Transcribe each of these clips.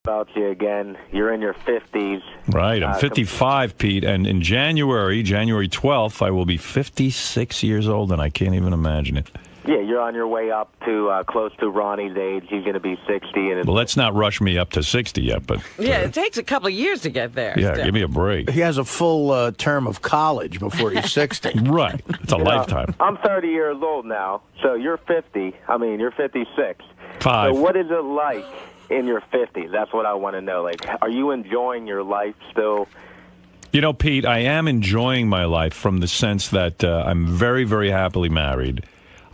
about you again. You're in your 50s. Right. I'm 55, Pete, and in January 12th, I will be 56 years old, and I can't even imagine it. Yeah, you're on your way up to close to Ronnie's age. He's going to be 60. And Well, let's not rush me up to 60 yet, but... Yeah, it takes a couple of years to get there. Yeah, still. give me a break. He has a full term of college before he's 60. Right. It's a lifetime. I'm 30 years old now, so you're 50. I mean, you're 56. 5. So what is it like in your 50s? That's what I want to know. Like, are you enjoying your life still? You know, Pete, I am enjoying my life from the sense that I'm very, very happily married.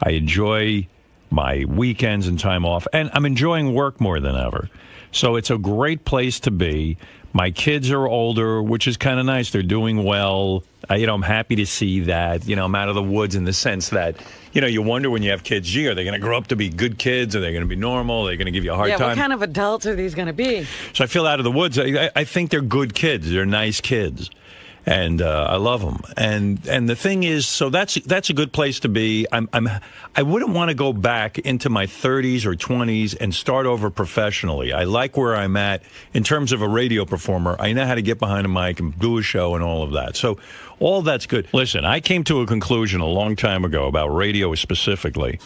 I enjoy my weekends and time off, and I'm enjoying work more than ever. So it's a great place to be. My kids are older, which is kind of nice. They're doing well. I'm happy to see that. I'm out of the woods in the sense that, you wonder when you have kids, gee, are they going to grow up to be good kids? Are they going to be normal? Are they going to give you a hard time? What kind of adults are these going to be? So I feel out of the woods. I think they're good kids. They're nice kids. And I love them. And the thing is, so that's a good place to be. I wouldn't want to go back into my 30s or 20s and start over professionally. I like where I'm at in terms of a radio performer. I know how to get behind a mic and do a show and all of that. So all that's good. Listen, I came to a conclusion a long time ago about radio specifically,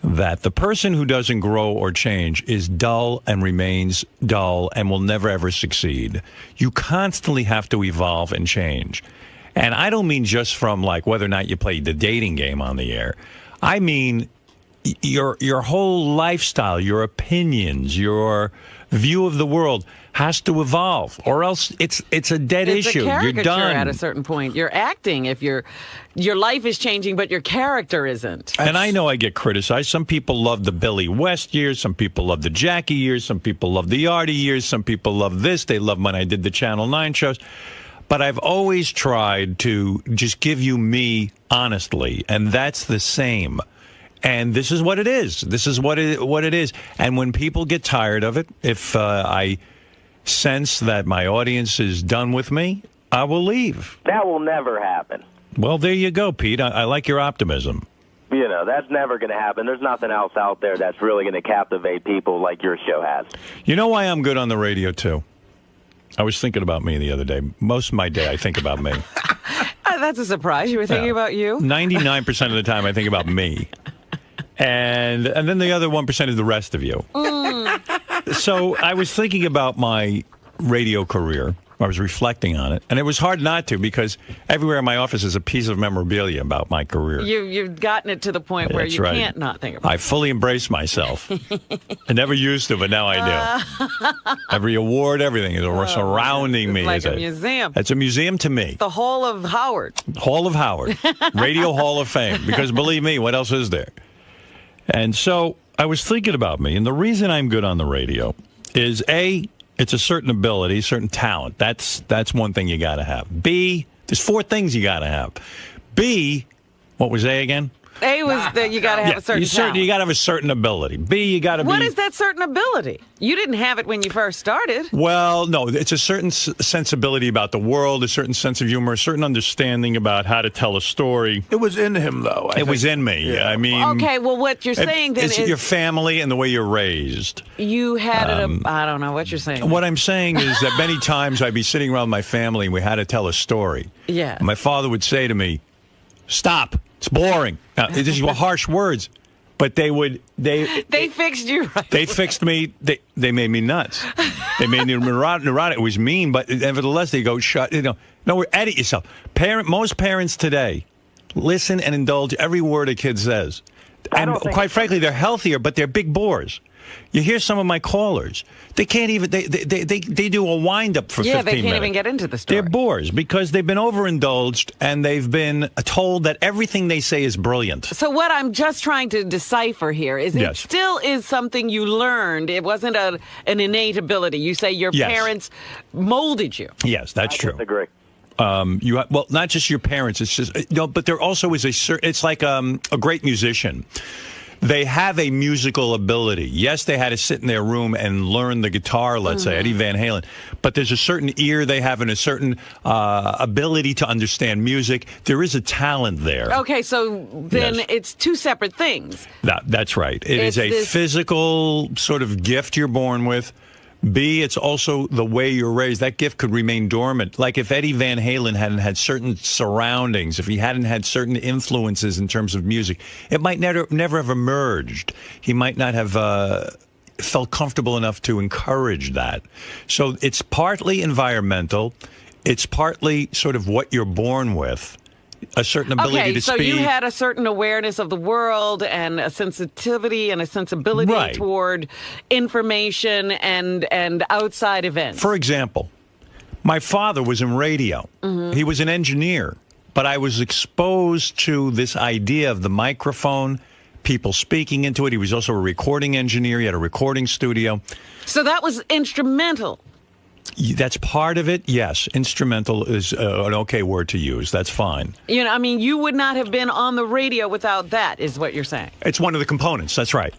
that the person who doesn't grow or change is dull and remains dull and will never, ever succeed. You constantly have to evolve and change. And I don't mean just from like whether or not you play the dating game on the air. I mean your whole lifestyle, your opinions, your view of the world has to evolve, or else it's a dead issue. It's a caricature You're done at a certain point. You're acting if your life is changing, but your character isn't. And I know I get criticized. Some people love the Billy West years. Some people love the Jackie years. Some people love the Artie years. Some people love this. They love when I did the Channel 9 shows. But I've always tried to just give you me honestly, and that's the same. And this is what it is. This is what it is. And when people get tired of it, if I sense that my audience is done with me, I will leave. That will never happen. Well, there you go, Pete. I like your optimism. That's never going to happen. There's nothing else out there that's really going to captivate people like your show has. You know why I'm good on the radio, too? I was thinking about me the other day. Most of my day, I think about me. That's a surprise. You were thinking about you? 99% of the time, I think about me. And then the other 1% is the rest of you. So I was thinking about my radio career. I was reflecting on it. And it was hard not to, because everywhere in my office is a piece of memorabilia about my career. You've gotten it to the point where you can't not think about it. I fully embrace myself. I never used to, but now I do. Every award, everything is surrounding me. It's like a museum. It's a museum to me. The Hall of Howard. Hall of Howard. Radio Hall of Fame. Because believe me, what else is there? And so I was thinking about me, and the reason I'm good on the radio is A, it's a certain ability, certain talent. That's one thing you got to have. B, there's 4 things you got to have. B, what was A again? A was that you got to have a certain talent. You got to have a certain ability. B, you got to be... What is that certain ability? You didn't have it when you first started. Well, no, it's a certain sensibility about the world, a certain sense of humor, a certain understanding about how to tell a story. It was in him, though. It was in me. Yeah. I mean... Okay, well, what you're saying then is... It's your family and the way you're raised. You had I don't know what you're saying. What I'm saying is that many times I'd be sitting around my family and we had to tell a story. Yeah. My father would say to me, "Stop. It's boring." Now, these were harsh words, but they fixed you right. They fixed me. They made me nuts. They made me neurotic. It was mean, but nevertheless, they go, no, edit yourself. Most parents today listen and indulge every word a kid says. And quite frankly, they're healthier, but they're big bores. You hear some of my callers. They can't even, they do a wind-up for 15 minutes. Yeah, they can't even get into the story. They're bores because they've been overindulged and they've been told that everything they say is brilliant. So what I'm just trying to decipher here is it still is something you learned. It wasn't an innate ability. You say your parents molded you. Yes, that's true. I agree. Well, not just your parents. It's just but there also is it's like a great musician. They have a musical ability. Yes, they had to sit in their room and learn the guitar, let's say, Eddie Van Halen. But there's a certain ear they have and a certain ability to understand music. There is a talent there. Okay, so then it's 2 separate things. That's right. It is a physical sort of gift you're born with B, it's also the way you're raised. That gift could remain dormant. Like if Eddie Van Halen hadn't had certain surroundings, if he hadn't had certain influences in terms of music, it might never have emerged. He might not have felt comfortable enough to encourage that. So it's partly environmental. It's partly sort of what you're born with. A certain ability to speak. Okay, so you had a certain awareness of the world and a sensitivity and a sensibility toward information and outside events. For example, my father was in radio. Mm-hmm. He was an engineer, but I was exposed to this idea of the microphone, people speaking into it. He was also a recording engineer. He had a recording studio. So that was instrumental. That's part of it, yes. Instrumental is an okay word to use. That's fine. You know, I mean, you would not have been on the radio without that, is what you're saying. It's one of the components. That's right.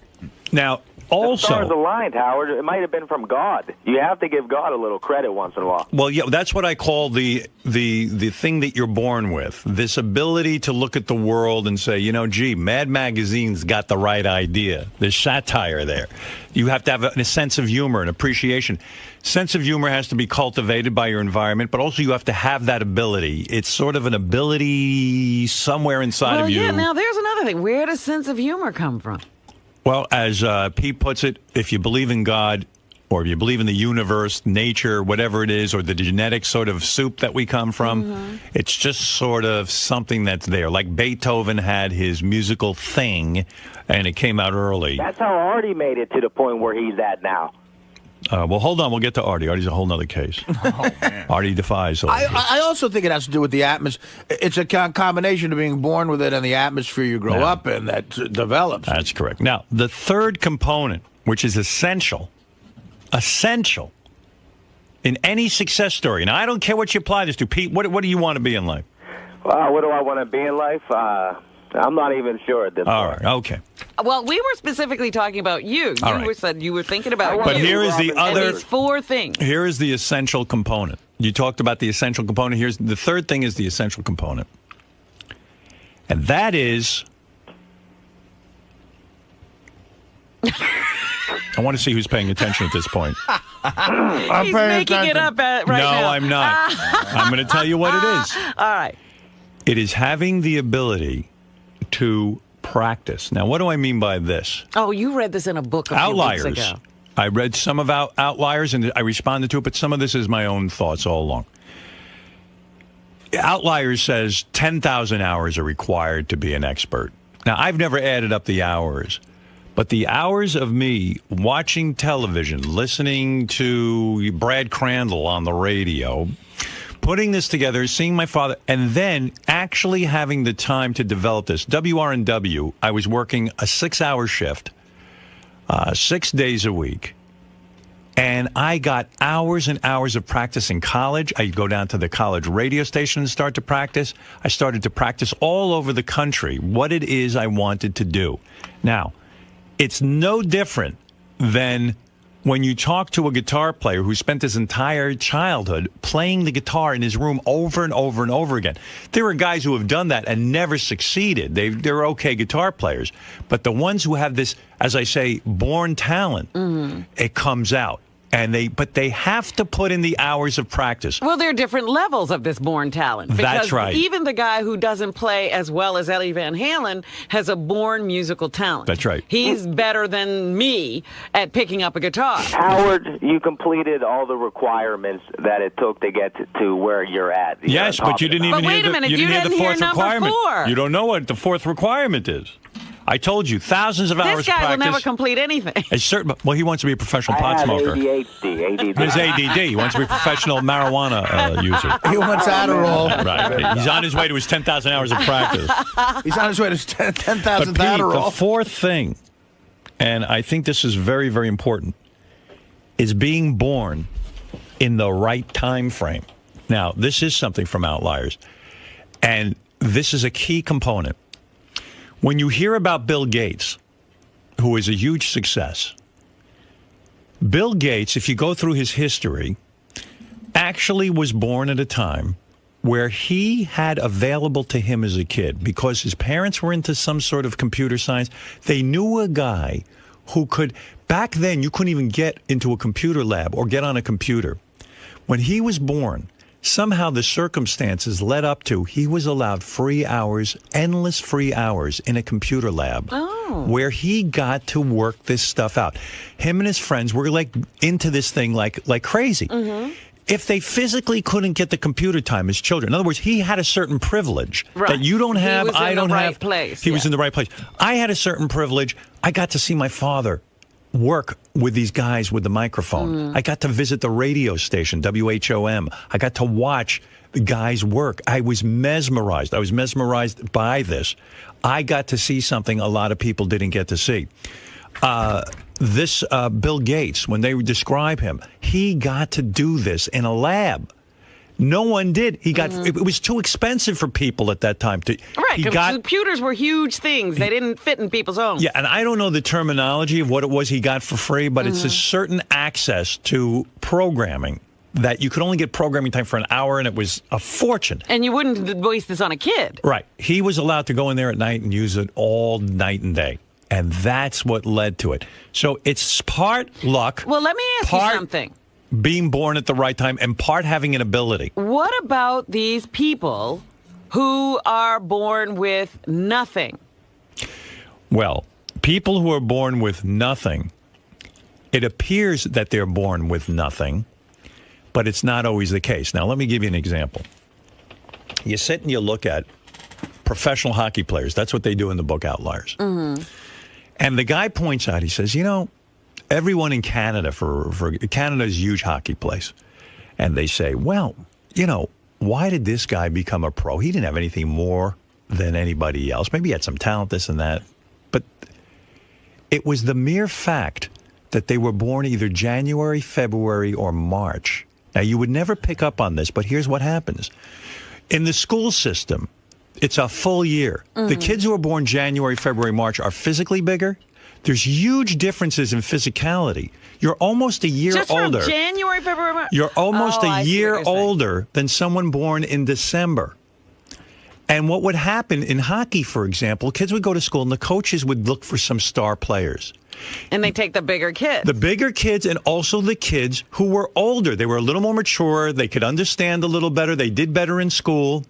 Now, also... The stars aligned, Howard. It might have been from God. You have to give God a little credit once in a while. Well, yeah, that's what I call the thing that you're born with. This ability to look at the world and say, you know, gee, Mad Magazine's got the right idea. There's satire there. You have to have a sense of humor and appreciation. Sense of humor has to be cultivated by your environment, but also you have to have that ability. It's sort of an ability somewhere inside of you. Yeah, now there's another thing. Where does sense of humor come from? Well, as Pete puts it, if you believe in God, or if you believe in the universe, nature, whatever it is, or the genetic sort of soup that we come from, it's just sort of something that's there. Like Beethoven had his musical thing, and it came out early. That's how Artie made it to the point where he's at now. Well, hold on. We'll get to Artie. Artie's a whole other case. Oh, man. Artie defies. I also think it has to do with the atmosphere. It's a combination of being born with it and the atmosphere you grow up in that develops. That's correct. Now, the third component, which is essential in any success story. Now, I don't care what you apply this to. Pete, what do you want to be in life? What do I want to be in life? I'm not even sure at this point. All right, okay. Well, we were specifically talking about you. You said you were thinking about But you. here is the other... And these four things. Here is the essential component. You talked about the essential component. Here's the third thing is the essential component. And that is... I want to see who's paying attention at this point. He's making it up right now. No, I'm not. I'm going to tell you what it is. All right. It is having the ability to practice. Now, what do I mean by this? Oh, you read this in a book a few weeks ago. I read some of Outliers, and I responded to it, but some of this is my own thoughts all along. Outliers says 10,000 hours are required to be an expert. Now, I've never added up the hours, but the hours of me watching television, listening to Brad Crandall on the radio, putting this together, seeing my father, and then actually having the time to develop this. WRNW, I was working a 6-hour shift, 6 days a week, and I got hours and hours of practice in college. I'd go down to the college radio station and start to practice. I started to practice all over the country what it is I wanted to do. Now, it's no different than when you talk to a guitar player who spent his entire childhood playing the guitar in his room over and over and over again. There are guys who have done that and never succeeded. They're okay guitar players. But the ones who have this, as I say, born talent, it comes out. But they have to put in the hours of practice. Well, there are different levels of this born talent. That's right. Because even the guy who doesn't play as well as Eddie Van Halen has a born musical talent. That's right. He's better than me at picking up a guitar. Howard, you completed all the requirements that it took to get to where you're at. Yes, but you didn't even hear the fourth requirement. 4. You don't know what the fourth requirement is. I told you, thousands of hours of practice. This guy will never complete anything. Well, he wants to be a professional pot smoker. ADD. His ADD. He wants to be a professional marijuana user. He wants Adderall. Right. He's on his way to his 10,000 hours of practice. He's on his way to 10,000 Adderall. The fourth thing, and I think this is very, very important, is being born in the right time frame. Now, this is something from Outliers, and this is a key component. When you hear about Bill Gates, who is a huge success, Bill Gates, if you go through his history, actually was born at a time where he had available to him as a kid, because his parents were into some sort of computer science, they knew a guy who could, back then, you couldn't even get into a computer lab or get on a computer. When he was born, somehow the circumstances led up to he was allowed free hours, endless free hours in a computer lab where he got to work this stuff out. Him and his friends were like into this thing like crazy. If they physically couldn't get the computer time as children, in other words, he had a certain privilege that you don't have, I don't have. He was in the right place. I had a certain privilege. I got to see my father work with these guys with the microphone. I got to visit the radio station, WHOM. I got to watch the guys work. I was mesmerized. I was mesmerized by this. I got to see something a lot of people didn't get to see. This Bill Gates, when they describe him, he got to do this in a lab. No one did. He got it was too expensive for people at that time. Right, because computers were huge things. They didn't fit in people's homes. Yeah, and I don't know the terminology of what it was he got for free, but it's a certain access to programming that you could only get programming time for an hour, and it was a fortune. And you wouldn't waste this on a kid. Right. He was allowed to go in there at night and use it all night and day. And that's what led to it. So it's part luck. Well, let me ask you something. Being born at the right time and part having an ability. What about these people who are born with nothing? Well, people who are born with nothing, it appears that they're born with nothing, but it's not always the case. Now, let me give you an example. You sit and you look at professional hockey players. That's what they do in the book Outliers. And the guy points out, he says, you know, everyone in Canada, for Canada's a huge hockey place. And they say, well, you know, why did this guy become a pro? He didn't have anything more than anybody else. Maybe he had some talent, this and that. But it was the mere fact that they were born either January, February, or March. Now, you would never pick up on this, but here's what happens. In the school system, it's a full year. The kids who are born January, February, March are physically bigger. There's huge differences in physicality. You're almost a year older. Just from January, February, March? You're almost a year older than someone born in December. And what would happen in hockey, for example, kids would go to school and the coaches would look for some star players. And they take the bigger kids. The bigger kids and also the kids who were older. They were a little more mature. They could understand a little better. They did better in school.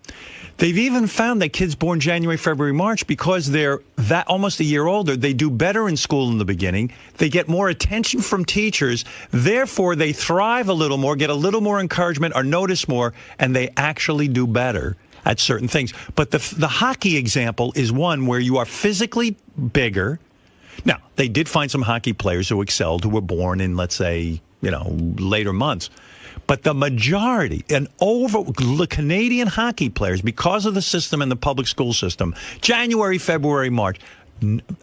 They've even found that kids born January, February, March, because they're that almost a year older, they do better in school in the beginning. They get more attention from teachers. Therefore, they thrive a little more, get a little more encouragement, are noticed more, and they actually do better at certain things. But the hockey example is one where you are physically bigger. Now, they did find some hockey players who excelled who were born in, let's say, you know, later months. But the majority, the Canadian hockey players, because of the system and the public school system, January, February, March,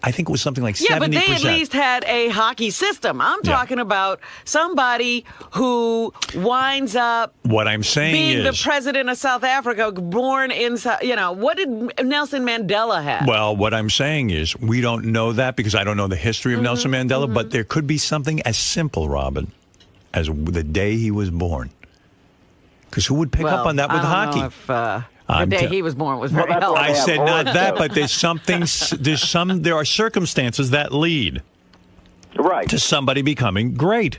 I think it was something like 70%. Yeah, but they at least had a hockey system. I'm talking about somebody who winds up what I'm saying being the president of South Africa, born in, you know, what did Nelson Mandela have? Well, what I'm saying is we don't know that because I don't know the history of Nelson Mandela, but there could be something as simple, Robin, as the day he was born. Because who would pick up on that with hockey? Know if, the day he was born was very healthy. I said not that, but there are circumstances that lead to somebody becoming great.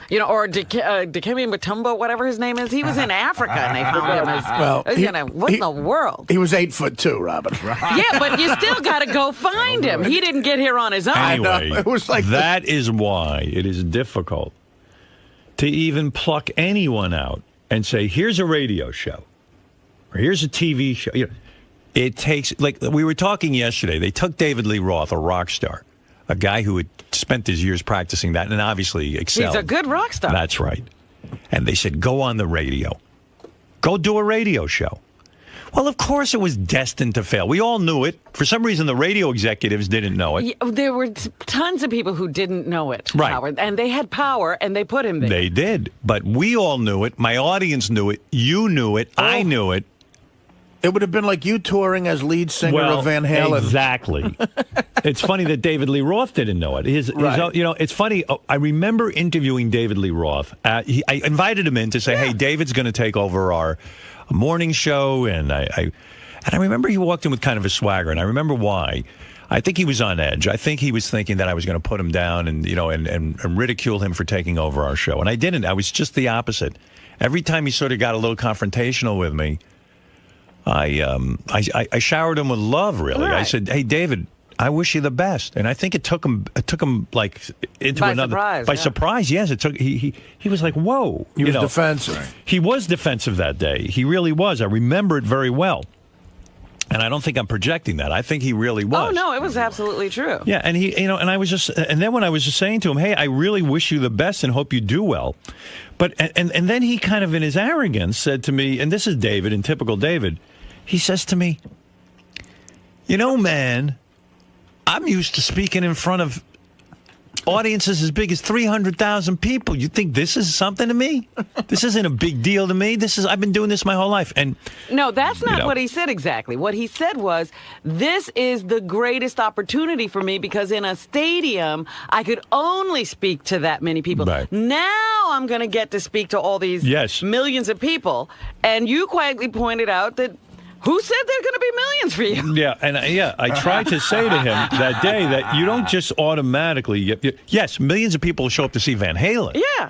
You know, or Dikembe Mutombo, whatever his name is, he was in Africa and they found him as, what in the world? He was 8'2", Robin. Yeah, but you still got to go find him. He didn't get here on his own. Anyway, it was like that is why it is difficult to even pluck anyone out and say, here's a radio show. Or here's a TV show. You know, it takes, like we were talking yesterday, they took David Lee Roth, a rock star, a guy who had spent his years practicing that and obviously excelled. He's a good rock star. That's right. And they said, go on the radio. Go do a radio show. Well, of course it was destined to fail. We all knew it. For some reason, the radio executives didn't know it. Yeah, there were tons of people who didn't know it, right. Howard, and they had power, and they put him there. They did. But we all knew it. My audience knew it. You knew it. I knew it. It would have been like you touring as lead singer of Van Halen. Exactly. It's funny that David Lee Roth didn't know it. You know, it's funny. I remember interviewing David Lee Roth. I invited him in to say, hey, David's going to take over our morning show. And I remember he walked in with kind of a swagger. And I remember why. I think he was on edge. I think he was thinking that I was going to put him down and, you know, and ridicule him for taking over our show. And I didn't. I was just the opposite. Every time he sort of got a little confrontational with me, I showered him with love, really. Right. I said, hey, David, I wish you the best. And I think it took him like into by another surprise, by surprise. Yes, it took he was like, whoa. He was defensive. He was defensive that day. He really was. I remember it very well. And I don't think I'm projecting that. I think he really was. Oh no, it was absolutely true. Yeah, and he, you know, and I was just, and then when I was just saying to him, hey, I really wish you the best and hope you do well. But and then he kind of in his arrogance said to me, and this is David, in typical David, he says to me, you know, man, I'm used to speaking in front of audiences as big as 300,000 people. You think this is something to me? This isn't a big deal to me. I've been doing this my whole life. And no, that's not what he said exactly. What he said was, this is the greatest opportunity for me because in a stadium, I could only speak to that many people. Right. Now I'm going to get to speak to all these millions of people. And you quietly pointed out that who said there are going to be millions for you? Yeah, and I tried to say to him that day that you don't just automatically yes, millions of people show up to see Van Halen. Yeah.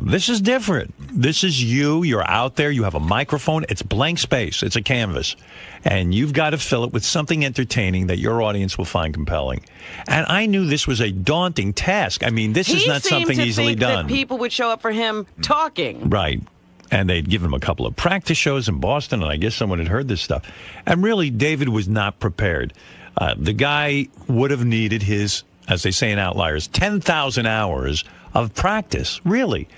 This is different. This is you. You're out there. You have a microphone. It's blank space. It's a canvas. And you've got to fill it with something entertaining that your audience will find compelling. And I knew this was a daunting task. I mean, this is not something easily done. That people would show up for him talking. Right. And they'd given him a couple of practice shows in Boston, and I guess someone had heard this stuff. And really, David was not prepared. The guy would have needed his, as they say in Outliers, 10,000 hours of practice, really.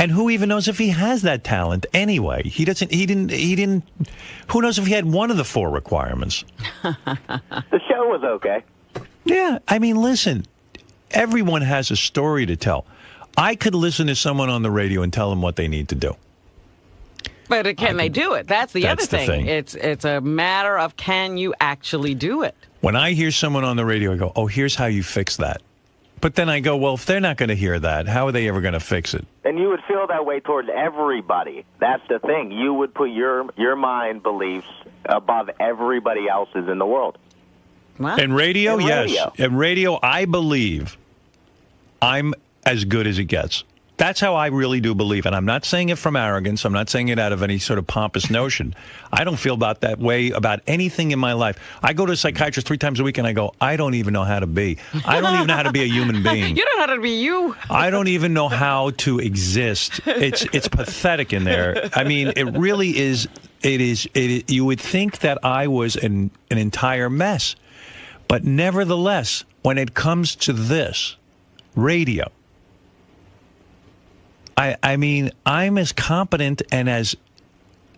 And who even knows if he has that talent anyway? He didn't. Who knows if he had one of the 4 requirements? The show was okay. Yeah, I mean, listen, everyone has a story to tell. I could listen to someone on the radio and tell them what they need to do. But can they do it? That's the other thing. It's a matter of, can you actually do it? When I hear someone on the radio, I go, oh, here's how you fix that. But then I go, well, if they're not going to hear that, how are they ever going to fix it? And you would feel that way towards everybody. That's the thing. You would put your mind beliefs above everybody else's in the world. Wow. In radio, yes. In radio, I believe I'm as good as it gets. That's how I really do believe. And I'm not saying it from arrogance. I'm not saying it out of any sort of pompous notion. I don't feel about that way about anything in my life. I go to a psychiatrist 3 times a week and I go, I don't even know how to be. I don't even know how to be a human being. You don't know how to be you. I don't even know how to exist. It's pathetic in there. I mean, it really is. You would think that I was an entire mess. But nevertheless, when it comes to this, radio, I mean, I'm as competent and as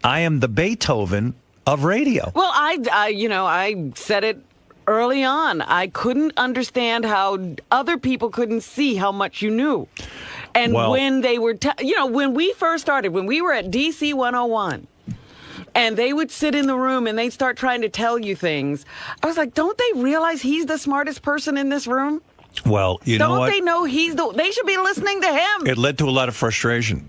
I am the Beethoven of radio. Well, I said it early on. I couldn't understand how other people couldn't see how much you knew. And when they were, when we first started, when we were at DC 101, and they would sit in the room and they'd start trying to tell you things, I was like, don't they realize he's the smartest person in this room? Well, you know what? Don't they know they should be listening to him? It led to a lot of frustration.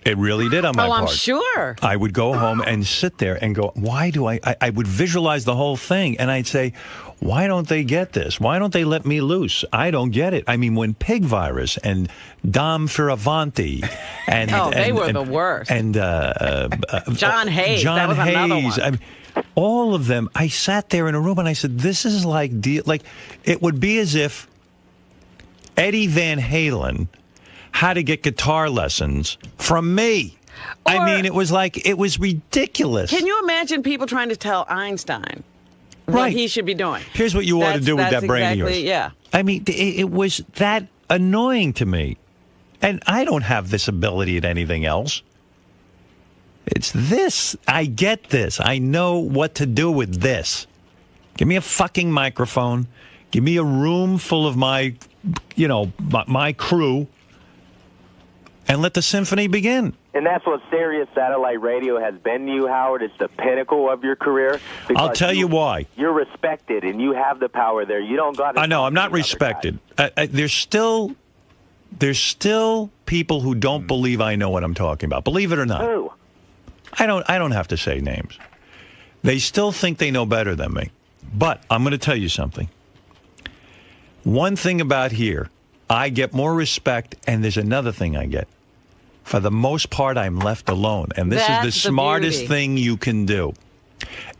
It really did on my part. Oh, I'm sure. I would go home and sit there and go, why do I would visualize the whole thing, and I'd say, why don't they get this? Why don't they let me loose? I don't get it. I mean, when Pig Virus and Dom Fioravanti and they were the worst. And John Hayes. That was another one. I mean, all of them. I sat there in a room and I said, this is like it would be as if Eddie Van Halen had to get guitar lessons from me. I mean, it was ridiculous. Can you imagine people trying to tell Einstein what he should be doing? Here's what you ought to do with that brain of yours. Yeah. I mean, it was that annoying to me. And I don't have this ability at anything else. It's this. I get this. I know what to do with this. Give me a fucking microphone. Give me a room full of my crew, and let the symphony begin. And that's what Sirius Satellite Radio has been to you, Howard. It's the pinnacle of your career. I'll tell you why. You're respected, and you have the power there. You don't got to. I know. I'm not respected. There's still people who don't believe I know what I'm talking about. Believe it or not. Who? I don't have to say names. They still think they know better than me. But I'm going to tell you something. One thing about here, I get more respect, and there's another thing I get. For the most part, I'm left alone, and this is the smartest thing you can do.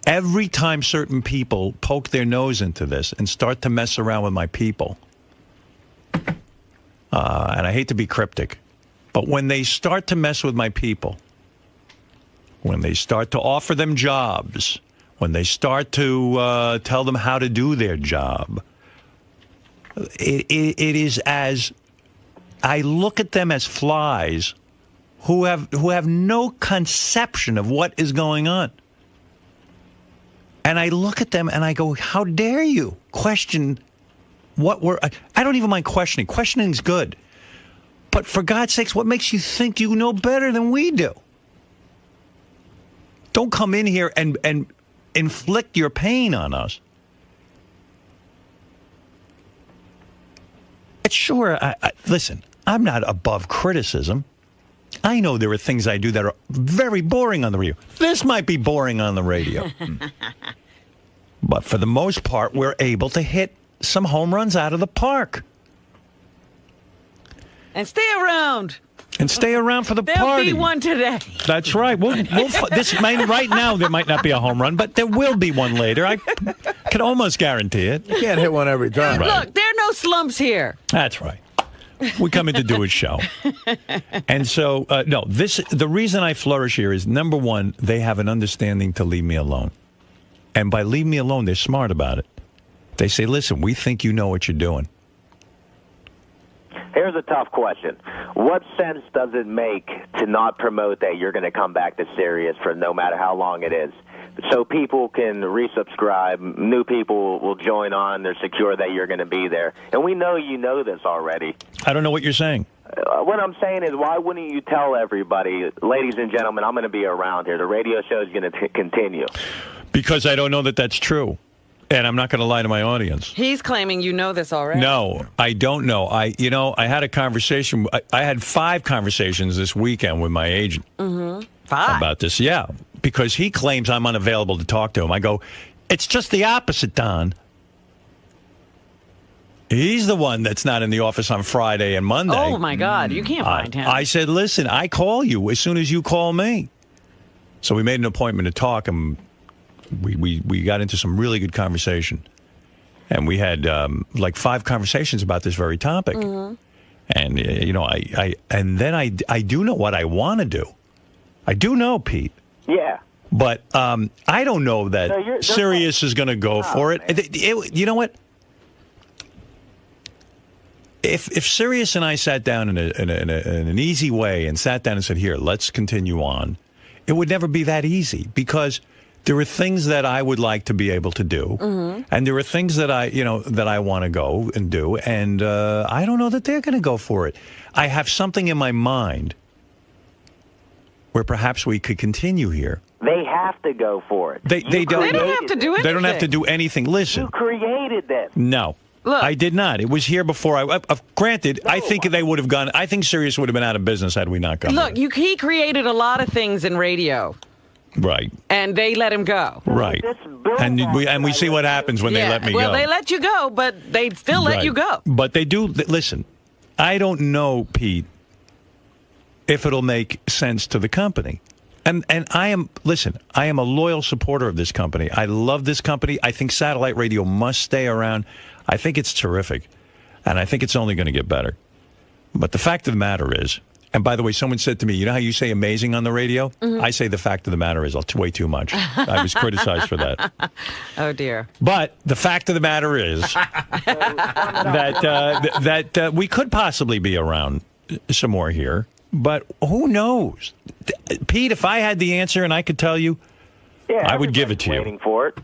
Every time certain people poke their nose into this and start to mess around with my people, and I hate to be cryptic, but when they start to mess with my people, when they start to offer them jobs, when they start to tell them how to do their job, it is as I look at them as flies who have no conception of what is going on. And I look at them and I go, how dare you question what we're... I don't even mind questioning. Questioning's good. But for God's sakes, what makes you think you know better than we do? Don't come in here and inflict your pain on us. Sure, listen, I'm not above criticism. I know there are things I do that are very boring on the radio. This might be boring on the radio. But for the most part, we're able to hit some home runs out of the park. And stay around. And stay around for the party. There'll be one today. That's right. Right now, there might not be a home run, but there will be one later. I can almost guarantee it. You can't hit one every time. Right. Look, there are no slumps here. That's right. We come in to do a show. And so, the reason I flourish here is, number one, they have an understanding to leave me alone. And by leave me alone, they're smart about it. They say, listen, we think you know what you're doing. Here's a tough question. What sense does it make to not promote that you're going to come back to Sirius for no matter how long it is? So people can resubscribe, new people will join on, they're secure that you're going to be there. And we know you know this already. I don't know what you're saying. What I'm saying is, why wouldn't you tell everybody, ladies and gentlemen, I'm going to be around here. The radio show is going to continue. Because I don't know that that's true. And I'm not going to lie to my audience. He's claiming you know this already. No, I don't know. I had a conversation. I had 5 conversations this weekend with my agent. Mm-hmm. 5? About this, yeah. Because he claims I'm unavailable to talk to him. I go, it's just the opposite, Don. He's the one that's not in the office on Friday and Monday. Oh, my God. You can't find him. I said, listen, I call you as soon as you call me. So we made an appointment to talk, and we got into some really good conversation. And we had like 5 conversations about this very topic. Mm-hmm. And I do know what I want to do. I do know, Pete. Yeah. But I don't know that Sirius is going to go for it. You know what? If Sirius and I sat down in an easy way and sat down and said, here, let's continue on, it would never be that easy, because there are things that I would like to be able to do, mm-hmm. and there are things that I want to go and do, and I don't know that they're going to go for it. I have something in my mind where perhaps we could continue here. They have to go for it. They don't have to do anything. They don't have to do anything. Listen. You created them. No. Look. I did not. It was here before. Granted, no. I think they would have gone. I think Sirius would have been out of business had we not gone. Look, he created a lot of things in radio. Right. And they let him go. Right. And we see what happens when they let me go. Well, they let you go, but they still let you go. But they do. Listen, I don't know, Pete, if it'll make sense to the company. And I am a loyal supporter of this company. I love this company. I think satellite radio must stay around. I think it's terrific. And I think it's only going to get better. But the fact of the matter is, and by the way, someone said to me, you know how you say amazing on the radio? Mm-hmm. I say the fact of the matter is way too much. I was criticized for that. Oh, dear. But the fact of the matter is that we could possibly be around some more here. But who knows? Pete, if I had the answer and I could tell you, I would give it to you. Waiting for it.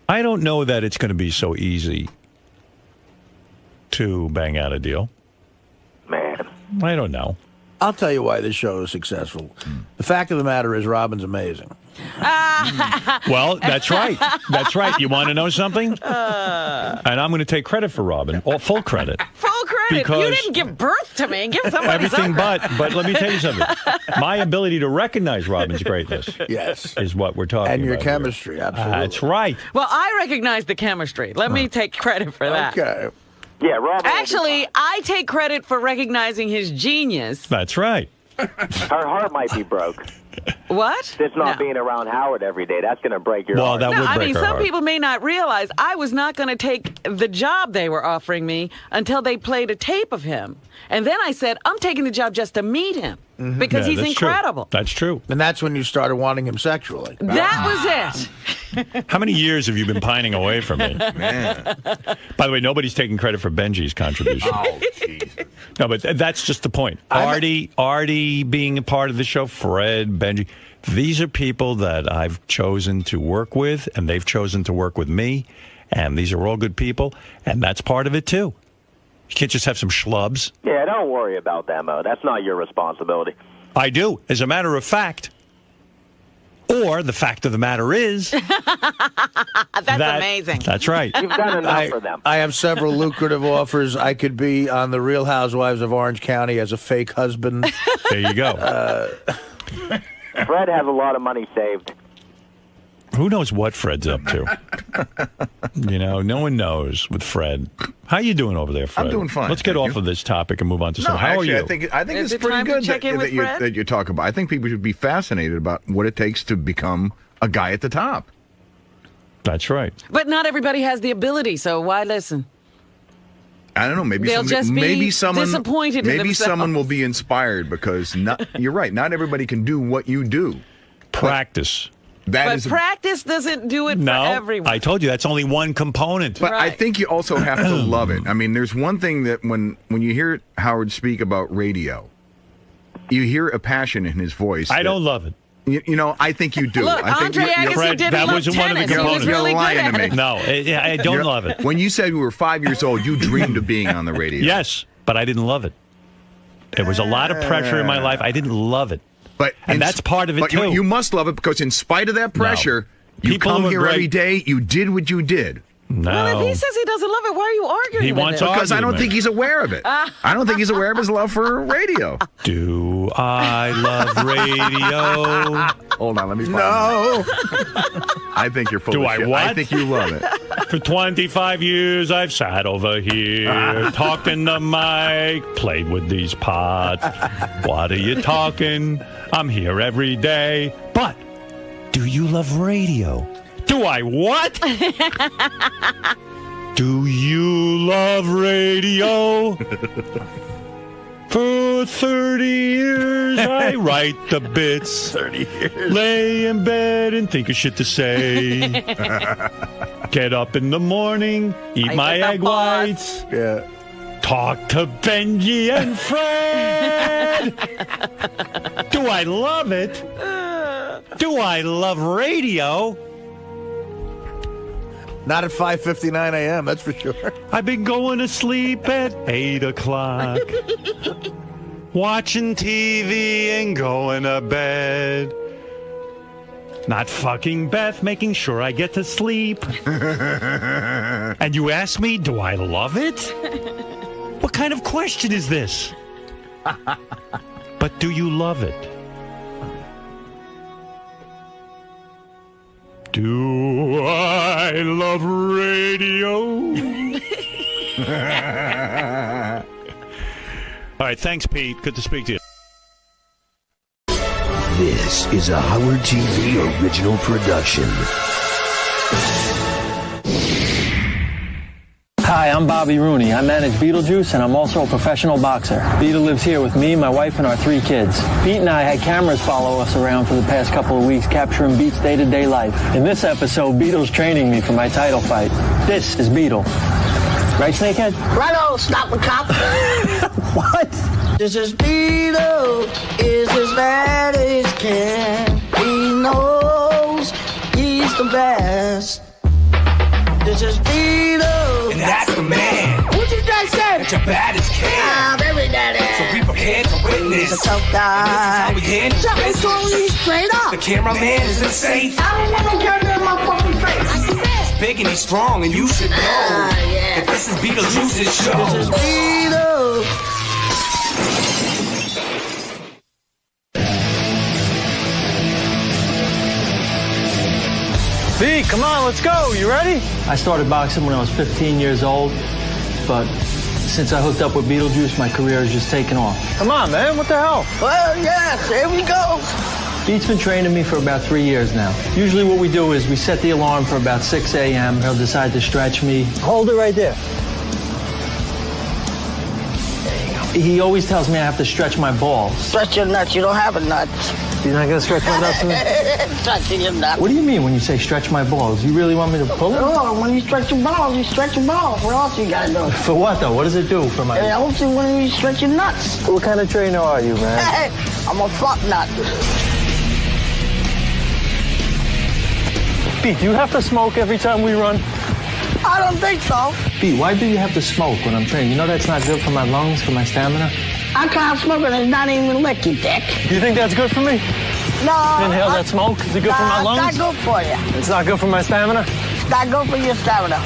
I don't know that it's going to be so easy to bang out a deal. Man. I don't know. I'll tell you why this show is successful. The fact of the matter is Robin's amazing. Well, that's right. That's right. You want to know something? And I'm going to take credit for Robin. Full credit. Full credit. because you didn't give birth to me. Give somebody everything something. but let me tell you something. My ability to recognize Robin's greatness is what we're talking about. And your here. chemistry, absolutely. That's right. Well, I recognize the chemistry. Let me take credit for that. Okay. Yeah, Robin. Actually, I take credit for recognizing his genius. That's right. her heart might be broke. What? Just not No. being around Howard every day. That's going to break your heart. That No, would I break mean, her some heart. people may not realize I was not going to take the job they were offering me until they played a tape of him. And then I said, I'm taking the job just to meet him because Yeah, he's that's incredible. True. That's true. And that's when you started wanting him sexually. That was it. How many years have you been pining away from me? Man. By the way, nobody's taking credit for Benji's contribution. Oh, jeez. No, but that's just the point. Artie being a part of the show, Fred, Benji. These are people that I've chosen to work with, and they've chosen to work with me. And these are all good people, and that's part of it, too. You can't just have some schlubs. Yeah, don't worry about that, Mo. That's not your responsibility. I do, as a matter of fact. Or the fact of the matter is... That's amazing. That's right. You've done enough for them. I have several lucrative offers. I could be on The Real Housewives of Orange County as a fake husband. There you go. Fred has a lot of money saved. Who knows what Fred's up to? No one knows with Fred. How you doing over there, Fred? I'm doing fine, Let's get thank off you. of this topic and move on to something. How actually, are you? I think Is it's it pretty time to good check in with Fred? that you talk about. I think people should be fascinated about what it takes to become a guy at the top. That's right. But not everybody has the ability, so why listen? I don't know. Maybe They'll just be someone disappointed in Maybe themselves. someone will be inspired because you're right. Not everybody can do what you do. Practice. But practice doesn't do it No, for everyone. I told you that's only one component. But I Right. think you also have to love it. I mean, there's one thing that when you hear Howard speak about radio, you hear a passion in his voice. I don't love it. I think you do. Look, I think Andre you're- Agassi Fred, didn't that love wasn't one of the tennis. He was components. really You're good lying at to me. it. No, I don't love it. When you said you were 5 years old, you dreamed of being on the radio. Yes, but I didn't love it. There was a lot of pressure in my life. I didn't love it. And that's part of it, but too. You must love it because in spite of that pressure, you People come who are here great- every day, you did what you did. No. Well, if he says he doesn't love it, why are you arguing He with wants him? to Because I don't Argument. think he's aware of it. I don't think he's aware of his love for radio. Do I love radio? Hold on, let me find No. I think you're full Do of I shit. what? I think you love it. For 25 years, I've sat over here, talked in the mic, played with these pots. What are you talking? I'm here every day. But do you love radio? Do I what? Do you love radio? For 30 years, I write the bits. 30 years. Lay in bed and think of shit to say. Get up in the morning, eat I my get the egg boss. whites. Yeah. Talk to Benji and Fred. Do I love it? Do I love radio? Not at 5:59 a.m., that's for sure. I've been going to sleep at 8 o'clock. Watching TV and going to bed. Not fucking Beth, making sure I get to sleep. And you ask me, do I love it? What kind of question is this? But do you love it? Do I love radio? All right, thanks, Pete. Good to speak to you. This is a Howard TV original production. Hi, I'm Bobby Rooney. I manage Beetlejuice, and I'm also a professional boxer. Beetle lives here with me, my wife, and our 3 kids. Pete and I had cameras follow us around for the past couple of weeks, capturing Beat's day-to-day life. In this episode, Beetle's training me for my title fight. This is Beetle. Right, Snakehead? Righto, stop the cop. What? This is Beetle, is as bad as can. He knows he's the best. This is Beetle. And that's the man. What you just said? That you're bad as can. Ah, very daddy. So be prepared to witness. He's a tough guy. And this is how we handle Tell me business. straight up. The cameraman is in safe. I don't want no camera in my fucking face. big and he's strong, and you should know that this is Beetlejuice's show. This is Beetle. B, come on, let's go. You ready? I started boxing when I was 15 years old, but since I hooked up with Beetlejuice, my career has just taken off. Come on, man, what the hell? Well, yes, here we go. Beat's been training me for about 3 years now. Usually what we do is we set the alarm for about 6 a.m. He'll decide to stretch me. Hold it right there. He always tells me I have to stretch my balls. Stretch your nuts. You don't have a nuts. You're not going to stretch my nuts for me? Stretching your nuts. What do you mean when you say stretch my balls? You really want me to pull it? Oh, when you stretch your balls, you stretch your balls. What else you got to do? For what, though? What does it do for my... It helps you when you stretch your nuts. What kind of trainer are you, man? I'm a fuck nut. Pete, do you have to smoke every time we run? I don't think so. Pete, why do you have to smoke when I'm training? You know that's not good for my lungs, for my stamina? I can't smoke and it's not even lick, you dick. You think that's good for me? No. Inhale that smoke? Is it good for my lungs? It's not good for you. It's not good for my stamina? It's not good for your stamina.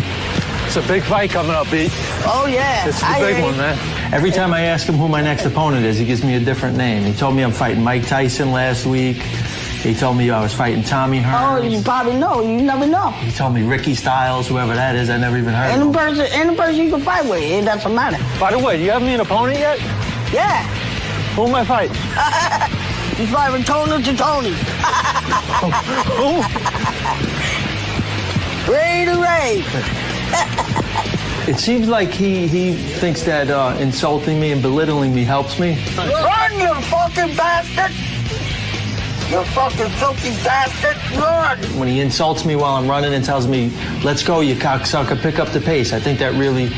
It's a big fight coming up, Pete. Oh, yeah. It's the big one, man. Every time I ask him who my next opponent is, he gives me a different name. He told me I'm fighting Mike Tyson last week. He told me I was fighting Tommy Hearns. Oh, you probably know. You never know. He told me Ricky Styles, whoever that is. I never even heard of him. Any person you can fight with, it doesn't matter. By the way, do you have me an opponent yet? Yeah. Who am I fighting? You fighting Tony to Tony. Who? Ray to Ray. It seems like he thinks that insulting me and belittling me helps me. Run, you fucking bastard! You fucking filthy bastard! Run! When he insults me while I'm running and tells me, "Let's go, you cocksucker, pick up the pace," I think that really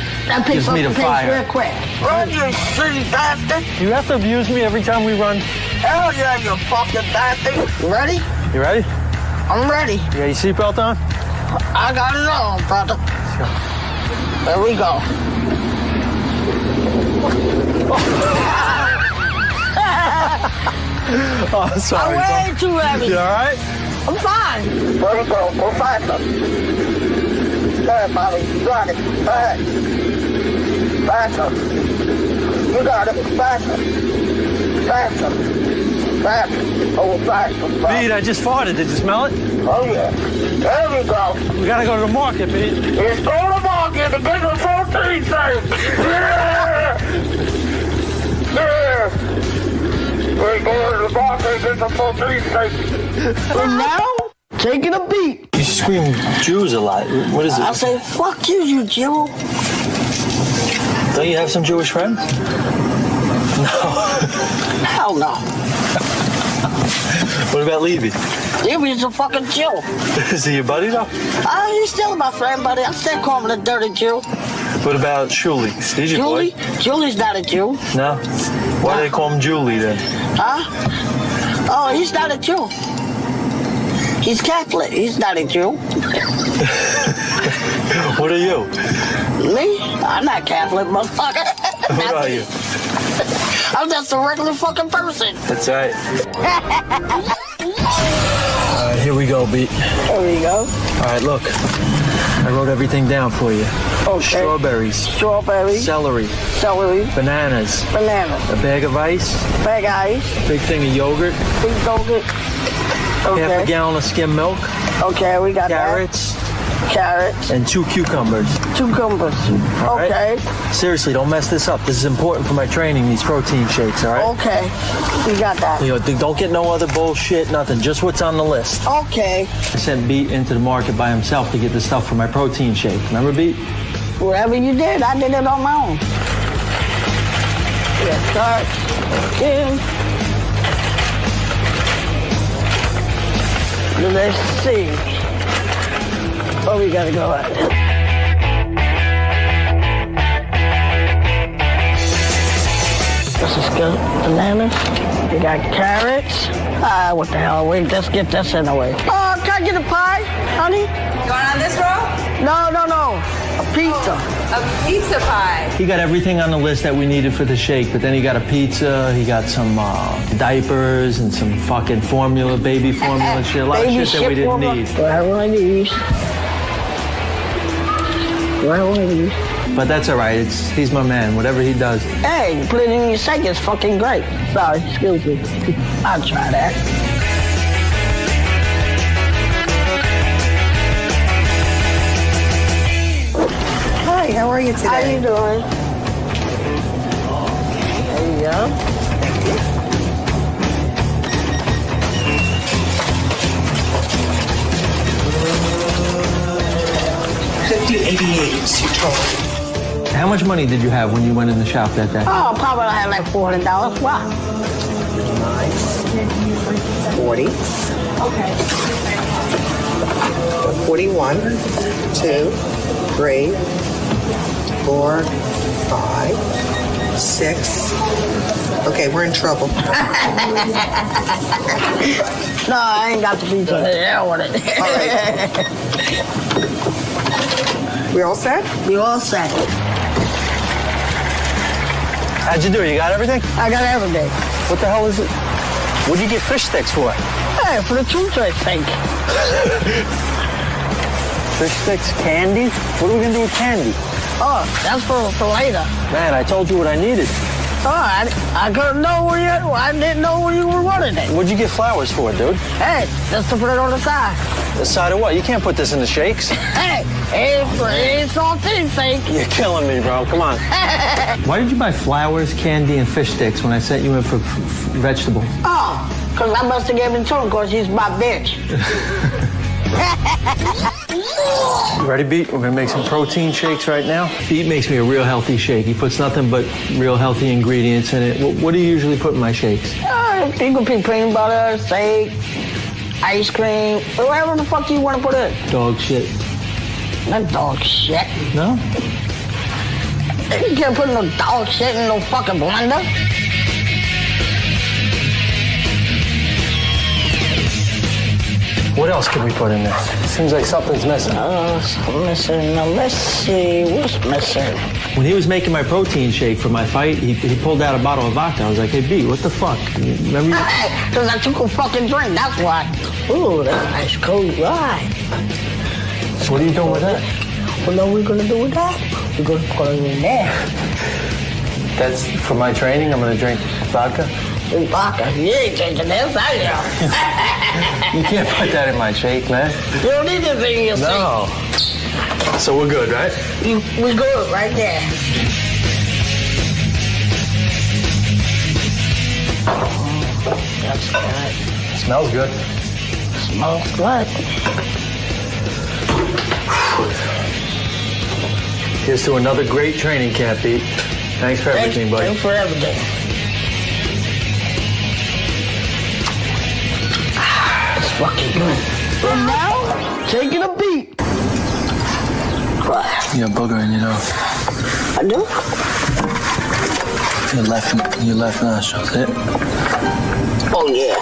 gives me the fire. Real quick. Run, you shitty bastard! You have to abuse me every time we run. Hell yeah, you fucking bastard! You ready? You ready? I'm ready. You got your seatbelt on? I got it on, brother. There we go. Oh, sorry. I'm way too heavy. You all right? I'm fine. There we go. Go faster. Go ahead, Bobby. You got it. Go ahead. Faster. You got it. Faster. Faster. Faster. Oh, faster. Pete, I just farted. Did you smell it? Oh, yeah. There we go. We gotta go to the market, Pete. Let's go to the market to get the protein shake. Yeah! Yeah! We're going to the market to get the protein shake. And now, taking a beat. You scream Jews a lot. What is it? I say, fuck you, you Jew. Don't you have some Jewish friends? No. Hell no. What about Levy? Levy's a fucking Jew. Is he your buddy, though? He's still my friend, buddy. I still call him the dirty Jew. What about Julie? He's your boy. Julie's not a Jew. No? Why do they call him Julie, then? Huh? Oh, he's not a Jew. He's Catholic. He's not a Jew. What are you? Me? I'm not Catholic, motherfucker. What are you? I'm just a regular fucking person. That's right. Here we go, Beat. There we go. All right, look. I wrote everything down for you. Okay. Strawberries. Strawberries. Celery. Celery. Bananas. Bananas. A bag of ice. Bag of ice. Big thing of yogurt. Big yogurt. Okay. Half a gallon of skim milk. Okay, we got carrots. That. Carrots. And 2 cucumbers. Cucumbers. All okay. Right? Seriously, don't mess this up. This is important for my training, these protein shakes, all right? Okay. We got that. You know, don't get no other bullshit, nothing. Just what's on the list. Okay. I sent Beat into the market by himself to get the stuff for my protein shake. Remember, Beat? Whatever you did, I did it on my own. Let's start in. Let's see. Oh, we gotta go at it. This is good. Bananas. We got carrots. What the hell? Wait, let's get this in the way. Oh, can I get a pie, honey? You want on this roll? No. A pizza. A pizza pie. He got everything on the list that we needed for the shake, but then he got a pizza, he got some diapers and some fucking formula, baby formula shit, a lot of shit that we didn't need. Whatever I need. Well, But that's all right. He's my man. Whatever he does. hey, you put it in your shake, it's fucking great. Sorry, excuse me. I'll try that. Hi, how are you today? How you doing? There you go. 5088 you told. How much money did you have when you went in the shop that day? Oh, probably I had like $400. Wow. 40. Okay. 41, 2, 3, 4, 5, 6. Okay, we're in trouble. No, I ain't got to be for the hell with it. All right. We all set? We all set. How'd you do? You got everything? I got everything. What the hell is it? What'd you get fish sticks for? Hey, for the toothpaste thing. Fish sticks, candy? What are we gonna do with candy? Oh, that's for later. Man, I told you what I needed. Oh, I couldn't know where you. I didn't know where you were running it. What'd you get flowers for, dude? Hey, just to put it on the side. The side of what? You can't put this in the shakes. Hey, it's all things thing. You're killing me, bro. Come on. Why did you buy flowers, candy, and fish sticks when I sent you in for vegetable? Oh, because I must have given it to him because he's my bitch. Ready, Beat? We're gonna make some protein shakes right now. Beat makes me a real healthy shake. He puts nothing but real healthy ingredients in it. What do you usually put in my shakes? You can put peanut butter, steak, ice cream, whatever the fuck you want to put in. Dog shit. Not dog shit. No? You can't put no dog shit in no fucking blender. What else can we put in there? Seems like something's missing. Missing. Now, let's see. What's missing? When he was making my protein shake for my fight, he pulled out a bottle of vodka. I was like, hey, B, what the fuck? Remember? Hey, because I took a fucking drink, that's why. Ooh, that's a nice cold ride. So what are you doing with that? What are we going to do with that? We're going to put it in there. That's for my training? I'm going to drink vodka? Vodka? You ain't drinking this, are you? You can't put that in my shake, man. You don't need this in your No. So we're good, right? We're good right there. That's good. Smells good. Smells good. Here's to another great training camp, Pete. Thanks for everything, buddy. Thanks for everything. It's fucking good. And now, taking a beat. You got booger in your nose. I do? Your left nostril, is it? Oh, yeah.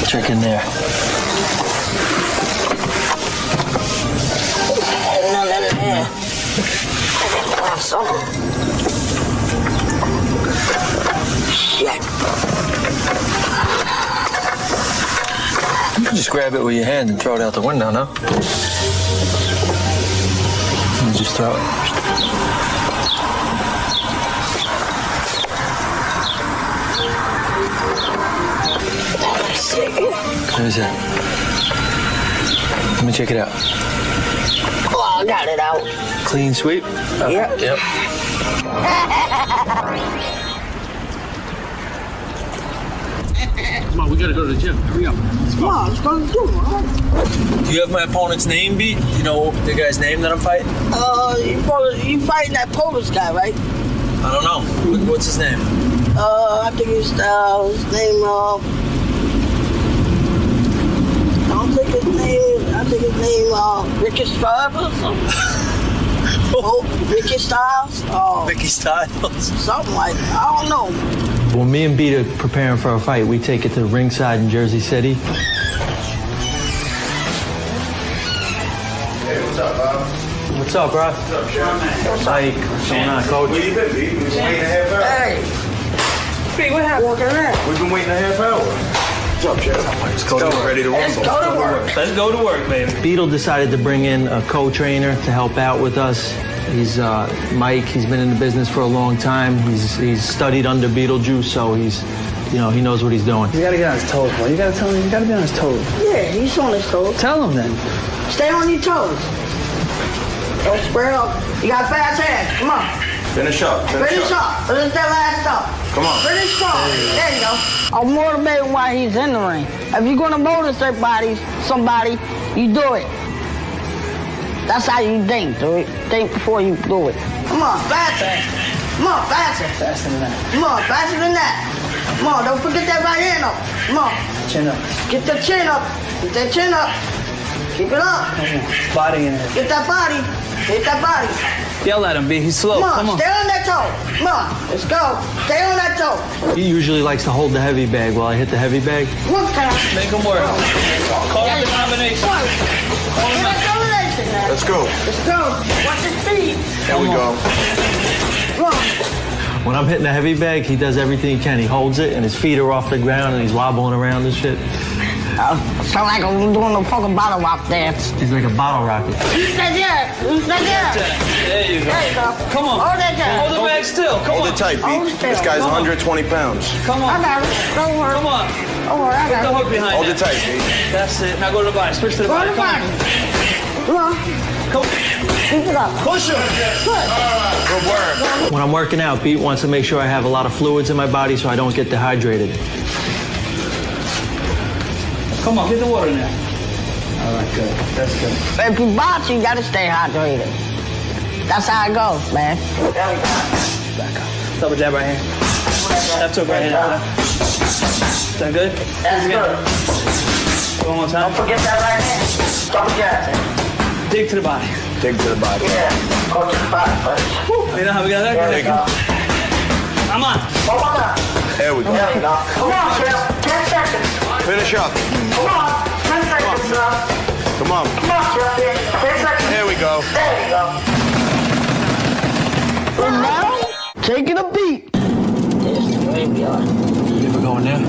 Check in there. None in there. Wow, something. Shit. You can just grab it with your hand and throw it out the window, no? You just throw it. There's it. Let me check it out. Oh, I got it out. Clean sweep? Yep. Yep. Come on, we gotta go to the gym. Hurry up. Come on, let's go to the gym, huh? Do you have my opponent's name, Beat? You know the guy's name that I'm fighting? You fighting that Polish guy, right? I don't know. What's his name? I think his name, Ricky Styles or something. Oh, Ricky Styles? Oh. Ricky Styles? Something like that. I don't know. When me and Beat are preparing for a fight, we take it to ringside in Jersey City. Hey, what's up, Bob? What's up, bro? What's up, Sean? What's going on, coach? Where you been, B? We've been waiting a half hour. Hey. Hey, what happened? Walking around. We've been waiting a half hour. What's up, Jeff? Let's go. Ready to Let's rumble. go to work. Let's go to work, baby. Beetle decided to bring in a co-trainer to help out with us. He's Mike. He's been in the business for a long time. He's studied under Beetlejuice, so he's, he knows what he's doing. You gotta get on his toes, boy. You gotta tell him. You gotta be on his toes. Yeah, he's on his toes. Tell him then. Stay on your toes. Don't spread up. You got fast hands. Come on. Finish up. Finish up. Finish that last up. Come on. Finish strong. There you go. I'm motivated while he's in the ring. If you're gonna motivate somebody, you do it. That's how you think, dude. Think before you do it. Come on, faster. Come on, faster. Faster than that. Come on, faster than that. Come on, don't forget that right hand up. Come on. Chin up. Get the chin up. Get that chin up. Keep it up. Body in it. Get that body. Get that body. Yell at him, B. He's slow. Come on, stay on that toe. Come on, let's go. Stay on that toe. He usually likes to hold the heavy bag while I hit the heavy bag. One time. Make him work. Call it the combination. Let's go. Let's go. Watch his feet. There we go. Come on. When I'm hitting the heavy bag, he does everything he can. He holds it, and his feet are off the ground, and he's wobbling around and shit. Sound like I'm doing a fucking bottle rock dance. He's like a bottle rocket. You said yeah. You said yeah. There you go. There you go. Come on. Hold that down. Hold the bag still. Come Hold on. it tight, Hold Pete. it still. This guy's Come on. 120 pounds. Come on. I got it. Don't worry. Come on. Don't worry, I Put the got hook it. behind Hold that. it tight, Pete. That's it. Now go to the body. Switch to the Go body. to the body. Come on. Come on. Keep it up. Push him. Good work. When I'm working out, Pete wants to make sure I have a lot of fluids in my body so I don't get dehydrated. Come on, get the water in there. All right, good. That's good. If you box, you gotta stay hydrated. That's how it goes, man. Back up. Double jab right here. Left hook right here. Is that good? That's good. One more time. Don't forget that right hand. Double jab. Dig to the body. Dig to the body. Yeah. Go to the body first. You know how we got that? There we go. Come on. One more time. There we go. There we go. Come on, Jeff. 10 seconds. Finish up. Come on. 10 seconds, bro. Come on. Come on, Jeff. 10 seconds. There we go. There you go. And now, taking a beat. There's the graveyard. You ever going there?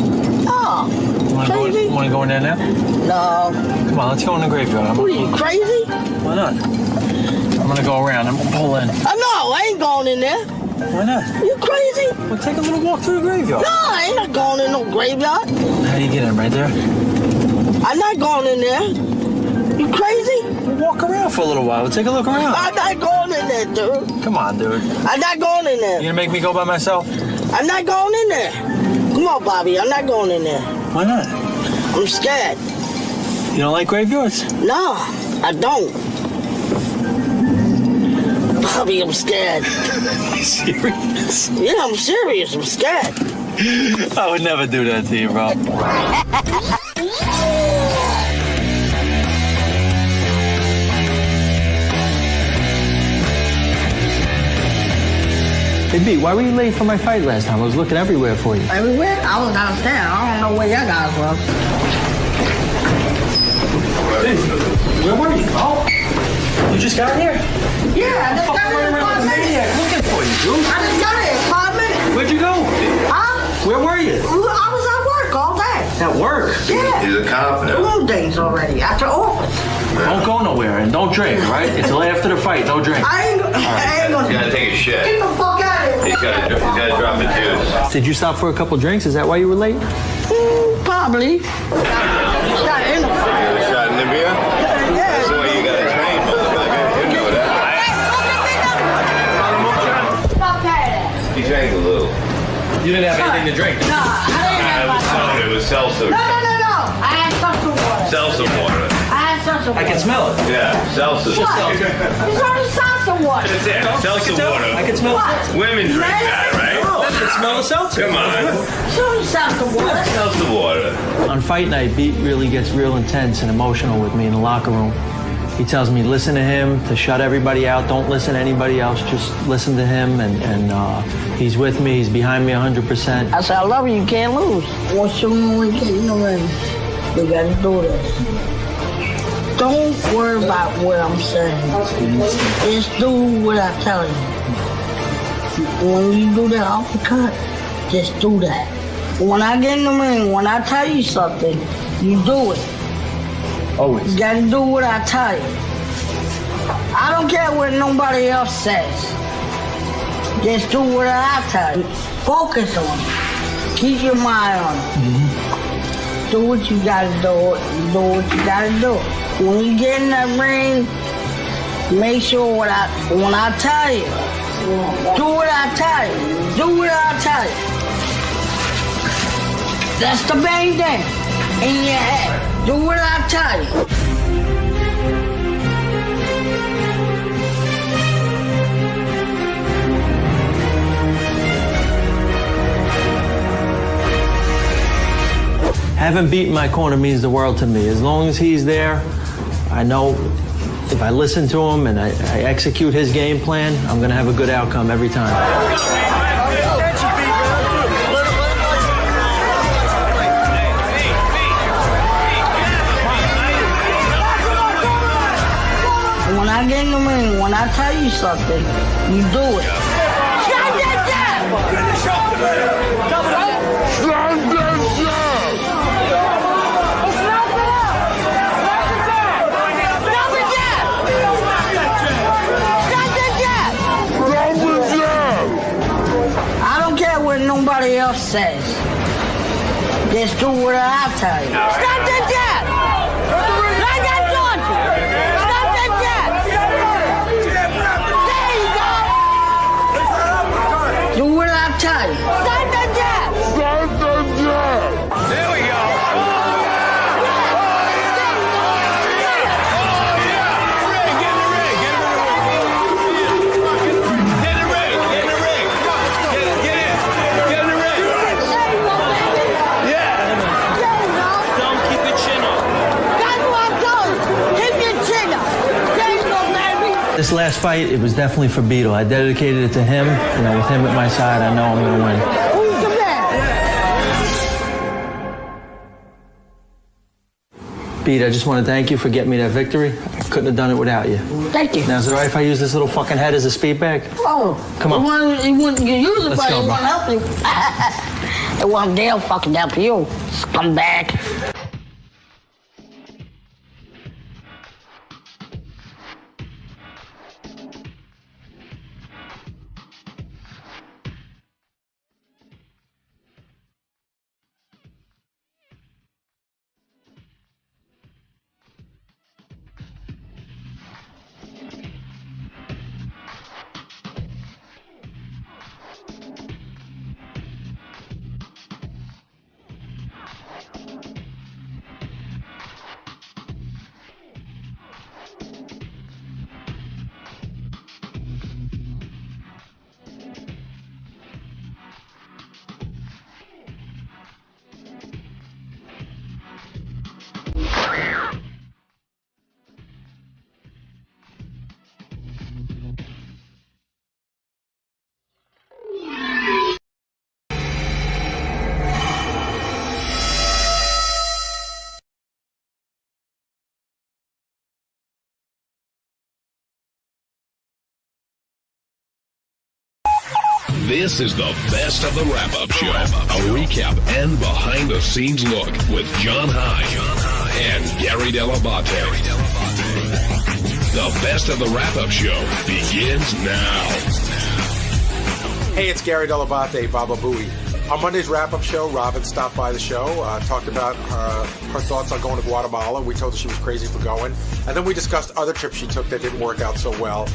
Oh, Want to go in there now? no. Come on, let's go in the graveyard. What are you, crazy? Why not? I'm going to go around. I'm going to pull in. No, I ain't going in there. Why not? You crazy? We'll take a little walk through the graveyard. No, I ain't not going in no graveyard. How do you get in? Right there? I'm not going in there. You crazy? We'll walk around for a little while. We'll take a look around. I'm not going in there, dude. Come on, dude. I'm not going in You there. going to make me go by myself? I'm not going in there. Come on, Bobby. I'm not going in there. Why not? I'm scared. You don't like graveyards? No, I don't. Bobby, I'm scared. Serious? Yeah, I'm serious. I'm scared. I would never do that to you, bro. Hey, B, why were you late for my fight last time? I was looking everywhere for you. Everywhere? I was downstairs. I don't know where y'all guys was. Hey, where were you? Oh, you just got here? Yeah, I just got here in 5 minutes. Looking for you, dude. I just got here in 5 minutes. Where'd you go? Huh? Where were you? I was at work all day. At work. Yeah. He's a cop now. 2 days already. After office. Don't go nowhere and don't drink, right? Until after the fight, no drink. I ain't gonna. You gotta take a shit. Get the fuck out of here. He's gotta drop the juice. Did you stop for a couple drinks? Is that why you were late? Probably. Shot in the fire. Shot in the beer? That's the way you gotta train, motherfucker. You know that. Fuck that. He drank a little. You didn't have anything to drink. No, I didn't have my phone. It was seltzer. No. I had seltzer water. Seltzer water. I had seltzer water. I can smell it. Yeah, seltzer. What? It's only seltzer water. It's it. Seltzer water. I can smell What? it. Women drink that, right? I can smell the seltzer. Come on. It's only seltzer water. Seltzer water. On fight night, Beat really gets real intense and emotional with me in the locker room. He tells me listen to him, to shut everybody out. Don't listen to anybody else. Just listen to him. And he's with me. He's behind me 100%. I said, I love you. You can't lose. Once you know we get in the ring, we gotta do this. Don't worry about what I'm saying. Just do what I tell you. When you do that uppercut, just do that. When I get in the ring, when I tell you something, you do it. Always. You gotta do what I tell you. I don't care what nobody else says. Just do what I tell you. Focus on it. Keep your mind on it. Do what you gotta do. Do what you gotta do. When you get in that ring, make sure when I tell you, do what I tell you. Do what I tell you. That's the main thing in your head. Do what I tell you. Having beaten my corner means the world to me. As long as he's there, I know if I listen to him and I execute his game plan, I'm going to have a good outcome every time. When I get in the ring, when I tell you something, you do it. Shut that down! Shut that down! Nobody else says. Just do what I tell you. Stop that jab! Like I told you! Stop that jab! There you go! Do what I tell you. Stop that jab! Stop that jab! There we go! This last fight, it was definitely for Beetle. I dedicated it to him. You know, with him at my side, I know I'm going to win. Who's the man? Pete, I just want to thank you for getting me that victory. I couldn't have done it without you. Thank you. Now, is it all right if I use this little fucking head as a speed bag? Oh. Come on. It wouldn't use it, Let's but go, it bro. won't help you. It won't dare fucking help you, scumbag. This is the best of the wrap-up show. A recap and behind-the-scenes look with John High and Gary Dell'Abate. The best of the wrap-up show begins now. Hey, it's Gary Dell'Abate, Baba Booey. On Monday's wrap-up show, Robin stopped by the show, talked about her thoughts on going to Guatemala. We told her she was crazy for going. And then we discussed other trips she took that didn't work out so well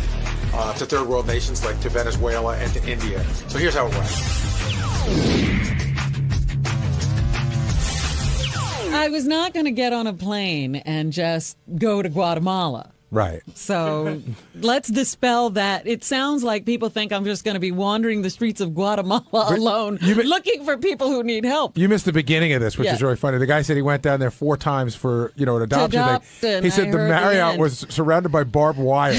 to third world nations like to Venezuela and to India. So here's how it went. I was not going to get on a plane and just go to Guatemala. Right. So let's dispel that. It sounds like people think I'm just going to be wandering the streets of Guatemala alone, looking for people who need help. You missed the beginning of this, which is really funny. The guy said he went down there 4 times for, an adoption thing. He said the Marriott was surrounded by barbed wire,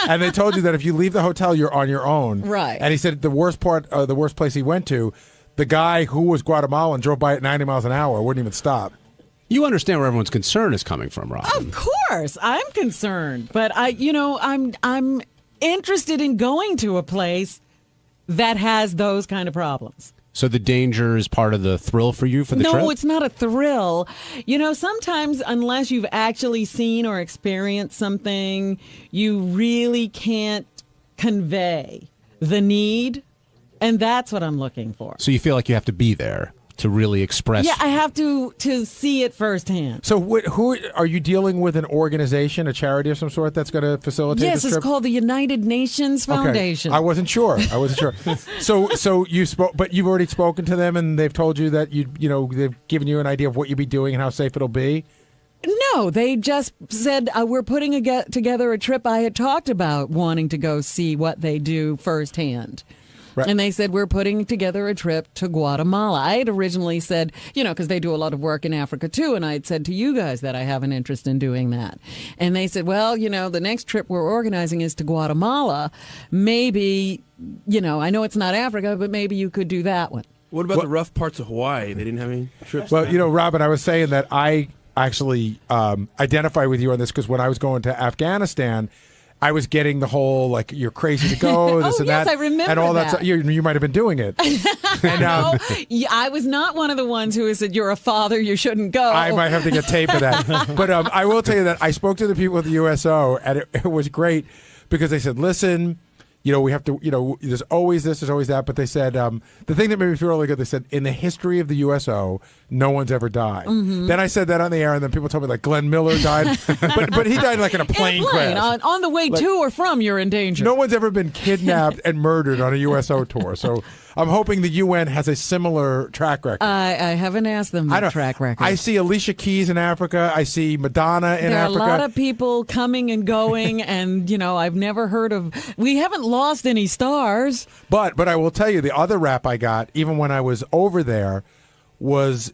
and they told you that if you leave the hotel, you're on your own. Right. And he said the worst place he went to, the guy who was Guatemalan drove by at 90 miles an hour, wouldn't even stop. You understand where everyone's concern is coming from, Rob. Of course, I'm concerned, but I'm interested in going to a place that has those kind of problems. So the danger is part of the thrill for you for the trip? No, it's not a thrill. You know, sometimes unless you've actually seen or experienced something, you really can't convey the need, and that's what I'm looking for. So you feel like you have to be there to really express. Yeah, I have to see it firsthand. So who are you dealing with? An organization, a charity of some sort that's going to facilitate yes, this trip? it's called the United Nations Foundation. Okay. I wasn't sure. So you spoke, but you've already spoken to them, and they've told you that they've given you an idea of what you'd be doing and how safe it'll be. No, they just said we're putting together a trip. I had talked about wanting to go see what they do firsthand. Right. And they said, we're putting together a trip to Guatemala. I had originally said, because they do a lot of work in Africa, too. And I had said to you guys that I have an interest in doing that. And they said, well, the next trip we're organizing is to Guatemala. Maybe, I know it's not Africa, but maybe you could do that one. What about the rough parts of Hawaii? They didn't have any trips. Well, Robin, I was saying that I actually identify with you on this because when I was going to Afghanistan, I was getting the whole, you're crazy to go, this and that. I remember and all that. Stuff. You might have been doing it. And, no, I was not one of the ones who said, you're a father, you shouldn't go. I might have to get tape of that. But I will tell you that I spoke to the people at the USO, and it was great because they said, listen, we have to, there's always this, there's always that. But they said, the thing that made me feel really good, they said, in the history of the USO, no one's ever died. Mm-hmm. Then I said that on the air, and then people told me, Glenn Miller died. but he died in a plane crash. On the way to or from, you're in danger. No one's ever been kidnapped and murdered on a USO tour. So I'm hoping the UN has a similar track record. I haven't asked them the track record. I see Alicia Keys in Africa. I see Madonna in Africa. There are a lot of people coming and going, and, I've never heard of... We haven't lost any stars. But I will tell you, the other rap I got, even when I was over there, was,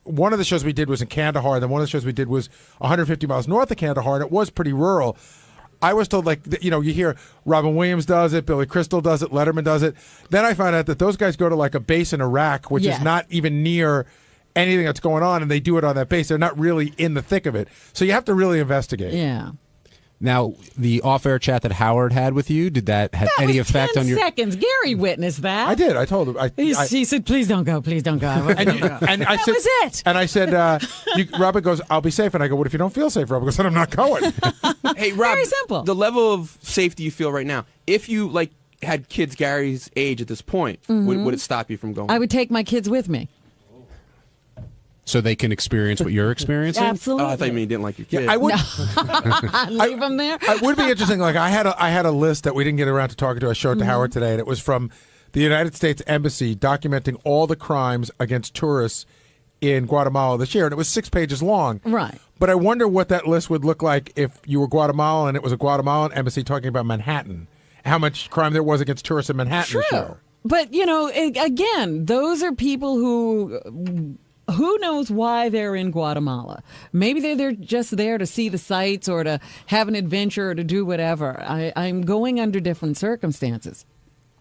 one of the shows we did was in Kandahar, and then one of the shows we did was 150 miles north of Kandahar, and it was pretty rural. I was told, you hear Robin Williams does it, Billy Crystal does it, Letterman does it. Then I found out that those guys go to a base in Iraq, which is not even near anything that's going on, and they do it on that base. They're not really in the thick of it. So you have to really investigate. Yeah. Now, the off-air chat that Howard had with you, did that have any effect on your... 10 seconds. Gary witnessed that. I did. I told him. He said, please don't go. Please don't go. And I said, was it. And I said, Robert goes, I'll be safe. And I go, what if you don't feel safe? Robert goes, then I'm not going. Hey, Rob, very simple. The level of safety you feel right now, if you, had kids Gary's age at this point, would it stop you from going? I would take my kids with me. So they can experience what you're experiencing? Absolutely. Oh, I thought you mean you didn't like your kids. Yeah, I would leave them there. It would be interesting. I had a list that we didn't get around to talking to. I showed to Howard today, and it was from the United States Embassy documenting all the crimes against tourists in Guatemala this year, and it was 6 pages long. Right. But I wonder what that list would look like if you were Guatemalan and it was a Guatemalan embassy talking about Manhattan. How much crime there was against tourists in Manhattan this year. But, again, those are people who knows why they're in Guatemala? Maybe they're just there to see the sights or to have an adventure or to do whatever. I'm going under different circumstances.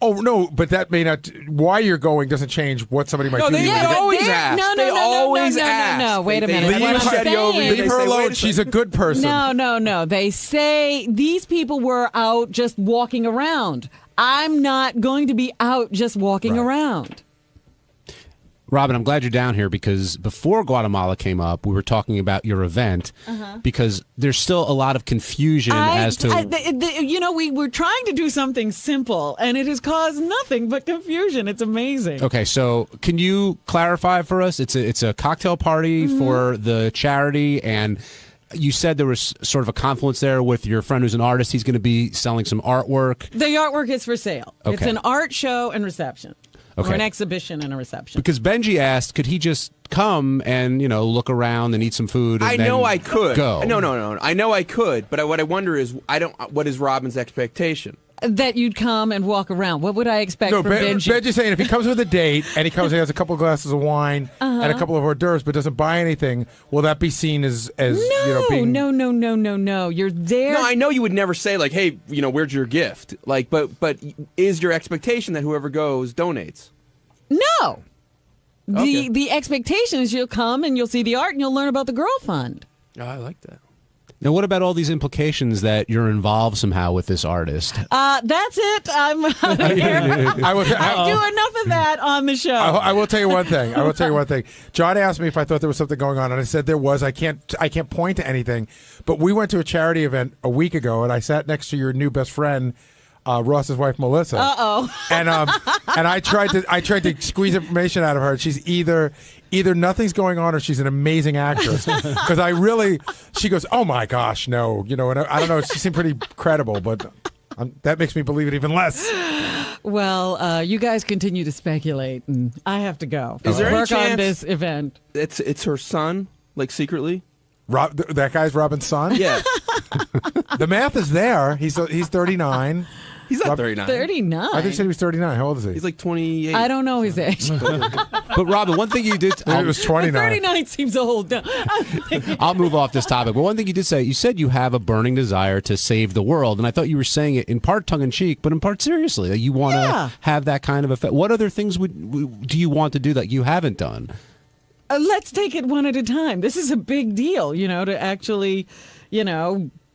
Oh, no, but that may not... Why you're going doesn't change what somebody might do. They always ask. They always ask. No, wait a minute. Leave her alone. She's a good person. No. They say these people were out just walking around. I'm not going to be out just walking around. Robin, I'm glad you're down here because before Guatemala came up, we were talking about your event because there's still a lot of confusion as to... we were trying to do something simple, and it has caused nothing but confusion. It's amazing. Okay, so can you clarify for us? It's a cocktail party for the charity, and you said there was sort of a confluence there with your friend who's an artist. He's going to be selling some artwork. The artwork is for sale. Okay. It's an art show and reception. Okay. Or an exhibition and a reception. Because Benji asked, could he just come and, look around and eat some food and I know I could. Go? No. I know I could, but what I wonder is, what is Robin's expectation? That you'd come and walk around. What would I expect from Benji? Benji's saying if he comes with a date and he comes and has a couple of glasses of wine and a couple of hors d'oeuvres but doesn't buy anything, will that be seen as being... No. You're there. No, I know you would never say, hey, where's your gift? But is your expectation that whoever goes donates? No. Okay. The expectation is you'll come and you'll see the art and you'll learn about the Girl Fund. Oh, I like that. Now, what about all these implications that you're involved somehow with this artist? That's it. I'm out of here. I do enough of that on the show. I will tell you one thing. John asked me if I thought there was something going on, and I said there was. I can't point to anything. But we went to a charity event a week ago, and I sat next to your new best friend, Ross's wife, Melissa. And I tried to squeeze information out of her. She's either nothing's going on or she's an amazing actress. Because she goes, oh my gosh, no, and I don't know. She seemed pretty credible, but that makes me believe it even less. Well, you guys continue to speculate, and I have to go. Is there any work chance on this event? It's her son, like secretly? That guy's Robin's son? Yeah. The math is there. He's 39. He's not 39. 39? I think he said he was 39. How old is he? He's like 28. I don't know his age. But Robin, one thing you did... It was 29. 39 seems old. I'll move off this topic. But one thing you did say, you said you have a burning desire to save the world. And I thought you were saying it in part tongue-in-cheek, but in part seriously. Like you want to have that kind of effect. What other things do you want to do that you haven't done? Let's take it one at a time. This is a big deal, to actually,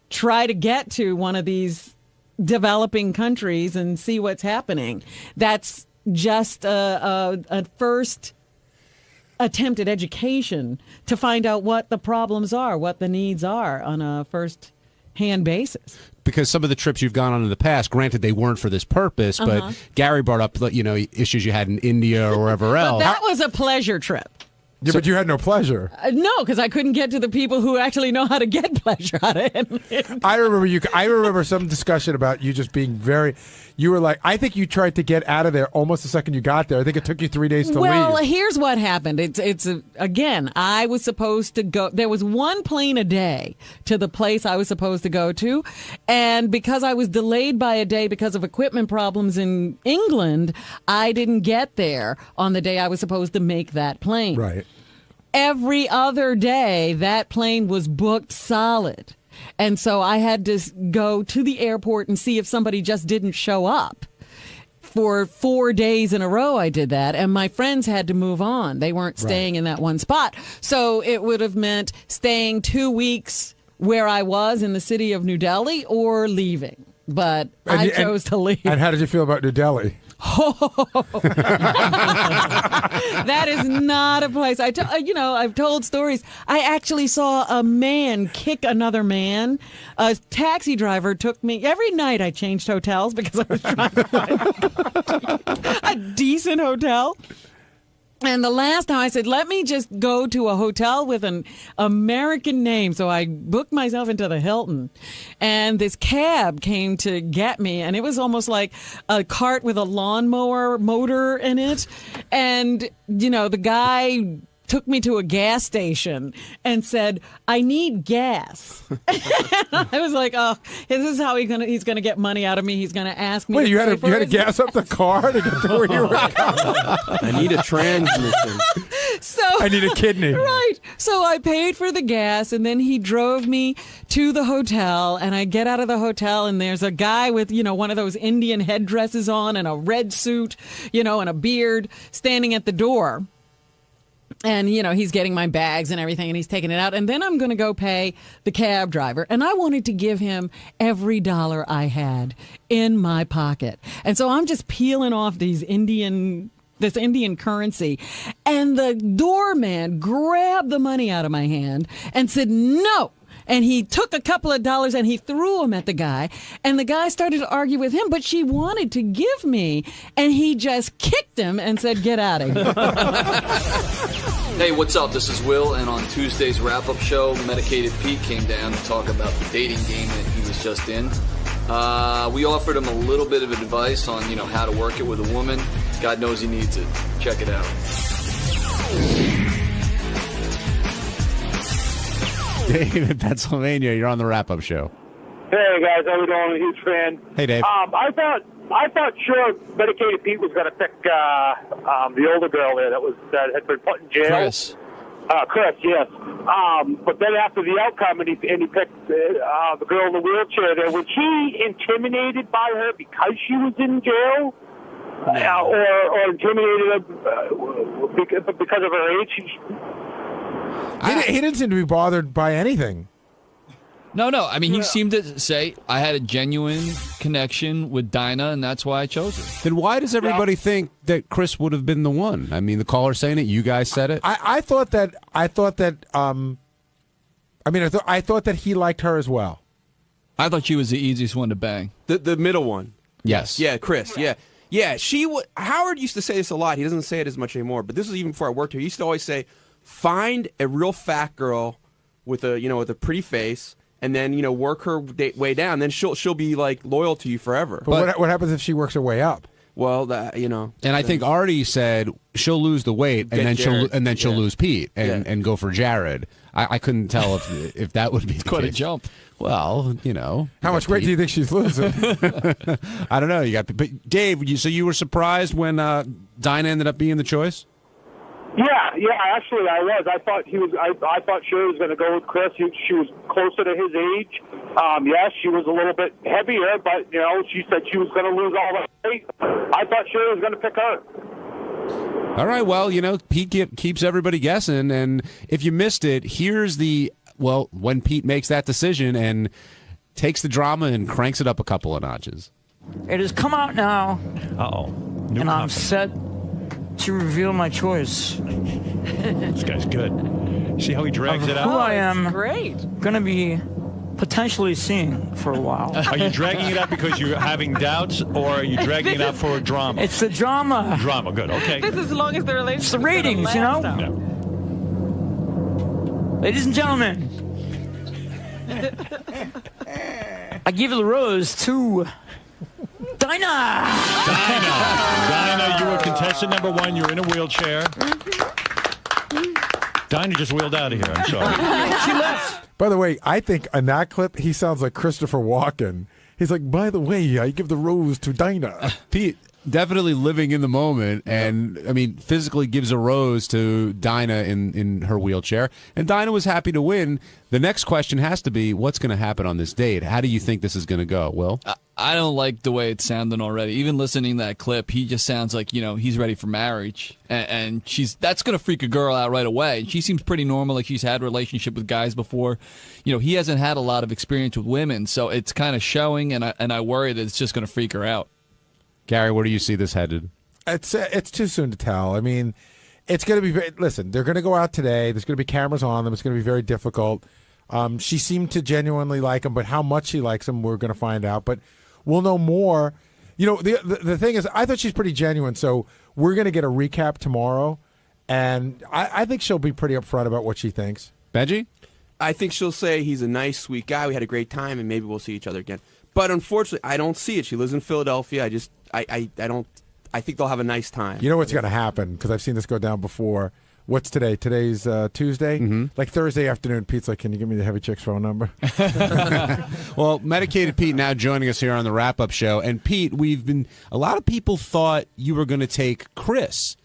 try to get to one of these developing countries and see what's happening. That's just a first attempt at education to find out what the problems are, what the needs are on a first-hand basis. Because some of the trips you've gone on in the past, granted they weren't for this purpose, but Gary brought up issues you had in India or wherever else. But that was a pleasure trip. Yeah, but you had no pleasure. No, because I couldn't get to the people who actually know how to get pleasure out of it. I remember some discussion about you just being you were like, I think you tried to get out of there almost the second you got there. I think it took you 3 days to leave. Well, here's what happened. Again, I was supposed to go. There was one plane a day to the place I was supposed to go to. And because I was delayed by a day because of equipment problems in England, I didn't get there on the day I was supposed to make that plane. Right. Every other day, that plane was booked solid. And so I had to go to the airport and see if somebody just didn't show up. For 4 days in a row, I did that. And my friends had to move on. They weren't staying in that one spot. So it would have meant staying 2 weeks where I was in the city of New Delhi or leaving. But I chose to leave. And how did you feel about New Delhi? That is not a place. I've told stories. I actually saw a man kick another man. A taxi driver took me. Every night I changed hotels because I was trying to find a decent hotel. And the last time I said, let me just go to a hotel with an American name. So I booked myself into the Hilton. And this cab came to get me. And it was almost like a cart with a lawnmower motor in it. And, the guy took me to a gas station and said, I need gas. I was like, oh, this is how he's gonna get money out of me. He's going to ask me. Wait, you had to gas up the car to get to where you were going? I need a transmission. I need a kidney. Right. So I paid for the gas, and then he drove me to the hotel, and I get out of the hotel, and there's a guy with, one of those Indian headdresses on and a red suit, and a beard standing at the door. And, he's getting my bags and everything, and he's taking it out. And then I'm going to go pay the cab driver. And I wanted to give him every dollar I had in my pocket. And so I'm just peeling off this Indian currency. And the doorman grabbed the money out of my hand and said, no. And he took a couple of dollars and he threw them at the guy. And the guy started to argue with him, but she wanted to give me. And he just kicked him and said, get out of here. Hey, what's up? This is Will. And on Tuesday's wrap-up show, Medicated Pete came down to talk about the dating game that he was just in. We offered him a little bit of advice on, how to work it with a woman. God knows he needs it. Check it out. Dave in Pennsylvania, you're on the wrap-up show. Hey guys, how we doing? I'm a huge fan. Hey Dave. I thought sure Medicated Pete was going to pick the older girl there that had been put in jail. Chris. Chris, yes. But then after the outcome, and he picked the girl in the wheelchair there. Was he intimidated by her because she was in jail, or intimidated because of her age? He didn't seem to be bothered by anything. No. I mean, he seemed to say, I had a genuine connection with Dinah, and that's why I chose her. Then why does everybody think that Chris would have been the one? I mean, the caller saying it, you guys said it. I thought that he liked her as well. I thought she was the easiest one to bang. The middle one. Yes. Yeah, Chris. Yeah. Yeah, Howard used to say this a lot. He doesn't say it as much anymore, but this was even before I worked here. He used to always say, find a real fat girl with a pretty face, and then work her way down. Then she'll be like loyal to you forever. But what happens if she works her way up? Well, And I think Artie said she'll lose the weight, and then she'll lose Pete and go for Jared. I couldn't tell if that would be quite a jump. Well, how much weight do you think she's losing? I don't know. But Dave, so you were surprised when Dinah ended up being the choice? Yeah. Actually, I was. I thought I thought Sherry was going to go with Chris. She was closer to his age. Yes, she was a little bit heavier, but she said she was going to lose all that weight. I thought Sherry was going to pick her. All right. Well, Pete keeps everybody guessing, and if you missed it, here's when Pete makes that decision and takes the drama and cranks it up a couple of notches. It has come out now. And I'm set to reveal my choice. This guy's good. See how he drags it out? Who I am great. Going to be potentially seeing for a while. Are you dragging it out because you're having doubts, or are you dragging it out for a drama? It's the drama. Drama, good, okay. This is as long as the relationship. It's the ratings, Yeah. Ladies and gentlemen, I give the rose to Dinah, you were contestant number 1. You're in a wheelchair. Dinah just wheeled out of here. I'm sorry. She left. By the way, I think in that clip, he sounds like Christopher Walken. He's like, by the way, I give the rose to Dinah. Pete, definitely living in the moment, and I mean, physically gives a rose to Dinah in her wheelchair, and Dinah was happy to win. The next question has to be, what's going to happen on this date? How do you think this is going to go, Will? I don't like the way it's sounding already. Even listening to that clip, he just sounds like, he's ready for marriage. And that's going to freak a girl out right away. She seems pretty normal, like she's had a relationship with guys before. He hasn't had a lot of experience with women, so it's kind of showing, and I worry that it's just going to freak her out. Gary, where do you see this headed? It's too soon to tell. I mean, it's going to be. Listen, they're going to go out today. There's going to be cameras on them. It's going to be very difficult. She seemed to genuinely like him, but how much she likes him, we're going to find out. But we'll know more. The thing is, I thought she's pretty genuine. So we're going to get a recap tomorrow, and I think she'll be pretty upfront about what she thinks. Benji? I think she'll say he's a nice, sweet guy. We had a great time, and maybe we'll see each other again. But unfortunately, I don't see it. She lives in Philadelphia. I don't. I think they'll have a nice time. You know what's going to happen, because I've seen this go down before. What's today? Today's Tuesday? Mm-hmm. Like Thursday afternoon, Pete's like, can you give me the Heavy Chick's phone number? Well, Medicated Pete now joining us here on the wrap-up show. And Pete, a lot of people thought you were going to take Chris,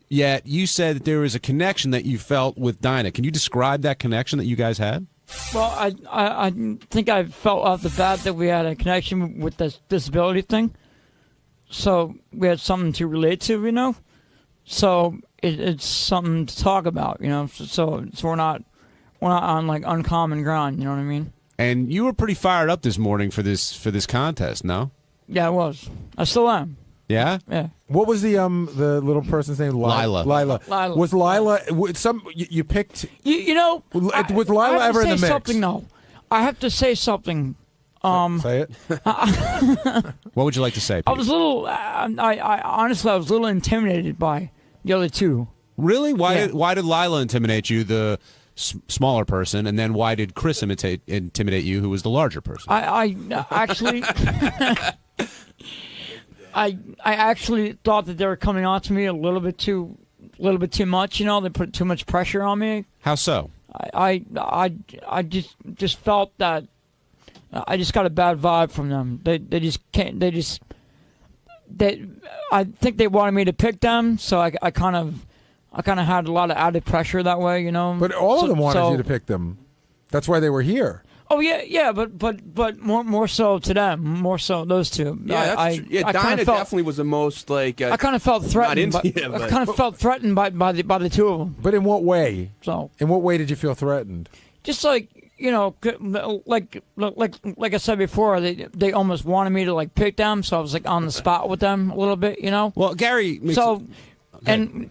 yet you said that there was a connection that you felt with Dinah. Can you describe that connection that you guys had? Well, I think I felt off the bat that we had a connection with this disability thing. So we had something to relate to, So it's something to talk about, So we're not on like uncommon ground, you know what I mean? And you were pretty fired up this morning for this contest, no? Yeah, I was. I still am. Yeah? Yeah. What was the little person's name? Lila. Lila. Was Lila you picked? Was Lila ever in the mix? Something, though. I have to say something. Say it. What would you like to say, Pete? I was a little. I honestly, I was a little intimidated by the other two. Really? Why did Lila intimidate you, the smaller person, and then why did Chris intimidate you, who was the larger person? I actually. I actually thought that they were coming on to me a little bit too much. They put too much pressure on me. How so? I just felt that I just got a bad vibe from them. They just can't. I think they wanted me to pick them, so I kind of had a lot of added pressure that way. But all of them wanted you to pick them. That's why they were here. Oh yeah, but more so to them, more so those two. Yeah, that's true. Yeah, Dinah definitely was the most like. I kind of felt threatened. I kind of felt threatened by the two of them. But in what way? So in what way did you feel threatened? Just like you know, like I said before, they almost wanted me to like pick them, so I was like on the spot with them a little bit, you know. Well, Gary, and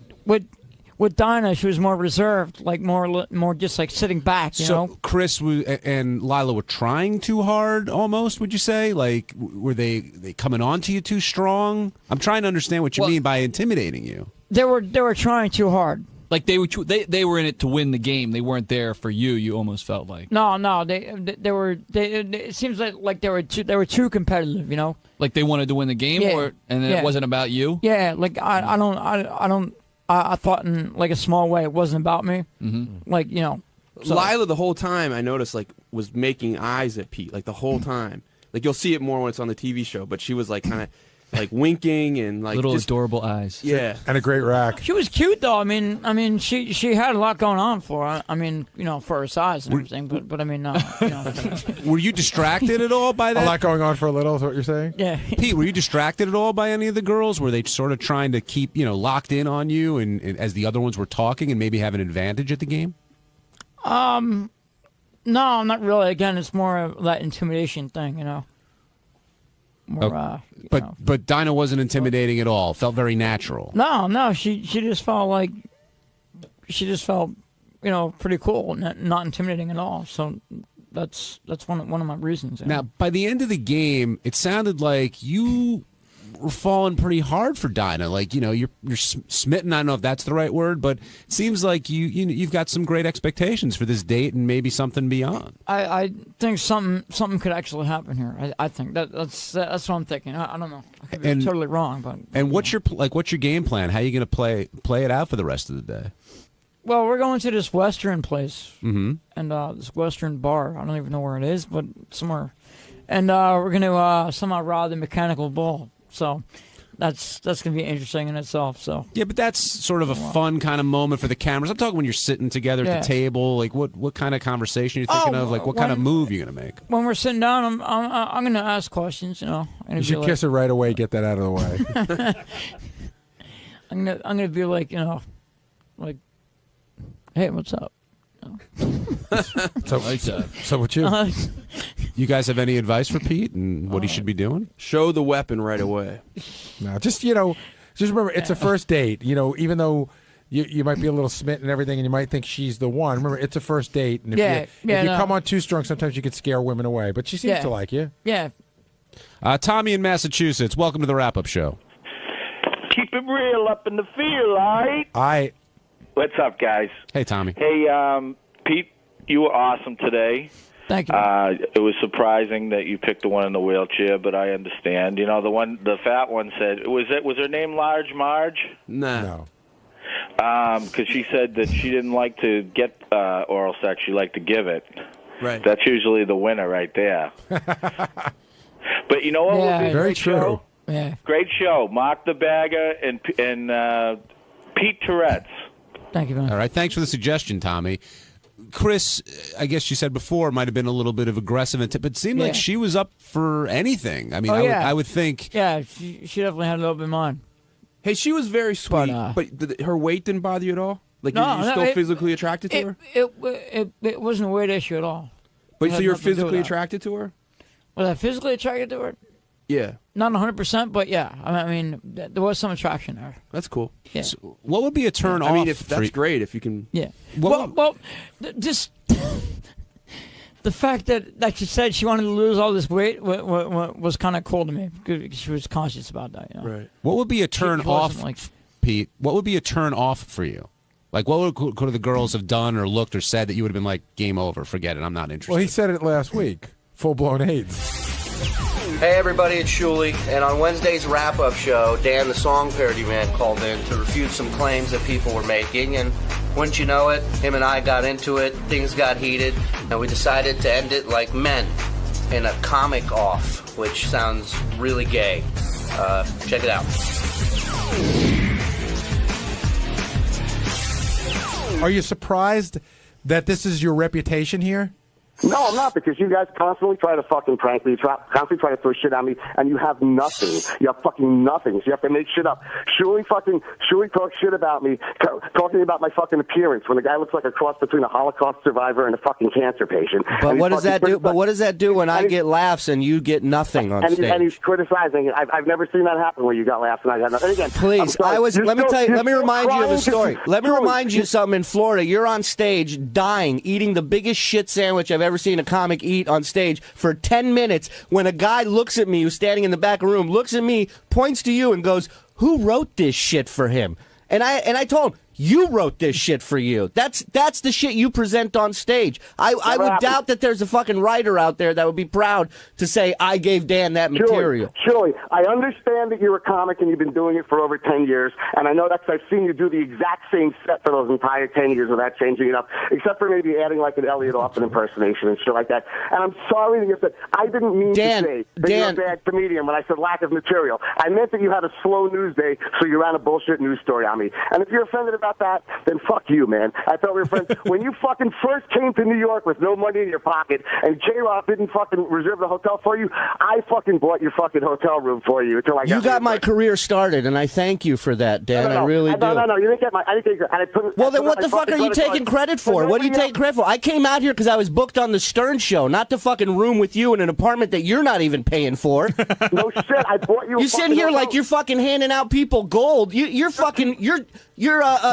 with Dinah, she was more reserved, like more just like sitting back, you know. Chris and Lila were trying too hard, almost. Would you say? Like, were they coming on to you too strong? I'm trying to understand what you mean by intimidating you. They were trying too hard. Like they were in it to win the game. They weren't there for you. You almost felt like. No, they were. It seems like they were too competitive. You know. Like they wanted to win the game, and then it wasn't about you. Yeah, like I don't. I thought in like a small way it wasn't about me. Mm-hmm. Like, you know. So. Lila the whole time I noticed like was making eyes at Pete like the whole time. Like you'll see it more when it's on the TV show, but she was like kind of like winking and like little just adorable eyes. Yeah, and a great rack. She was cute though. I mean, she had a lot going on for her. I mean, you know, for her size and everything. But I mean, you know. Were you distracted at all by that? A lot going on for a little is what you're saying? Yeah. Pete, were you distracted at all by any of the girls? Were they sort of trying to keep locked in on you, and as the other ones were talking, and maybe have an advantage at the game? No, not really. Again, it's more of that intimidation thing, you know. More, but Dinah wasn't intimidating at all. Felt very natural. No, she just felt like you know, pretty cool, not intimidating at all. So that's one of my reasons. Now, by the end of the game, it sounded like you were falling pretty hard for Dinah. Like, you know, you're smitten. I don't know if that's the right word, but it seems like you've got some great expectations for this date and maybe something beyond. I think something could actually happen here. I think that's what I'm thinking. I don't know. I could be totally wrong, but. And what's your game plan? How are you going to play it out for the rest of the day? Well, we're going to this Western place, and this Western bar. I don't even know where it is, but somewhere. And we're going to somehow rob the mechanical bull. So that's going to be interesting in itself. So yeah, but that's sort of a fun kind of moment for the cameras. I'm talking when you're sitting together at the table. Like what kind of conversation you're thinking of? Like what kind of move you're going to make? When we're sitting down, I'm going to ask questions. You know, you should kiss her right away. Get that out of the way. I'm gonna be like, you know, like, hey, what's up? So what you? You guys have any advice for Pete and what he should be doing? Show the weapon right away. No, just remember it's a first date. You know, even though you might be a little smitten and everything, and you might think she's the one. Remember, it's a first date, and if you come on too strong, sometimes you could scare women away. But she seems to like you. Yeah. Tommy in Massachusetts, welcome to the wrap-up show. Keep it real up in the field, all right? What's up, guys? Hey, Tommy. Hey, Pete, you were awesome today. Thank you. It was surprising that you picked the one in the wheelchair, but I understand. You know, the fat one said, was her name Large Marge? No. Because she said that she didn't like to get oral sex; she liked to give it. Right. That's usually the winner right there. But you know what? Yeah, would be very great true. Show? Yeah. Great show. Mark the Bagger and Pete Tourette's. Thank you, man. All right, thanks for the suggestion, Tommy. Chris, I guess you said before, might have been a little bit of aggressive, but it seemed like she was up for anything. I mean, I would think. Yeah, she definitely had a little bit of mine. Hey, she was very sweet, but her weight didn't bother you at all? Like, you're still physically attracted to her? It wasn't a weight issue at all. But so you're physically attracted to her? Was I physically attracted to her? Yeah. Not 100%, but yeah. I mean, there was some attraction there. That's cool. Yeah. So what would be a turn off? I mean, that's great if you can. Yeah. Well, just the fact that she said she wanted to lose all this weight was kind of cool to me because she was conscious about that. You know? Right. What would be a turn off, Pete? What would be a turn off for you? Like, what could the girls have done or looked or said that you would have been like, game over, forget it, I'm not interested? Well, he said it last week. Full-blown AIDS. Hey everybody, it's Shuli, and on Wednesday's wrap-up show, Dan the Song Parody Man called in to refute some claims that people were making, and wouldn't you know it, him and I got into it, things got heated, and we decided to end it like men, in a comic off, which sounds really gay. Check it out. Are you surprised that this is your reputation here? No, I'm not, because you guys constantly try to fucking prank me, constantly try to throw shit at me, and you have nothing. You have fucking nothing. So you have to make shit up. Shuli talks shit about me, talking about my fucking appearance when the guy looks like a cross between a Holocaust survivor and a fucking cancer patient. But what does that do? But what does that do when I get laughs and you get nothing on stage? And he's criticizing. I've never seen that happen where you got laughs and I got nothing. And again, please, let me remind you of a story. Let me remind you something. In Florida, you're on stage dying, eating the biggest shit sandwich I've ever seen a comic eat on stage for 10 minutes when a guy looks at me who's standing in the back of the room, looks at me, points to you and goes, "Who wrote this shit for him?" And I told him, "You wrote this shit for you." That's the shit you present on stage. I would doubt that there's a fucking writer out there that would be proud to say, "I gave Dan that material." Surely. I understand that you're a comic and you've been doing it for over 10 years, and I know that 'cause I've seen you do the exact same set for those entire 10 years without changing it up, except for maybe adding like an Elliot Offman impersonation and shit like that. And I'm sorry that you said, I didn't mean to say that you're a bad comedian when I said lack of material. I meant that you had a slow news day, so you ran a bullshit news story on me. And if you're offended about that, then fuck you, man. I thought we were friends. When you fucking first came to New York with no money in your pocket and J-Rock didn't fucking reserve the hotel for you, I fucking bought your fucking hotel room for you until I got You got my career started, and I thank you for that, Dan. I really do. No, you didn't get my... I didn't get... Well, then what the fuck are you taking credit for? What are you taking credit for? I came out here because I was booked on the Stern Show, not to fucking room with you in an apartment that you're not even paying for. No shit, I bought you. You sitting here like you're fucking handing out people gold. You're fucking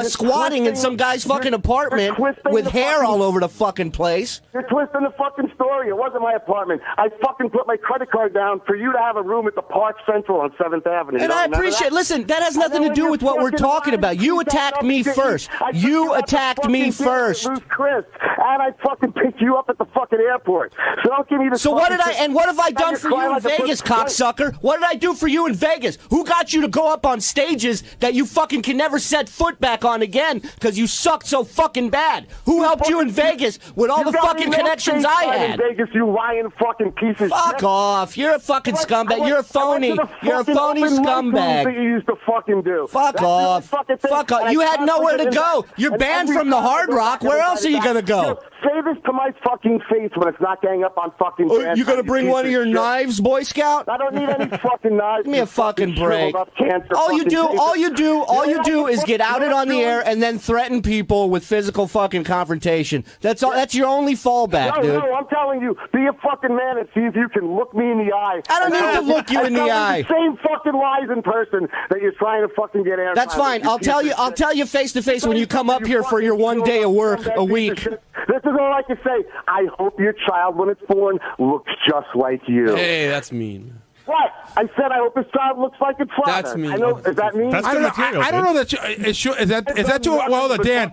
squatting in some guy's fucking apartment with hair all over the fucking place. You're twisting the fucking story. It wasn't my apartment. I fucking put my credit card down for you to have a room at the Park Central on 7th Avenue. And I appreciate. Listen, that has nothing to do with what we're talking about. You attacked me first. You attacked me first. Chris, and I fucking picked you up at the fucking airport. So don't give me the. So what did I? And what have I done for you in Vegas, cocksucker? What did I do for you in Vegas? Who got you to go up on stages that you fucking can never set foot back on again because you sucked so fucking bad? Who helped you in Vegas with all the fucking connections I had? In Vegas, you lying fucking piece of shit. Fuck off! You're a fucking scumbag. You're a phony. You're a phony scumbag. That you used to fucking do. Fuck off! Fuck off! You had nowhere to go. You're banned from the Hard Rock. Where else are you gonna go? Say this to my fucking face when it's not getting up on fucking. Oh, you gonna bring one of your knives, Boy Scout? I don't need any fucking knives. Give me a fucking break. All you do is get outed on the air and then threaten people with physical fucking confrontation. That's all. That's your only fallback, dude. No, I'm telling you, be a fucking man and see if you can look me in the eye. I don't need to look you in the eye. The same fucking lies in person that you're trying to fucking get air. That's fine. I'll tell you face to face when you come up here for your 1 day of work a week. This is all I can say. I hope your child, when it's born, looks just like you. Hey, that's mean. What? I said I hope his child looks like its father. That's mean. I know, is that mean? That's good material. I don't know that. Is that to? Well, Dan,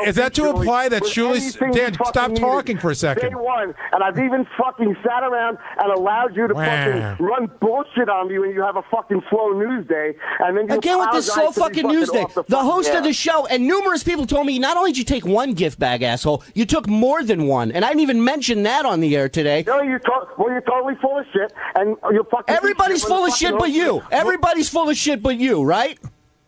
is that to imply that Shuli's? Dan, stop talking for a second. Day one, and I've even fucking sat around and allowed you to fucking run bullshit on me when you have a fucking slow news day, and then you again with this slow fucking news day. The host of the show and numerous people told me not only did you take one gift bag, asshole, you took more than one, and I didn't even mention that on the air today. No, you're totally full of shit, and you're fucking. Everybody's full of shit but you. Everybody's full of shit but you, right?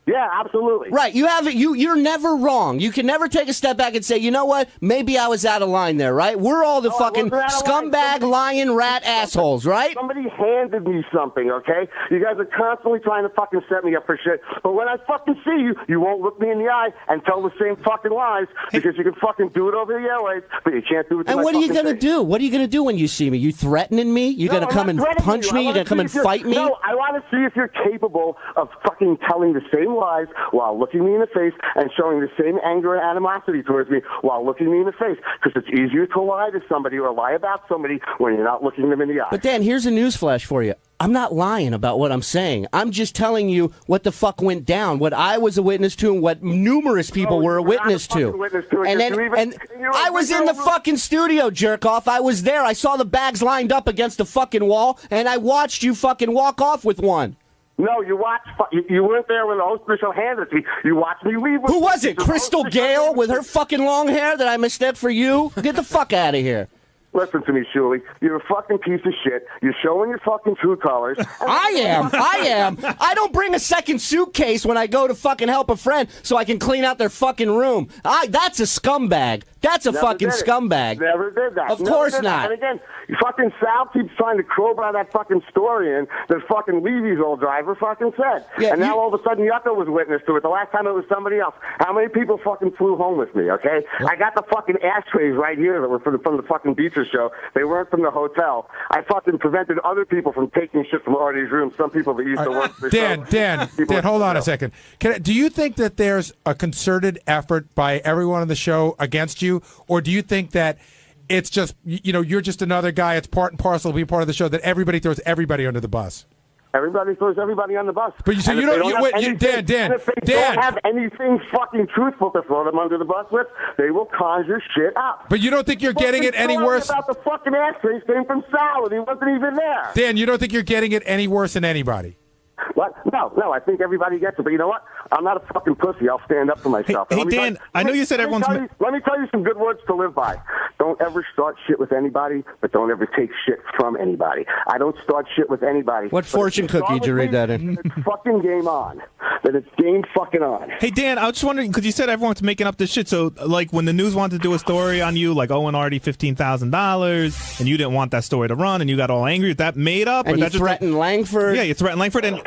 Yeah, absolutely. Right. You have it. You're never wrong. You can never take a step back and say, you know what? Maybe I was out of line there, right? We're all the fucking scumbag, lion, rat assholes, right? Somebody handed me something, okay? You guys are constantly trying to fucking set me up for shit. But when I fucking see you, you won't look me in the eye and tell the same fucking lies because you can fucking do it over the airways, but you can't do it to And my what are you fucking going to face. do? What are you going to do when you see me? You threatening me? You're going to come and punch me? You're going to come and fight me? No, I want to see if you're capable of fucking telling the same lies while looking me in the face and showing the same anger and animosity towards me while looking me in the face. Because it's easier to lie to somebody or lie about somebody when you're not looking them in the eye. But Dan, here's a newsflash for you. I'm not lying about what I'm saying. I'm just telling you what the fuck went down, what I was a witness to, and what numerous people were a witness to. And I was in the fucking studio, jerk off. I was there. I saw the bags lined up against the fucking wall, and I watched you fucking walk off with one. No, you watched. You weren't there when the host of the show handed it to me. You watched me leave. Who was it? Crystal Gale with her fucking long hair that I mistook for you? Get the fuck out of here. Listen to me, Shuli. You're a fucking piece of shit. You're showing your fucking true colors. I am. I don't bring a second suitcase when I go to fucking help a friend so I can clean out their fucking room. That's a scumbag. That's a Never fucking did it. scumbag. Never did that. Of Never course did that. not. And again, fucking Sal keeps trying to crowbar that fucking story in that fucking Levy's old driver fucking said. Yeah, and now all of a sudden Yucca was witness to it. The last time it was somebody else. How many people fucking flew home with me, okay? I got the fucking ashtrays right here that were from the fucking Beacher show. They weren't from the hotel. I fucking prevented other people from taking shit from Artie's room. Some people that used to work for the show. Dan, hold on a second. Do you think that there's a concerted effort by everyone on the show against you, or do you think that it's just, you're just another guy, it's part and parcel to be part of the show, that everybody throws everybody under the bus? Everybody throws everybody on the bus. But you say And you if don't. they have anything- Dan. and if they don't have anything fucking truthful to throw them under the bus with, they will conjure shit up. But you don't think you're getting it any worse? About the fucking ashtrays came from Sal, and he wasn't even there. Dan, you don't think you're getting it any worse than anybody? What? No. I think everybody gets it. But you know what? I'm not a fucking pussy. I'll stand up for myself. Hey, Dan, I know you said everyone's. Let me tell you some good words to live by. Don't ever start shit with anybody, but don't ever take shit from anybody. I don't start shit with anybody. What fortune cookie did you read that in? It's fucking game on. That it's game fucking on. Hey, Dan, I was just wondering, because you said everyone's making up this shit. So, like, when the news wanted to do a story on you, like Owen Artie $15,000, and you didn't want that story to run, and you got all angry, is that made up? And or you that threatened Langford? Yeah, you threatened Langford. And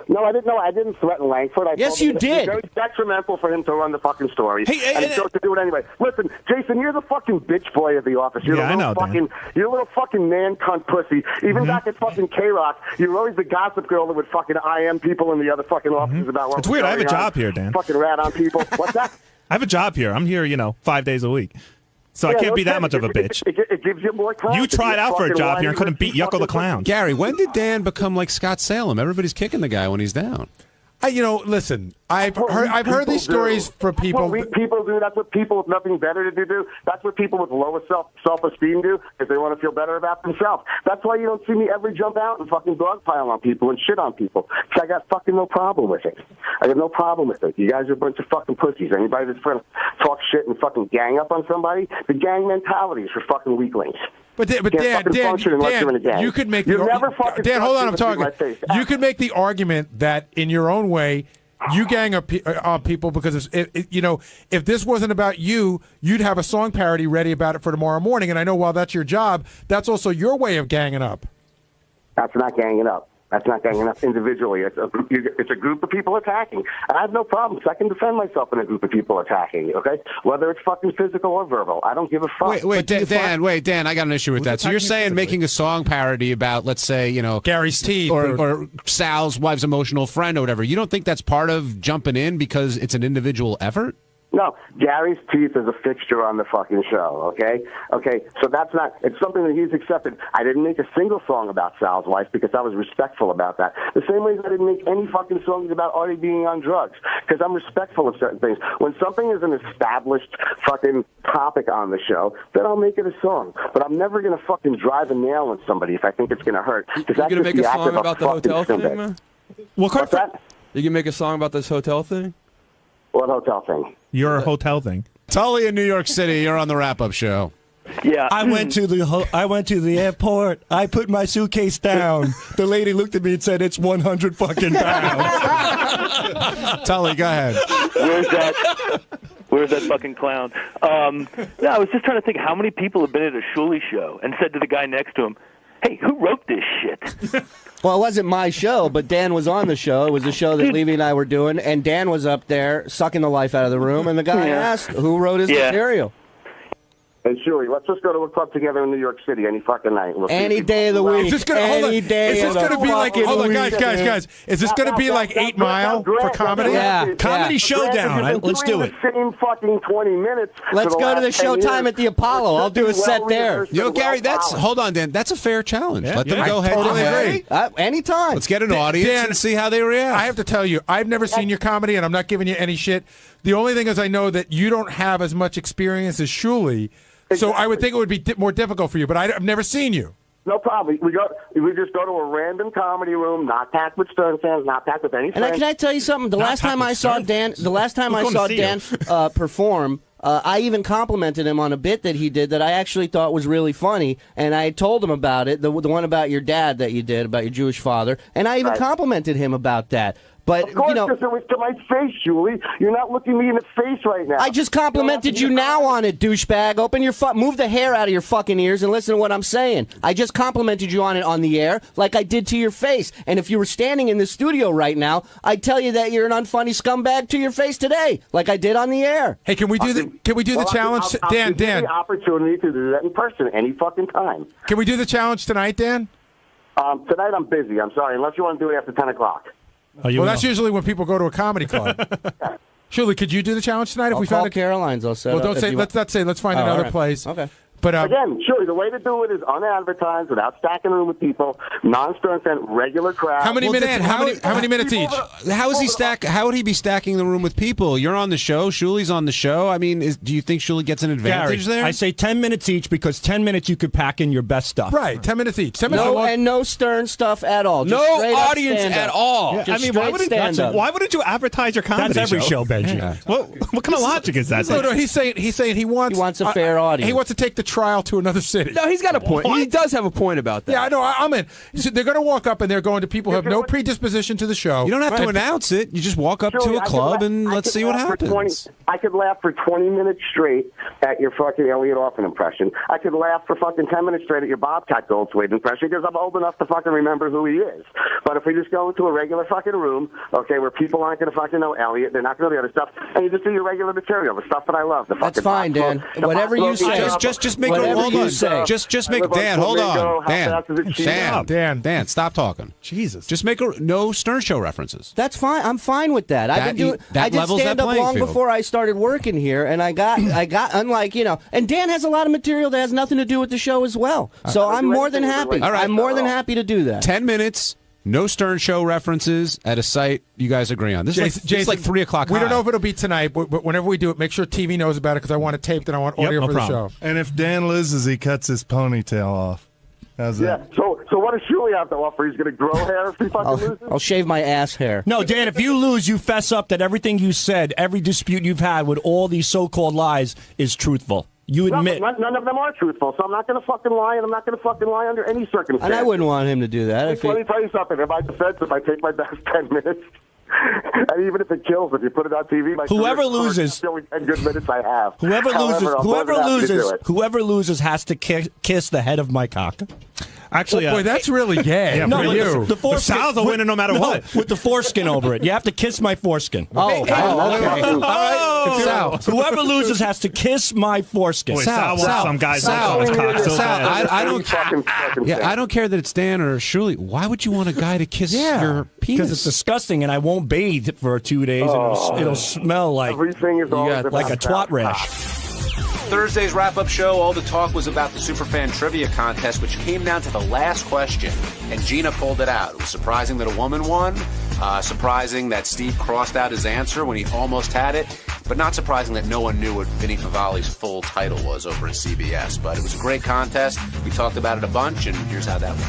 No, I didn't. No, I didn't threaten Langford. I Yes, told him you that did. It was very detrimental for him to run the fucking story. Hey, and he chose to do it anyway. Listen, Jason, you're the fucking bitch boy of the office. You're Yeah, a I little know, Dan. you're a little fucking man cunt pussy. Even back at fucking K-Rock, you were always the gossip girl that would fucking IM people in the other fucking offices about what It's was weird. I have a going on. job here, Dan. Fucking rat on people. What's that? I have a job here. I'm here, 5 days a week. So I Yeah, can't be okay. that much of a bitch. It gives you more time. You to tried be out for a fucking job here and whiny couldn't beat Yucko the Clown. Gary, when did Dan become like Scott Salem? Everybody's kicking the guy when he's down. Listen, I've heard these stories from people. That's what weak people do. That's what people with nothing better to do. That's what people with lower self-esteem do if they want to feel better about themselves. That's why you don't see me ever jump out and fucking dogpile on people and shit on people. 'Cause I got fucking no problem with it. I got no problem with it. You guys are a bunch of fucking pussies. Anybody that's going to talk shit and fucking gang up on somebody, the gang mentality is for fucking weaklings. But You can't fucking function unless you're in a gang. you could make You've the never fucking Dan. Hold on, I'm touched me talking. with my face. You could make the argument that in your own way, you gang up on people because if this wasn't about you, you'd have a song parody ready about it for tomorrow morning. And I know while that's your job, that's also your way of ganging up. That's not ganging up. That's not ganging up individually. It's a group of people attacking. And I have no problems. I can defend myself in a group of people attacking, okay? Whether it's fucking physical or verbal. I don't give a fuck. Wait, Dan, I got an issue with that. So you're saying making a song parody about, let's say, Gary's teeth or Sal's wife's emotional friend or whatever. You don't think that's part of jumping in because it's an individual effort? No, Gary's teeth is a fixture on the fucking show, okay? Okay, so that's not, it's something that he's accepted. I didn't make a single song about Sal's wife because I was respectful about that. The same way as I didn't make any fucking songs about Artie being on drugs because I'm respectful of certain things. When something is an established fucking topic on the show, then I'll make it a song. But I'm never going to fucking drive a nail on somebody if I think it's going to hurt. You're going to make a song about the hotel thing, man? What's that? You can make a song about this hotel thing? What hotel thing? Your hotel thing. Tully in New York City, you're on the wrap-up show. Yeah, I went to the airport. I put my suitcase down. The lady looked at me and said, "It's 100 fucking pounds." Tully, go ahead. Where's that fucking clown? No, I was just trying to think how many people have been at a Shuley show and said to the guy next to him, "Hey, who wrote this shit?" Well, it wasn't my show, but Dan was on the show. It was a show that Levy and I were doing, and Dan was up there sucking the life out of the room, and the guy asked who wrote his material. Hey, Shuey, let's just go to a club together in New York City any fucking night. We'll Any day of the week. Is this going to be like? Hold on, guys. Is this going to be like 8 Mile for comedy? Comedy Showdown. Let's do it. Same fucking 20 minutes. Let's go to the Showtime at the Apollo. I'll do a set there. Yo, Gary, hold on, Dan. That's a fair challenge. Let them go ahead. Totally agree. Anytime. Let's get an audience and see how they react. I have to tell you, I've never seen your comedy, and I'm not giving you any shit. The only thing is I know that you don't have as much experience as Shuley, so I would think it would be more difficult for you, but I've never seen you. No problem. We just go to a random comedy room, not packed with Stern fans, not packed with any And friends. can I tell you something? The last time I saw Dan perform, I even complimented him on a bit that he did that I actually thought was really funny, and I told him about it, the one about your dad that you did, about your Jewish father, and I even complimented him about that. But, of course, you know, because it was to my face, Julie. You're not looking me in the face right now. I just complimented you now on it, douchebag. Open your move the hair out of your fucking ears and listen to what I'm saying. I just complimented you on it on the air like I did to your face. And if you were standing in the studio right now, I'd tell you that you're an unfunny scumbag to your face today, like I did on the air. Hey, can we do the challenge, Dan? I'll give you the opportunity to do that in person any fucking time. Can we do the challenge tonight, Dan? Tonight I'm busy. I'm sorry, unless you want to do it after 10 o'clock. Well, that's usually when people go to a comedy club. Shirley, could you do the challenge tonight? If we call found Caroline's, I'll set Well, up don't if say. you Let's not say. Let's find Oh, another all right. place. Okay. But again, Shirley, the way to do it is unadvertised, without stacking the room with people, non-stern fan, regular crowd. How many minutes? Dan, how many minutes each? How is he stack? How would he be stacking the room with people? You're on the show. Shuli's on the show. I mean, do you think Shuli gets an advantage Gary, there? I say 10 minutes each because 10 minutes you could pack in your best stuff. Right, 10 minutes each. No Stern stuff at all. Just No straight up audience stand-up. at all. Just I mean, why stand-up. wouldn't you advertise your comedy That's every show, Benji. Yeah. What kind of logic is that? No, he's saying he wants a fair audience. He wants to take the trial to another city. No, he's got a point. He does have a point about that. Yeah, I know. I'm in. So they're going to walk up and they're going to people who have no predisposition to the show. You don't have to announce it. You just walk up to a club and let's see what happens. I could laugh for 20 minutes straight at your fucking Elliot Offen impression. I could laugh for fucking 10 minutes straight at your Bobcat Goldthwait impression because I'm old enough to fucking remember who he is. But if we just go into a regular fucking room, okay, where people aren't going to fucking know Elliot, they're not going to know the other stuff, and you just do your regular material, the stuff that I love. The That's fucking fine, Dan. Whatever you say. Just make Whatever hold you on. say. Just make Dan. Hold on. Dan. Stop talking. Jesus. Just make no Stern Show references. That's fine. I'm fine with that. I've been doing. I did stand up long before I started working here, and I got unlike and Dan has a lot of material that has nothing to do with the show as well. So I'm more than happy. All right. I'm more than happy to do that. 10 minutes. No Stern Show references at a site you guys agree on. This is like 3 o'clock. We don't know if it'll be tonight, but whenever we do it, make sure TV knows about it because I want it taped and I want audio for the show. And if Dan loses, he cuts his ponytail off. How's that? So what does Shuli have to offer? He's going to grow hair if he fucking loses? I'll shave my ass hair. No, Dan, if you lose, you fess up that everything you said, every dispute you've had with all these so-called lies is truthful. You admit. None of them are truthful, so I'm not going to fucking lie, and I'm not going to fucking lie under any circumstance. And I wouldn't want him to do that. Let me tell you something. In my defense, if I take my best 10 minutes, and even if it kills, if you put it on TV, my whoever loses, the only 10 good minutes I have. Whoever loses has to kiss the head of my cock. Actually, boy, that's really gay. No, for you. the foreskin, Sal's a winner no matter what. With the foreskin over it. You have to kiss my foreskin. Okay. All right. Sal, whoever loses has to kiss my foreskin. Boy, Sal wants some guys Sal, on his cock so bad. I don't care that it's Dan or Shuli. Why would you want a guy to kiss your penis? Because it's disgusting, and I won't bathe for 2 days, and it'll smell like everything is like a twat rash. Thursday's wrap-up show, all the talk was about the Superfan Trivia Contest, which came down to the last question, and Gina pulled it out. It was surprising that a woman won, surprising that Steve crossed out his answer when he almost had it, but not surprising that no one knew what Vinny Favale's full title was over at CBS. But it was a great contest. We talked about it a bunch, and here's how that went.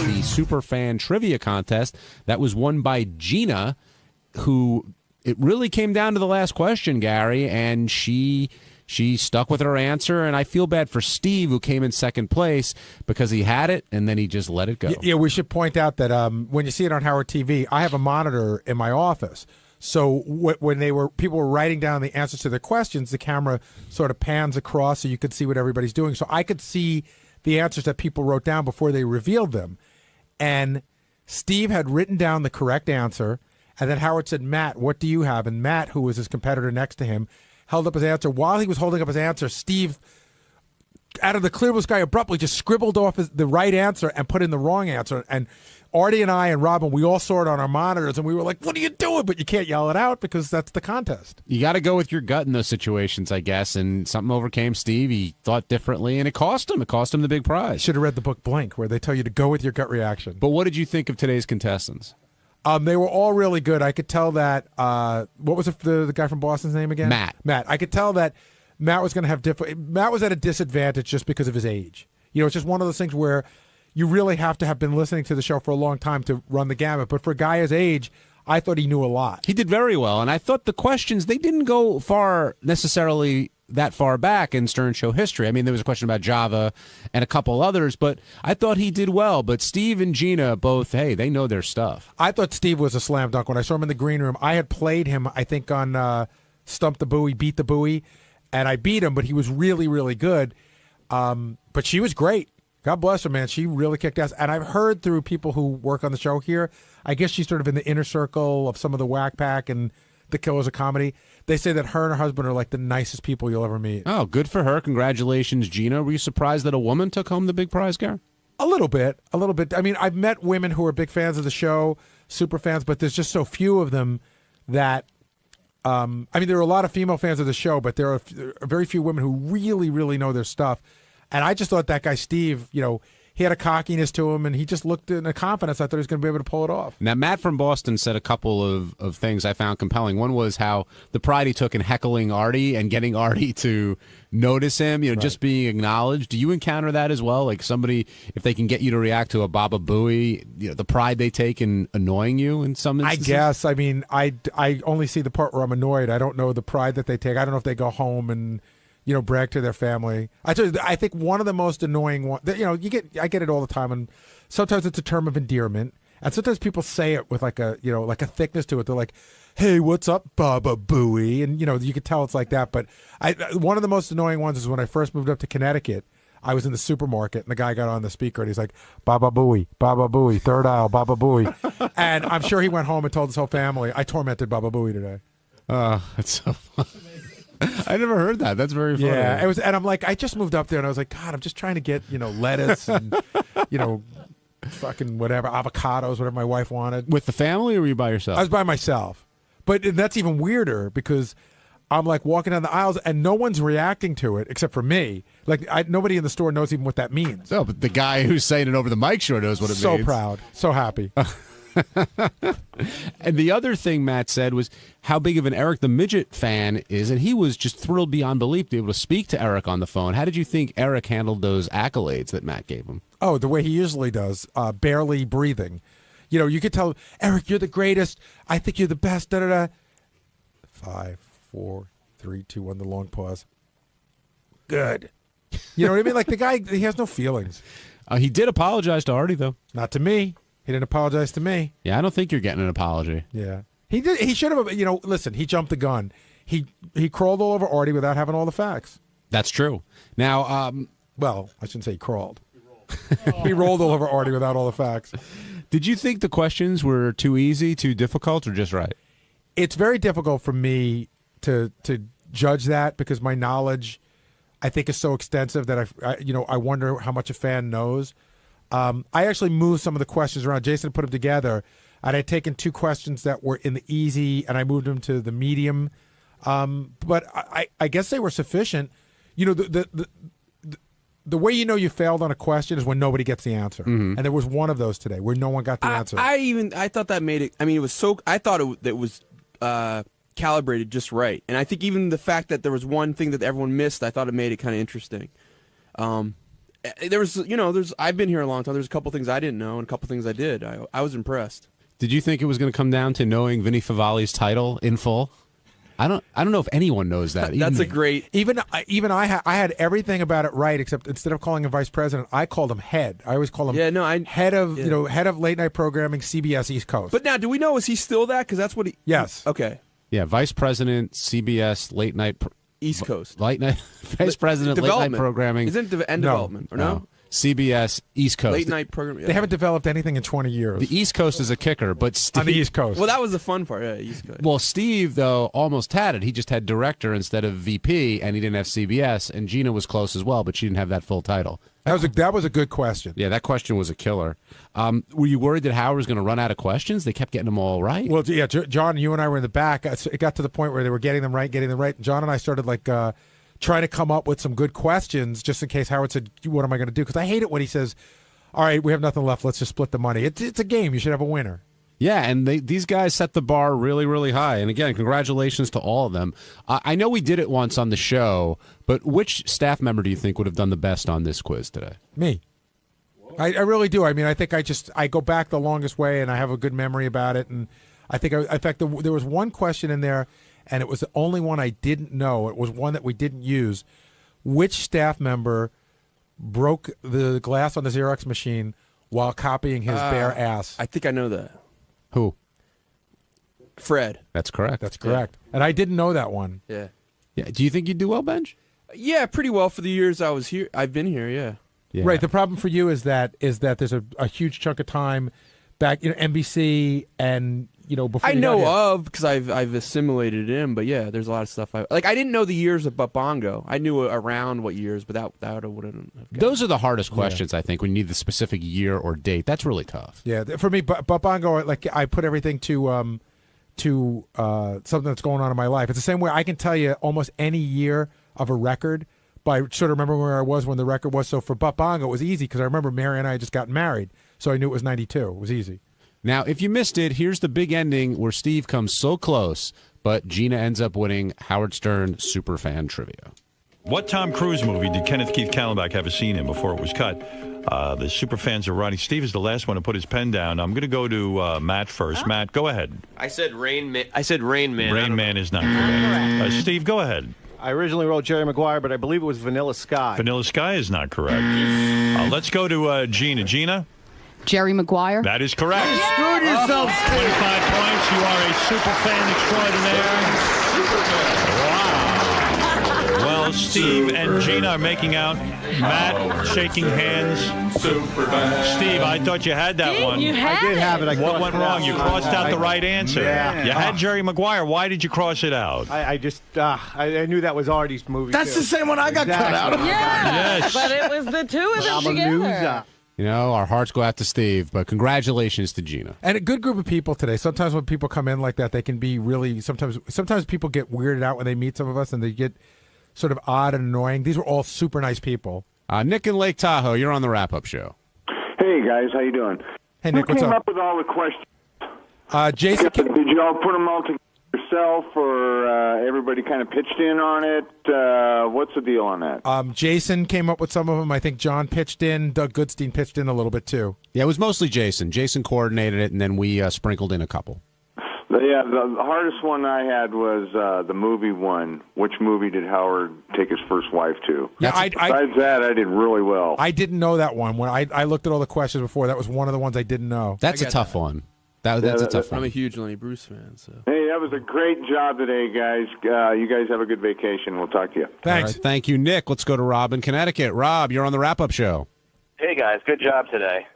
The Superfan Trivia Contest that was won by Gina, who it really came down to the last question, Gary, and she stuck with her answer, and I feel bad for Steve, who came in second place because he had it and then he just let it go. Yeah, we should point out that when you see it on Howard TV, I have a monitor in my office. So when people were writing down the answers to their questions, the camera sort of pans across so you could see what everybody's doing. So I could see the answers that people wrote down before they revealed them. And Steve had written down the correct answer. And then Howard said, Matt, what do you have? And Matt, who was his competitor next to him, held up his answer. While he was holding up his answer, Steve, out of the clear blue sky, abruptly just scribbled off the right answer and put in the wrong answer. And Artie and I and Robin, we all saw it on our monitors, and we were like, what are you doing? But you can't yell it out because that's the contest. You got to go with your gut in those situations, I guess. And something overcame Steve. He thought differently, and it cost him. It cost him the big prize. Should have read the book Blink, where they tell you to go with your gut reaction. But what did you think of today's contestants? They were all really good. I could tell that, what was the guy from Boston's name again? Matt. I could tell that Matt was going to have Matt was at a disadvantage just because of his age. You know, it's just one of those things where you really have to have been listening to the show for a long time to run the gamut. But for a guy his age, I thought he knew a lot. He did very well. And I thought the questions, they didn't go far necessarily that far back in Stern Show history. I mean, there was a question about Java and a couple others, but I thought he did well. But Steve and Gina both, hey, they know their stuff. I thought Steve was a slam dunk when I saw him in the green room. I had played him, I think, on Stump the Buoy, Beat the Buoy, and I beat him, but he was really, really good. But she was great. God bless her, man. She really kicked ass. And I've heard through people who work on the show here, I guess she's sort of in the inner circle of some of the Whack Pack and the Killers of Comedy. They say that her and her husband are like the nicest people you'll ever meet. Oh, good for her. Congratulations, Gina. Were you surprised that a woman took home the big prize, Gary? A little bit. I mean, I've met women who are big fans of the show, super fans, but there's just so few of them that, I mean, there are a lot of female fans of the show, but there are very few women who really, really know their stuff. And I just thought that guy, Steve, you know, he had a cockiness to him, and he just looked in a confidence. I thought he was going to be able to pull it off. Now, Matt from Boston said a couple of things I found compelling. One was how the pride he took in heckling Artie and getting Artie to notice him, you know, just being acknowledged. Do you encounter that as well? Like somebody, if they can get you to react to a Baba Booey, you know, the pride they take in annoying you in some instances? I guess. I mean, I only see the part where I'm annoyed. I don't know the pride that they take. I don't know if they go home and, you know, brag to their family. I think one of the most annoying ones, you know, I get it all the time, and sometimes it's a term of endearment, and sometimes people say it with like a thickness to it. They're like, "Hey, what's up, Baba Booey?" And you know, you could tell it's like that. But one of the most annoying ones is when I first moved up to Connecticut. I was in the supermarket, and the guy got on the speaker, and he's like, Baba Booey, third aisle, Baba Booey. And I'm sure he went home and told his whole family, I tormented Baba Booey today. That's so funny. I never heard that. That's very funny. Yeah, it was, and I'm like, I just moved up there, and I was like, God, I'm just trying to get, you know, lettuce and, you know, fucking whatever, avocados, whatever my wife wanted. With the family, or were you by yourself? I was by myself. But that's even weirder because I'm like walking down the aisles, and no one's reacting to it except for me. Like, nobody in the store knows even what that means. No, but the guy who's saying it over the mic sure knows what it means. So proud. So happy. And the other thing Matt said was how big of an Eric the Midget fan is, and he was just thrilled beyond belief to be able to speak to Eric on the phone. How did you think Eric handled those accolades that Matt gave him? Oh, the way he usually does, barely breathing. You know, you could tell, Eric, you're the greatest. I think you're the best. Da da da. 5, 4, 3, 2, 1. The long pause. Good. You know what I mean? Like the guy, he has no feelings. He did apologize to Artie, though. Not to me. He didn't apologize to me. Yeah, I don't think you're getting an apology. Yeah. He did. He should have, you know, listen, he jumped the gun. He crawled all over Artie without having all the facts. That's true. Now, well, I shouldn't say he crawled. He rolled all over Artie without all the facts. Did you think the questions were too easy, too difficult, or just right? It's very difficult for me to judge that because my knowledge, I think, is so extensive that I wonder how much a fan knows. I actually moved some of the questions around. Jason put them together, and I'd taken 2 questions that were in the easy, and I moved them to the medium. But I guess they were sufficient. You know, the way you know you failed on a question is when nobody gets the answer. Mm-hmm. And there was one of those today where no one got the answer. I thought that made it. I mean, it was so. I thought it was calibrated just right, and I think even the fact that there was one thing that everyone missed, I thought it made it kind of interesting. There was, you know, I've been here a long time. There's a couple things I didn't know and a couple things I did. I was impressed. Did you think it was going to come down to knowing Vinny Favali's title in full? I don't know if anyone knows that. That's a great. Even I had everything about it right, except instead of calling him vice president, I called him head. I always call him head of late night programming, CBS East Coast. But now, do we know, is he still that? Because that's what he. Yes. Okay. Yeah, vice president, CBS late night. East Coast. Late night, vice president, late night programming. Isn't it development, or no? CBS East Coast. Late night programming. Yeah. They haven't developed anything in 20 years. The East Coast is a kicker, but Steve, on the East Coast. Well, that was the fun part, yeah, East Coast. Well, Steve, though, almost had it. He just had director instead of VP, and he didn't have CBS, and Gina was close as well, but she didn't have that full title. That was a good question. Yeah, that question was a killer. Were you worried that Howard was going to run out of questions? They kept getting them all right. Well, yeah, John, you and I were in the back. It got to the point where they were getting them right. John and I started trying to come up with some good questions just in case Howard said, what am I going to do? Because I hate it when he says, all right, we have nothing left. Let's just split the money. It's a game. You should have a winner. Yeah, and these guys set the bar really, really high. And again, congratulations to all of them. I know we did it once on the show, but which staff member do you think would have done the best on this quiz today? Me. I really do. I mean, I think I go back the longest way, and I have a good memory about it. And I think, in fact, there was one question in there, and it was the only one I didn't know. It was one that we didn't use. Which staff member broke the glass on the Xerox machine while copying his bare ass? I think I know that. Who? Fred. That's correct. That's correct. And I didn't know that one. Yeah. Yeah. Do you think you'd do well, Benj? Yeah, pretty well for the years I was here. I've been here, yeah. Right. The problem for you is that there's a huge chunk of time back, NBC and before I you got here. know of because I've assimilated in, but yeah, there's a lot of stuff. I didn't know the years of Bongo. I knew around what years, but that wouldn't have Those are the hardest questions, I think, when you need the specific year or date. That's really tough. Yeah, for me, but Bongo, like I put everything to something that's going on in my life. It's the same way I can tell you almost any year of a record by sort of remembering where I was when the record was. So for Bongo, it was easy because I remember Mary and I had just gotten married, so I knew it was 92. It was easy. Now, if you missed it, here's the big ending where Steve comes so close, but Gina ends up winning Howard Stern Superfan Trivia. What Tom Cruise movie did Kenneth Keith Kallenbach have a scene in before it was cut? The superfans are writing. Steve is the last one to put his pen down. I'm going to go to Matt first. Matt, go ahead. I said Rain Man. Rain Man is not correct. Steve, go ahead. I originally wrote Jerry Maguire, but I believe it was Vanilla Sky. Vanilla Sky is not correct. Let's go to Gina. Gina? Jerry Maguire. That is correct. You screwed yourself, 25 points. You are a super fan extraordinaire. Wow. Well, Steve and Gina are making out. Matt shaking hands. Steve, I thought you had that one. I did have it. What went wrong? You crossed out the right answer. Yeah. You had Jerry Maguire. Why did you cross it out? I just I knew that was Artie's movie. That's too. the same one I got cut out of. Yeah, but it was the two of them I'm a together. loser. Our hearts go out to Steve, but congratulations to Gina. And a good group of people today. Sometimes when people come in like that, they can be really, sometimes people get weirded out when they meet some of us and they get sort of odd and annoying. These were all super nice people. Nick in Lake Tahoe, you're on the wrap-up show. Hey, guys, how you doing? Hey, Nick, Who what's came up? up with all the questions? Jason. Did you all put them all together yourself, or everybody kind of pitched in on it? What's the deal on that? Jason came up with some of them. I think John pitched in. Doug Goodstein pitched in a little bit, too. Yeah, it was mostly Jason. Jason coordinated it, and then we sprinkled in a couple. Yeah, the hardest one I had was the movie one. Which movie did Howard take his first wife to? Yeah, Besides that, I did really well. I didn't know that one. When I looked at all the questions before, that was one of the ones I didn't know. That's a tough one. That's a tough one. I'm a huge Lenny Bruce fan. So. Hey, that was a great job today, guys. You guys have a good vacation. We'll talk to you. Thanks. Right, thank you, Nick. Let's go to Rob in Connecticut. Rob, you're on the wrap-up show. Hey, guys. Good job today.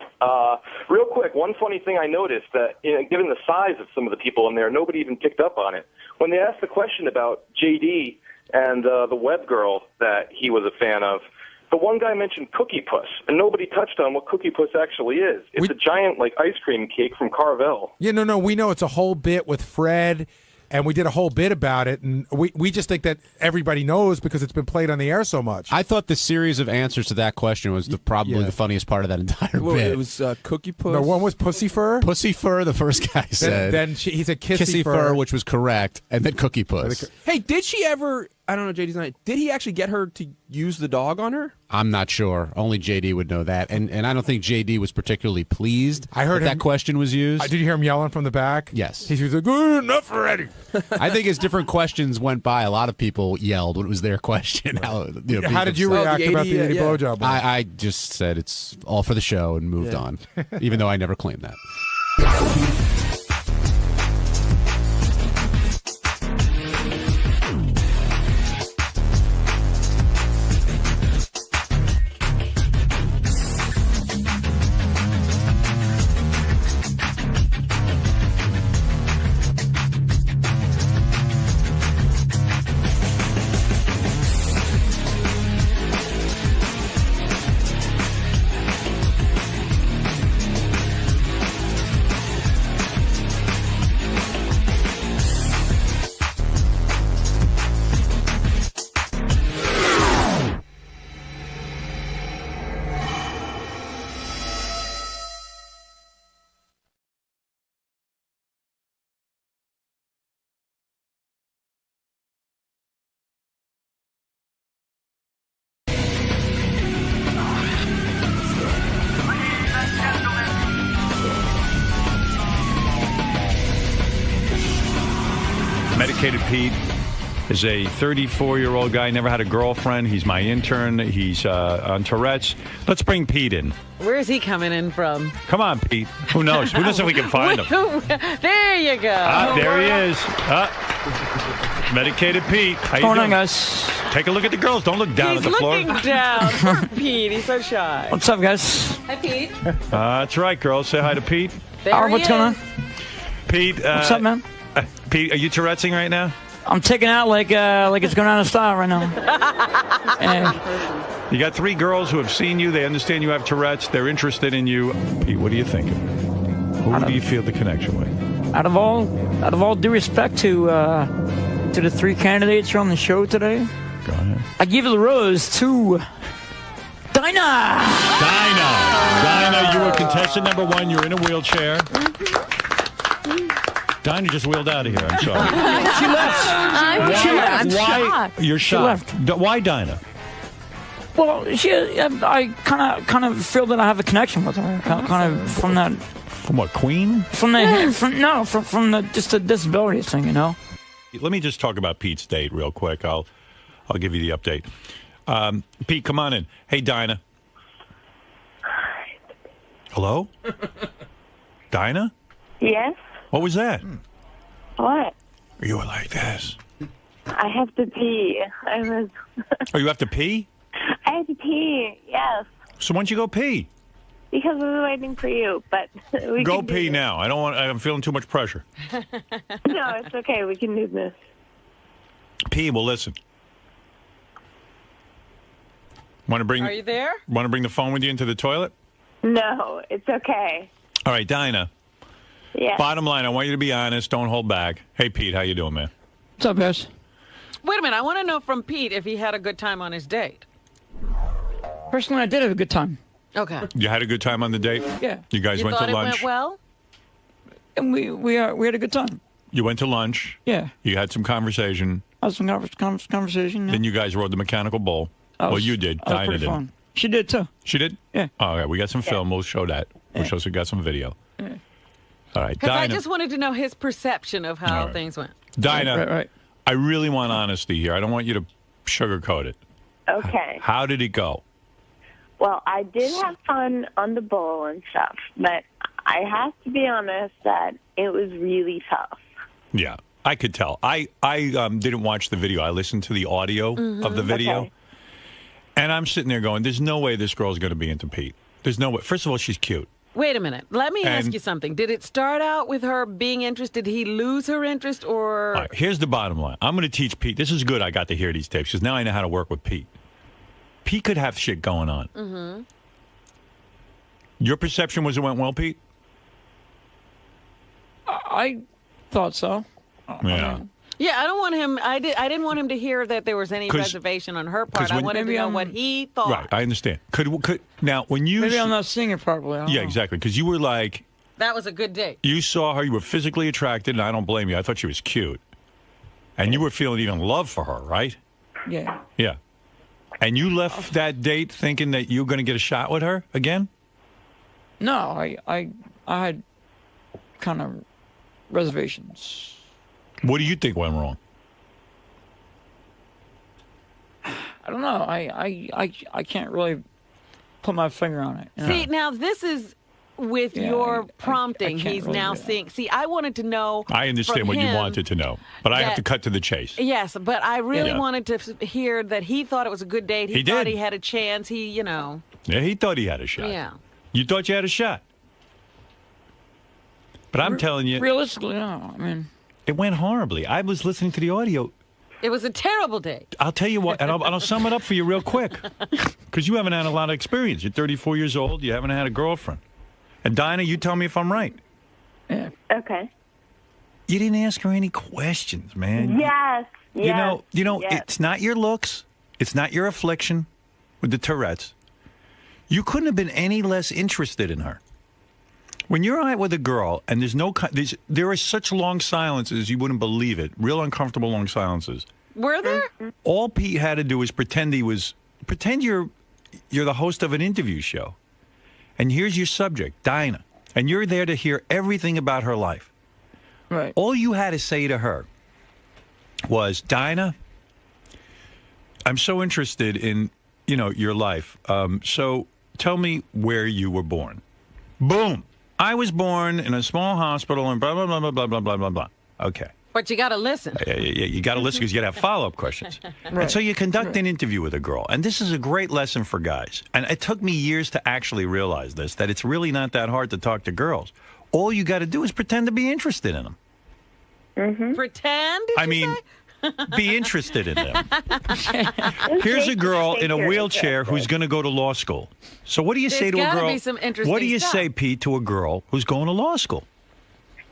Real quick, one funny thing I noticed that, given the size of some of the people in there, nobody even picked up on it. When they asked the question about J.D. and the web girl that he was a fan of, the one guy mentioned Cookie Puss, and nobody touched on what Cookie Puss actually is. It's a giant, ice cream cake from Carvel. Yeah, no, we know it's a whole bit with Fred, and we did a whole bit about it, and we just think that everybody knows because it's been played on the air so much. I thought the series of answers to that question was probably the funniest part of that entire bit. It was Cookie Puss. No, one was Pussy Fur. Pussy Fur, the first guy said. Then he said Kissy Fur, which was correct, and then Cookie Puss. Hey, did she ever? I don't know, JD's not. Did he actually get her to use the dog on her? I'm not sure. Only JD would know that, and I don't think JD was particularly pleased. I heard that question was used. Did you hear him yelling from the back? Yes. He was like, "Good enough already." I think as different questions went by, a lot of people yelled when it was their question. How did you react about the 80 blowjob? I just said it's all for the show and moved on, even though I never claimed that. Medicated Pete is a 34-year-old guy, never had a girlfriend. He's my intern. He's on Tourette's. Let's bring Pete in. Where is he coming in from? Come on, Pete. Who knows? Who knows if we can find him? There you go. There he is. Medicated Pete. How you What's going doing? on, guys? Take a look at the girls. Don't look down He's at the floor. looking down. Poor Pete. He's so shy. What's up, guys? Hi, Pete. That's right, girls. Say hi to Pete. There what's he going on? is. Pete. What's up, man? Pete, are you Tourette'ing right now? I'm taking out like it's going out of style right now. You got 3 girls who have seen you. They understand you have Tourette's. They're interested in you. Pete, what are you thinking? Who do you feel the connection with? Out of all due respect to the 3 candidates who are on the show today, go ahead. I give the rose to Dinah. Dinah, you were contestant number 1. You're in a wheelchair. Dinah just wheeled out of here. I'm sorry. She left. I'm shocked. You're shocked. Why Dinah? Well, I kind of feel that I have a connection with her. Kind of from that. From what, Queen? From the just the disability thing, you know. Let me just talk about Pete's date real quick. I'll give you the update. Pete, come on in. Hey, Dinah. Hello? Dinah? Yes? What was that? What? You were like this. I have to pee. Oh, you have to pee? I have to pee, yes. So why don't you go pee? Because I was waiting for you, but we Go can do pee this. now. I'm feeling too much pressure. No, it's okay. We can do this. Pee, well, listen. Want to bring? Are you there? Want to bring the phone with you into the toilet? No, it's okay. All right, Dinah. Yeah. Bottom line, I want you to be honest. Don't hold back. Hey, Pete, how you doing, man? What's up, guys? Wait a minute. I want to know from Pete if he had a good time on his date. Personally, I did have a good time. Okay. You had a good time on the date? Yeah. You guys You went thought to lunch? it went well? And we had a good time. You went to lunch? Yeah. You had some conversation? I was some conversation. Yeah. Then you guys rode the mechanical bull? Well, you did. That was Dinah pretty did. fun. She did, too. She did? Yeah. All right, we got some film. We'll show that. We'll show we got some video. Yeah. All right, Because I Dinah. just wanted to know his perception of how All right. things went. Dinah, Right. I really want honesty here. I don't want you to sugarcoat it. Okay. How did it go? Well, I did have fun on the bowl and stuff, but I have to be honest that it was really tough. Yeah, I could tell. I didn't watch the video. I listened to the audio of the video. Okay. And I'm sitting there going, there's no way this girl's going to be into Pete. There's no way. First of all, she's cute. Wait a minute. Let me ask And- you something. Did it start out with her being interested? Did he lose her interest or... All right, here's the bottom line. I'm going to teach Pete. This is good I got to hear these tapes because now I know how to work with Pete. Pete could have shit going on. Mm-hmm. Your perception was it went well, Pete? I thought so. Yeah. Yeah, I don't want him... I didn't want him to hear that there was any 'Cause- reservation on her part. 'cause I when- wanted to Maybe know I'm- what he thought. Right, I understand. Could now when you Maybe I'm not seeing it properly. I don't yeah, know. exactly. Because you were like, That was a good date. you saw her, you were physically attracted, and I don't blame you. I thought she was cute, and you were feeling even love for her, right? Yeah. Yeah. And you left that date thinking that you were going to get a shot with her again? No, I had kind of reservations. What do you think went wrong? I don't know. I can't really put my finger on it. you know? See, now this is with Yeah, your I prompting. can't He's really now do that. seeing. See, I wanted to know. I understand from what you him wanted to know, but I have that- to cut to the chase. Yes, but I really Yeah. wanted to hear that he thought it was a good date. He He thought did. he had a chance. Yeah, he thought he had a shot. Yeah. You thought you had a shot. But I'm telling you, Realistically, no. I mean, it went horribly. I was listening to the audio. It was a terrible date. I'll tell you what, and I'll sum it up for you real quick. Because you haven't had a lot of experience. You're 34 years old. You haven't had a girlfriend. And Dinah, you tell me if I'm right. Okay. You didn't ask her any questions, man. Yes. You know, yes. it's not your looks. It's not your affliction with the Tourette's. You couldn't have been any less interested in her. When you're out with a girl and there are such long silences, you wouldn't believe it. Real uncomfortable long silences. Were there? All Pete had to do was pretend you're the host of an interview show. And here's your subject, Dinah. And you're there to hear everything about her life. Right. All you had to say to her was, Dinah, I'm so interested in, your life. So tell me where you were born. Boom. I was born in a small hospital and blah, blah, blah, blah, blah, blah, blah, blah, blah. Okay. But you got to listen. Yeah, you got to listen because you got to have follow-up questions. And so you conduct an interview with a girl. And this is a great lesson for guys. And it took me years to actually realize this, that it's really not that hard to talk to girls. All you got to do is pretend to be interested in them. Mm-hmm. Pretend? Be interested in them. Here's a girl in a wheelchair who's going to go to law school. So what do you say to a girl? Be some interesting what do you stuff. say, Pete, to a girl who's going to law school?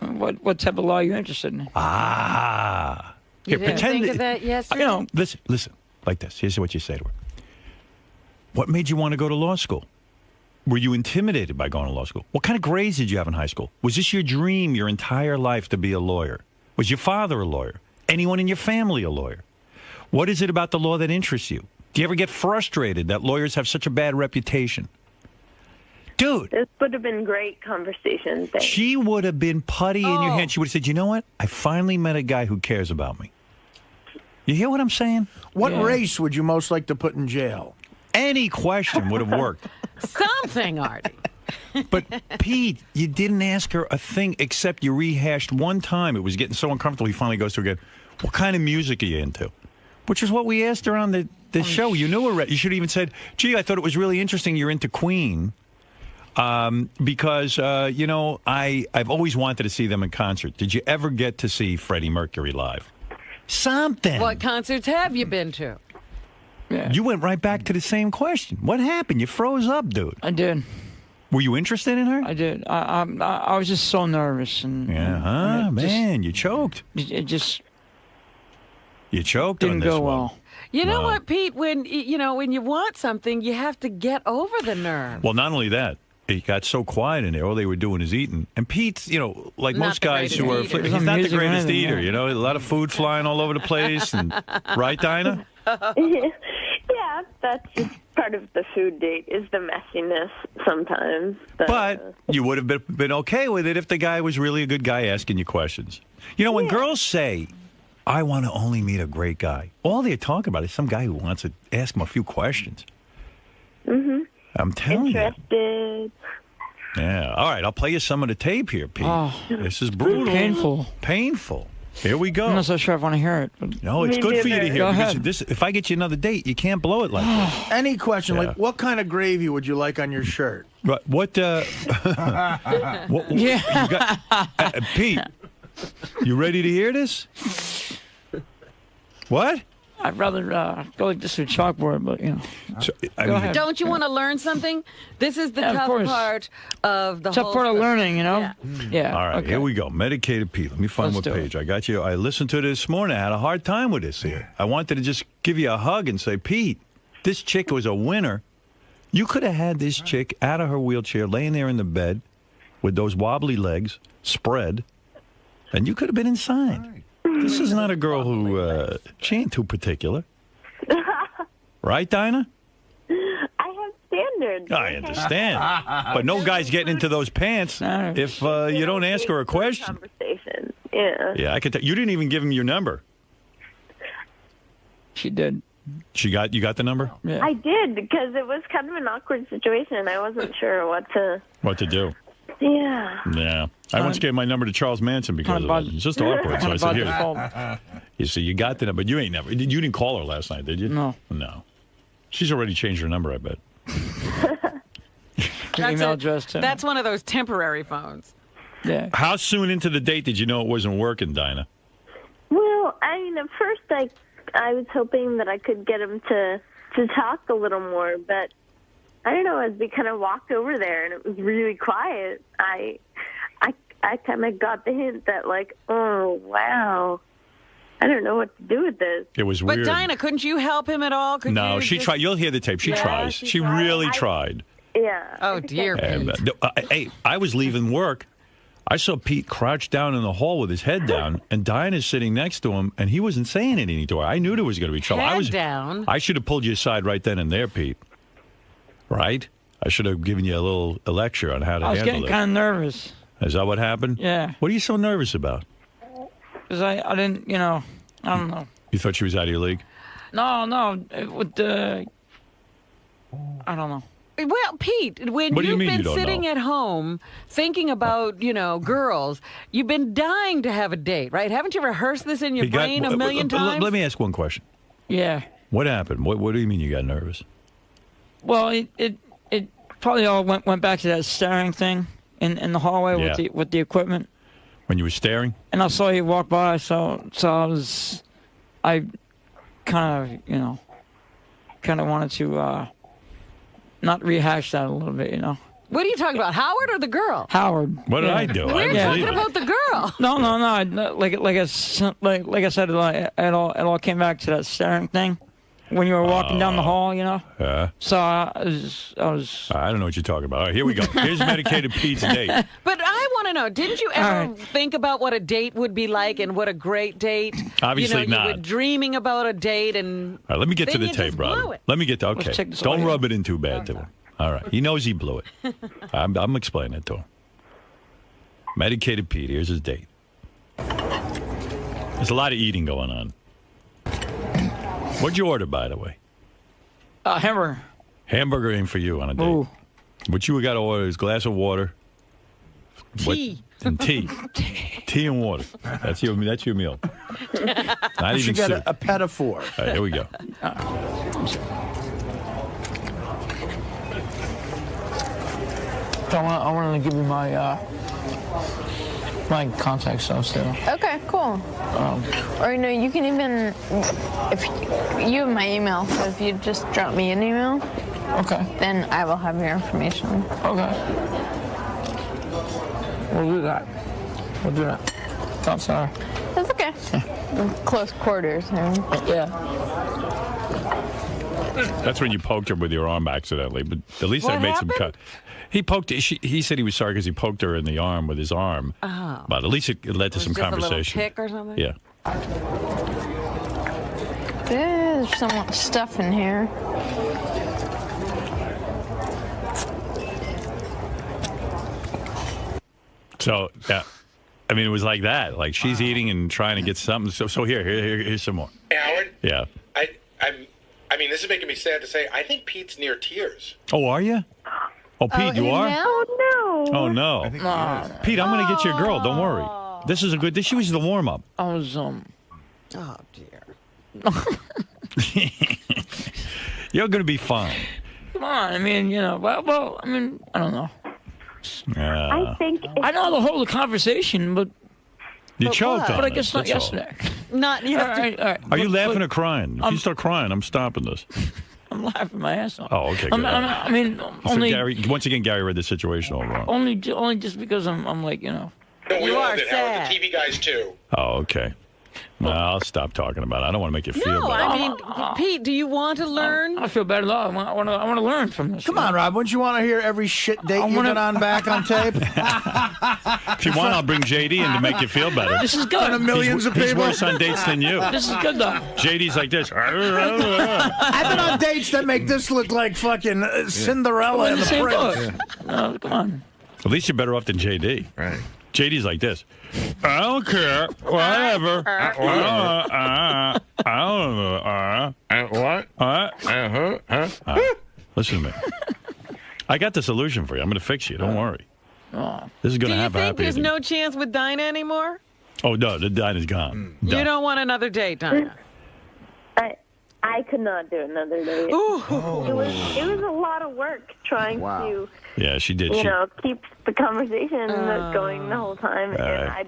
What type of law are you interested in? Ah. You Here, didn't think of that yesterday? Listen, like this. Here's what you say to her. What made you want to go to law school? Were you intimidated by going to law school? What kind of grades did you have in high school? Was this your dream your entire life to be a lawyer? Was your father a lawyer? Anyone in your family a lawyer? What is it about the law that interests you? Do you ever get frustrated that lawyers have such a bad reputation? Dude. This would have been great conversation. Thanks. She would have been putty in your hand. She would have said, you know what? I finally met a guy who cares about me. You hear what I'm saying? What race would you most like to put in jail? Any question would have worked. Something, Artie. But, Pete, you didn't ask her a thing except you rehashed one time. It was getting so uncomfortable. He finally goes through again. What kind of music are you into? Which is what we asked her on the show. You knew her. You should have even said, gee, I thought it was really interesting you're into Queen. Because, I've always wanted to see them in concert. Did you ever get to see Freddie Mercury live? Something. What concerts have you been to? Yeah. You went right back to the same question. What happened? You froze up, dude. I did. Were you interested in her? I did. I was just so nervous. And man, you choked. It just... You choked didn't on this go one. well. You know what, Pete? When you want something, you have to get over the nerve. Well, not only that, it got so quiet in there. All they were doing is eating. And Pete's, like Not most the guys who are, greatest he's eater. not the Music or greatest anything, eater. yeah. A lot of food flying all over the place. And right, Dinah? Yeah, that's just part of the food date is the messiness sometimes. But you would have been okay with it if the guy was really a good guy asking you questions. When girls say, I want to only meet a great guy, all they're talking about is some guy who wants to ask him a few questions. Mm-hmm. I'm telling Interested. Yeah. All right, I'll play you some of the tape here, Pete. Oh, this is brutal. Painful. Here we go. I'm not so sure I want to hear it. But... No, it's good for you to hear. Go Because ahead. if I get you another date, you can't blow it like this. Any question, Yeah. like what kind of gravy would you like on your shirt? What you got, Pete, you ready to hear this? What? I'd rather go like this with chalkboard, but So, Go ahead. Don't you want to learn something? This is the Yeah, of tough course. part of the tough whole part of thing. learning, Yeah. All right, okay. here we go. Medicated Pete. Let me find Let's what do it. page. I got you. I listened to it this morning. I had a hard time with this here. I wanted to just give you a hug and say, Pete, this chick was a winner. You could have had this chick out of her wheelchair, laying there in the bed with those wobbly legs spread, and you could have been inside. This is not a girl who, she ain't too particular. Right, Dinah? I have standards. I understand. But no guy's getting into those pants if you don't ask her a question. Conversation. Yeah. Yeah, I could tell. You didn't even give him your number. She did. You got the number? Yeah. I did because it was kind of an awkward situation and I wasn't sure what to. Do? Yeah. Yeah. I once gave my number to Charles Manson because of it. It's just awkward. So I said, here. You see, you got the number, but you ain't never. You didn't call her last night, did you? No. No. She's already changed her number, I bet. Your email address, too. That's one of those temporary phones. Yeah. How soon into the date did you know it wasn't working, Dinah? Well, I mean, at first I was hoping that I could get him to talk a little more, but I don't know, as we kind of walked over there and it was really quiet, I kind of got the hint that, like, oh, wow, I don't know what to do with this. It was But weird. Dinah, couldn't you help him at all? Could No, you she just- tried. You'll hear the tape. She Yeah, tries. she She tried. really tried. Yeah. Oh, dear. And, hey, I was leaving work. I saw Pete crouched down in the hall with his head down, and Dinah's sitting next to him, and he wasn't saying anything to her. I knew there was going to be trouble. Head down. I should have pulled you aside right then and there, Pete. Right? I should have given you a lecture on how to I was handle getting it. kind of nervous. Is that what happened? Yeah. What are you so nervous about? Because I didn't, I don't know. You thought she was out of your league? No. With the, I don't know. Well, Pete, when What do you you've mean been you don't sitting know? at home thinking about, girls, you've been dying to have a date, right? Haven't you rehearsed this in your brain a million times? Let me ask one question. Yeah. What happened? What do you mean you got nervous? Well, it probably all went back to that staring thing in the hallway Yeah. with the equipment. When you were staring? And I saw you walk by, so I kind of wanted to not rehash that a little bit, What are you talking about, Howard or the girl? Howard. What did I do? I We're didn't talking believe it. about the girl. No. Like I said, it all came back to that staring thing when you were walking down the hall, Yeah. So I was. I don't know what you're talking about. All right, here we go. Here's Medicated Pete's date. But I want to know, didn't you ever think about what a date would be like and what a great date? Obviously You not. were dreaming about a date and... All right, let me get to then the you tape, just blew brother. it. Let me get to... Okay, check this don't audio. rub it in too bad to him. All right, he knows he blew it. I'm explaining it to him. Medicated Pete, here's his date. There's a lot of eating going on. What'd you order, by the way? Hamburger. Hamburger ain't for you on a date. Ooh. What you got to order is a glass of water. Tea. And tea. Tea and water. That's your meal. Not You even should get soup. a pedophore. All right, here we go. So I wanted to give you my contact stuff still. Okay, cool. Or you can even, if you have my email, so if you just drop me an email, okay, then I will have your information. Okay. We'll do that. I'm sorry. That's okay. Close quarters. Yeah. That's when you poked her with your arm accidentally, but at least What I made some happened? cut. He poked. He said he was sorry because he poked her in the arm with his arm. Oh. But at least it led to some Just a little conversation. tick or something? Yeah. There's some stuff in here. So yeah, I mean it was like that. Like she's eating and trying to get something. So here's some more. Hey, Howard. Yeah. I mean, this is making me sad to say. I think Pete's near tears. Oh, are you? Oh, Pete, you are? Oh, no. Oh no. Pete, I'm gonna get you a girl. Don't worry. This is a good. This was the warm up. I was Oh, dear. You're gonna be fine. Come on, I mean, well, I mean, I don't know. I think I know the whole conversation, but You choked on but I it, guess not that's all. yesterday. Not yesterday. All right. Are you laughing or crying? If you start crying, I'm stopping this. I'm laughing my ass off. Oh, okay. Good. I mean, So only once again, Gary read the situation all wrong. only just because I'm like, No, we You all are did, Howard. sad. The TV guys too. Oh, okay. Well, I'll stop talking about it. I don't want to make you feel No, bad. I mean, Pete, do you want to learn? I feel better though. I want to learn from this. Come on, Rob. Wouldn't you want to hear every shit date you wanna- get on back on tape? If you want, I'll bring JD in to make you feel better. This is In front good. of millions of He's people. worse on dates than you. This is good though. JD's like this. I've been on dates that make this look like fucking Cinderella and the Same Prince. book. No, come on. At least you're better off than JD. Right. JD's like this. I don't care. Whatever. I don't know. What? Listen to me. I got the solution for you. I'm going to fix you. Don't worry. This is going Do to you have a think happy there's ending. no chance with Dinah anymore? Oh, no. The Dinah's gone. You Done. don't want another date, Dinah? I could not do another date. Ooh. It was a lot of work trying to, Yeah, she did. keep the conversation going the whole time, and I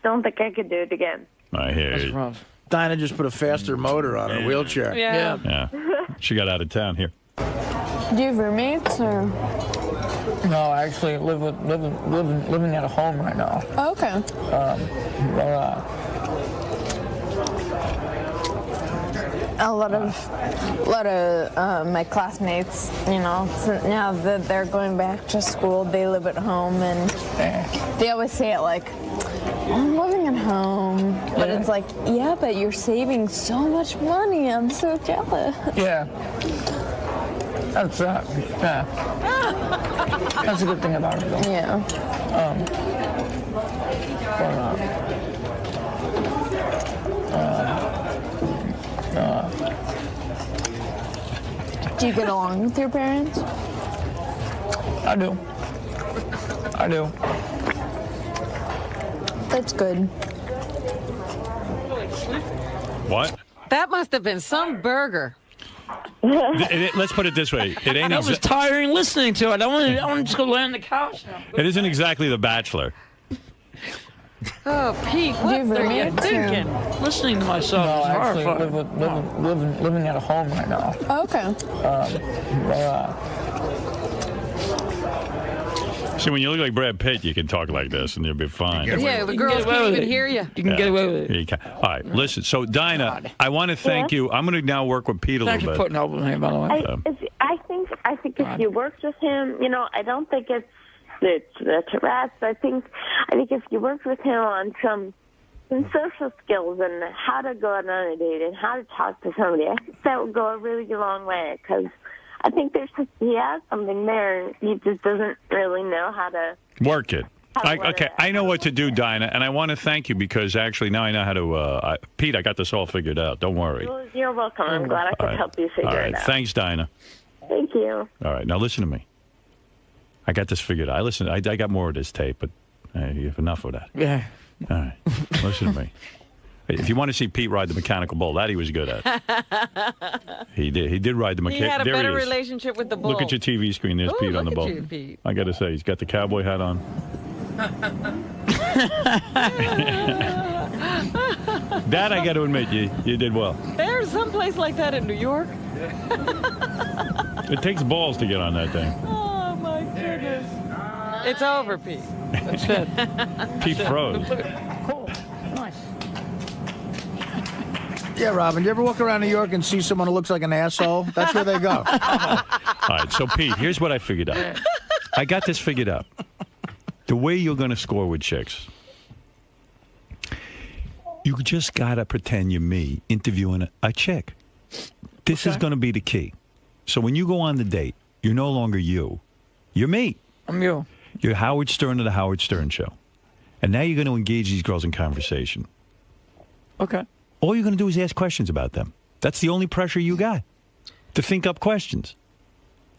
don't think I could do it again. I hear That's you. rough. Dinah just put a faster motor on her wheelchair. Yeah. Yeah. She got out of town here. Do you have roommates or? No, I actually living at a home right now. Oh, okay. A lot of my classmates, so now that they're going back to school, they live at home, and they always say it like, I'm living at home, but it's like, yeah, but you're saving so much money. I'm so jealous. Yeah. That's yeah. That's a good thing about it, though. Yeah. Do you get along with your parents? I do. That's good. What? That must have been some burger. Let's put it this way: it ain't. That was tiring listening to it. I want to just go lay on the couch now. It isn't exactly The Bachelor. Oh, Pete, what are you thinking? Listening to myself No, is I actually horrifying. living at home right now. Okay. See, when you look like Brad Pitt, you can talk like this, and you'll be fine. Yeah, the girls can't even hear you. You can get away with it. You can. All right, listen. So, Dinah, I want to thank you. I'm going to now work with Pete a Thanks little for bit. putting up with me, by the way. I think if you worked with him, I don't think it's the Tourette's. I think if you worked with him on some social skills and how to go out on a date and how to talk to somebody, I think that would go a really long way because I think he has something there and he just doesn't really know how to Work it. I know what to do, Dinah, and I want to thank you because actually now I know how to. Pete, I got this all figured out. Don't worry. Well, you're welcome. I'm glad I could help you figure All right. it out. Thanks, Dinah. Thank you. All right, now listen to me. I got this figured out. I got more of this tape, but you have enough of that. Yeah. All right, listen to me. If you want to see Pete ride the mechanical bull, that he was good at. He did ride the He mechanical. had a There better he is. relationship with the bull. Look at your TV screen. There's Ooh, Pete on the look bull. at you, Pete. I got to say, he's got the cowboy hat on. That I got to admit, you did well. There's some place like that in New York. It takes balls to get on that thing. Oh, my goodness. It's over, Pete. That's it. Pete froze. Cool. Nice. Yeah, Robin, do you ever walk around New York and see someone who looks like an asshole? That's where they go. All right, so Pete, here's what I figured out. I got this figured out. The way you're going to score with chicks, you just got to pretend you're me interviewing a chick. This is going to be the key. So when you go on the date, you're no longer you. You're me. I'm you. You're Howard Stern of the Howard Stern Show. And now you're going to engage these girls in conversation. Okay. All you're going to do is ask questions about them. That's the only pressure you got, to think up questions.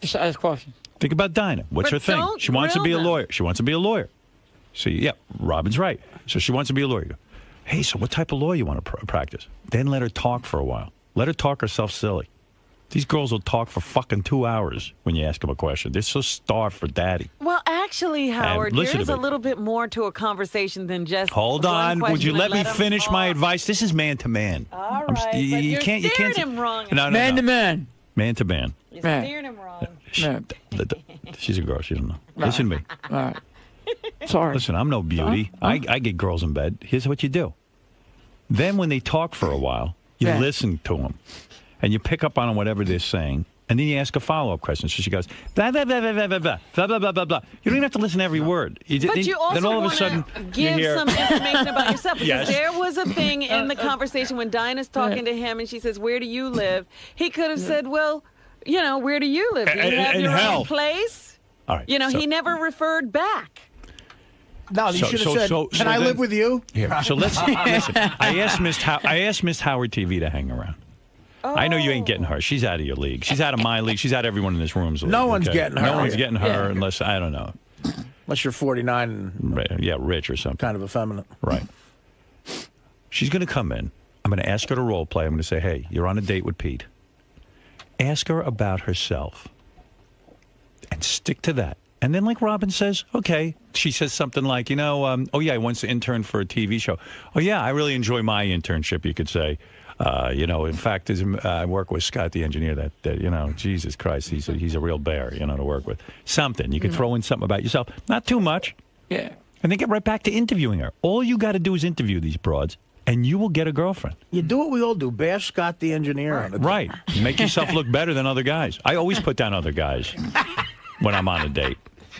Just ask questions. Think about Dinah. What's But her thing? don't She wants to grill be a them. lawyer. She wants to be a lawyer. So, yeah, Robin's right. So she wants to be a lawyer. Hey, so what type of law you want to practice? Then let her talk for a while. Let her talk herself silly. These girls will talk for fucking 2 hours when you ask them a question. They're so starved for daddy. Well, actually, Howard, listen there's to a me. little bit more to a conversation than just Hold one on. Would question you and let me them finish my talk. advice? This is man to man. All right, but you're steering him wrong. No, Man to man. Man to man. You're Man. steering him wrong. Man. She's a girl. She don't know. Listen to me. All right. Sorry. Listen, I'm no beauty. I get girls in bed. Here's what you do. Then when they talk for a while, you Yeah. listen to them. And you pick up on whatever they're saying. And then you ask a follow-up question. So she goes, blah, blah, blah, blah, blah, blah, blah, blah, blah, blah, blah, blah. You don't even have to listen to every word. But you then also all of a want sudden, to you give hear, some information about yourself. Because Yes. there was a thing in the conversation when Dinah's talking to him and she says, where do you live? He could have said, well, where do you live? Do you have In your hell. own place? All right. He never referred back. No, you should have said, can I live with you? Here. So let's listen. I asked Miss Howard TV to hang around. I know you ain't getting her. She's out of your league. She's out of my league. She's out of everyone in this room's league. No one's okay? getting her. No one's getting her unless, I don't know. Unless you're 49 and rich or something. kind of effeminate. Right. She's going to come in. I'm going to ask her to role play. I'm going to say, hey, you're on a date with Pete. Ask her about herself. And stick to that. And then, like Robin says, okay, she says something like, oh, yeah, I once interned for a TV show. Oh, yeah, I really enjoy my internship, you could say. In fact, I work with Scott, the engineer, that Jesus Christ, he's a real bear, to work with. Something. You could throw in something about yourself. Not too much. Yeah. And then get right back to interviewing her. All you got to do is interview these broads, and you will get a girlfriend. You do what we all do. Bash Scott the engineer. Right. Make yourself look better than other guys. I always put down other guys when I'm on a date.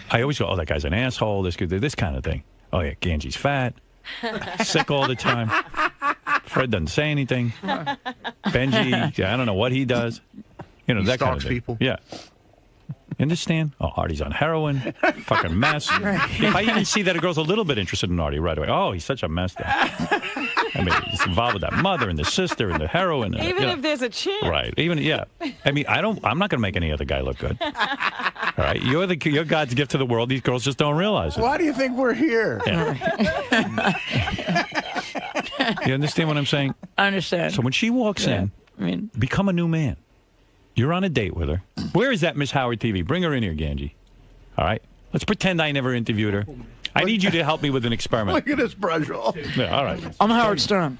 I always go, oh, that guy's an asshole, this kind of thing. Oh, yeah, Ganji's fat, sick all the time. Fred doesn't say anything. Benji, I don't know what he does. That kind of stalks thing. people. Yeah. You understand? Oh, Artie's on heroin. Fucking mess. If I even see that a girl's a little bit interested in Artie right away, oh, he's such a mess. I mean, he's involved with that mother and the sister and the heroine. And, Even if there's a chance. Right. Even, yeah. I mean, I'm not going to make any other guy look good. All right. You're God's gift to the world. These girls just don't realize it. Why do you think we're here? Yeah. You understand what I'm saying? I understand. So when she walks in, become a new man. You're on a date with her. Where is that Miss Howard TV? Bring her in here, Ganji. All right? Let's pretend I never interviewed her. I need you to help me with an experiment. Look at this brush off. Yeah, all right. I'm Howard Stern.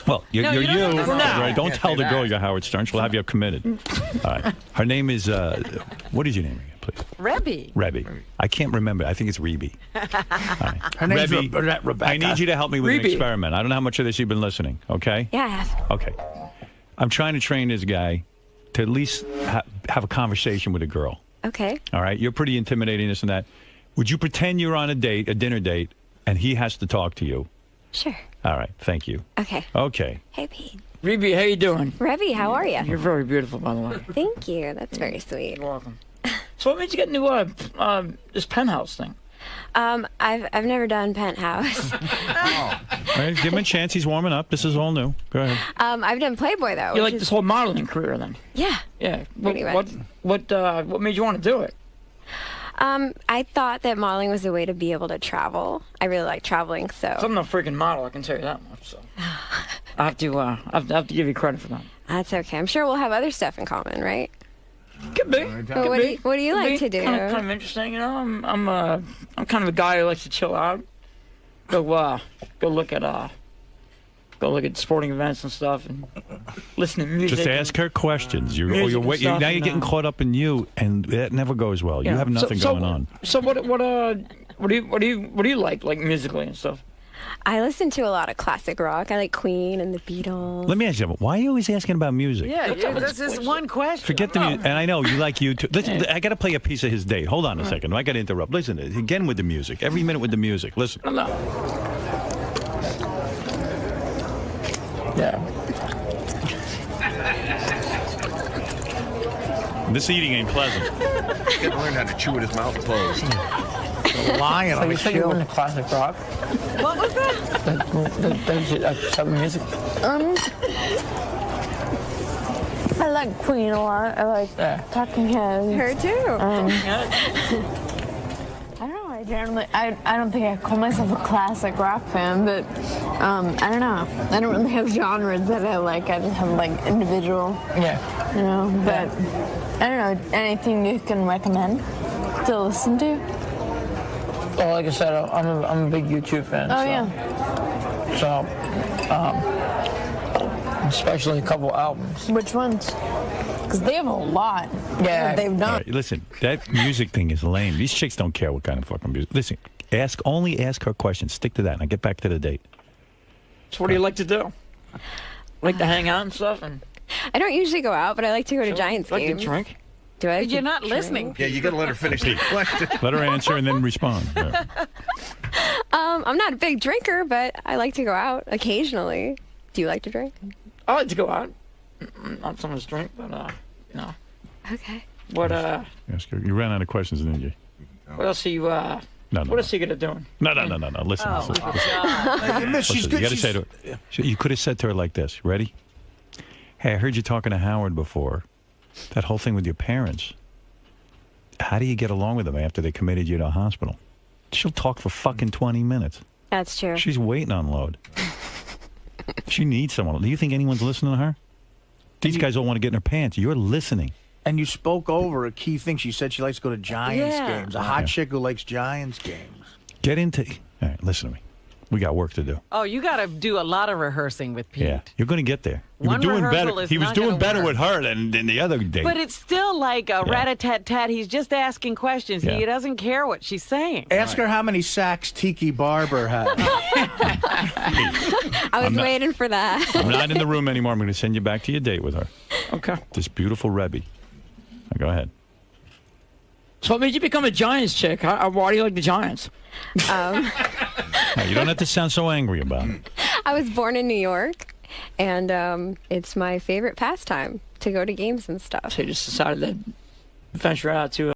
Well, you're No, you you. don't have to say Right? Don't that. tell the girl you're Howard Stern. She'll have you committed. All right. Her name is, what is your name again, please? Rebby. Rebby. I can't remember. I think it's Reby. Her name's Rebby, Rebecca. I need you to help me with an Reby. experiment. I don't know how much of this you've been listening, okay? Yeah, I have. Okay. I'm trying to train this guy to at least have a conversation with a girl. Okay. All right? You're pretty intimidating, this and that. Would you pretend you're on a date, a dinner date, and he has to talk to you? Sure. All right. Thank you. Okay. Okay. Hey, Pete. Reby, how you doing? Rebby, how are you? You're very beautiful, by the way. Thank you. That's very sweet. You're welcome. So what made you get into this penthouse thing? I've never done Penthouse. All right, give him a chance. He's warming up. This is all new. Go ahead. I've done Playboy though. You which like this whole modeling career then? Yeah. Yeah. Pretty much. What made you want to do it? I thought that modeling was a way to be able to travel. I really like traveling, so. I'm no freaking model, I can tell you that much. So I have to give you credit for that. That's okay. I'm sure we'll have other stuff in common, right? Could be. But what do you like to do? Kind of interesting, you know. I'm kind of a guy who likes to chill out. Go look at sporting events and stuff, and listen to music. Just ask her questions. Now you're getting caught up in you, and that never goes well. Yeah. You have nothing going on. So what do you like musically and stuff? I listen to a lot of classic rock. I like Queen and the Beatles. Let me ask you, why are you always asking about music? Yeah, this is one question. Forget the music. And I know you like YouTube. Listen, I got to play a piece of his date. Hold on a second. I got to interrupt. Listen, again with the music. Every minute with the music. Listen. Yeah. This eating ain't pleasant. He's got to learn how to chew with his mouth closed. Lying So on you the said you were show. into classic rock? What was that? That type of music? I like Queen a lot. I like Talking Heads. Her too. I don't know. I don't think I call myself a classic rock fan, but I don't know. I don't really have genres that I like. I just have like individual. Yeah. You know, but I don't know. Anything you can recommend to listen to? Well, like I said, I'm a big YouTube fan. Oh, so. yeah. So, especially a couple albums. Which ones? Because they have a lot. Yeah. That they've done. All right, listen, that music thing is lame. These chicks don't care what kind of fucking music. Listen, only ask her questions. Stick to that. Now get back to the date. So what do you like to do? Like to hang out and stuff? And I don't usually go out, but I like to go to Giants like games. to drink? Do I? You're not listening. Yeah, you got to let her finish the question. Let her answer and then respond. Yeah. I'm not a big drinker, but I like to go out occasionally. Do you like to drink? I like to go out. Not so much drink, but no. Okay. What Ask her. You ran out of questions, didn't you? what else are you what else are you gonna do? No. Listen. Oh, listen. God. Miss, she's Listen, good. you got to say to her. You could have said to her like this. Ready? Hey, I heard you talking to Howard before. That whole thing with your parents. How do you get along with them after they committed you to a hospital? She'll talk for fucking 20 minutes. That's true. She's waiting on load. She needs someone. Do you think anyone's listening to her? These guys all want to get in her pants. You're listening. And you spoke over a key thing. She said she likes to go to Giants Yeah. games. A hot chick who likes Giants games. Get into... All right, listen to me. We got work to do. Oh, you got to do a lot of rehearsing with Pete. Yeah, you're going to get there. You One were doing rehearsal better. is He was not doing gonna better work. with her than the other date. But it's still like a rat-a-tat-tat. He's just asking questions. Yeah. He doesn't care what she's saying. Ask her how many sacks Tiki Barber had. I was waiting for that. I'm not in the room anymore. I'm going to send you back to your date with her. Okay. This beautiful Rebby. Now, go ahead. So what made you become a Giants chick? Why do you like the Giants? Now, you don't have to sound so angry about it. I was born in New York, and it's my favorite pastime to go to games and stuff. So you just decided to venture out to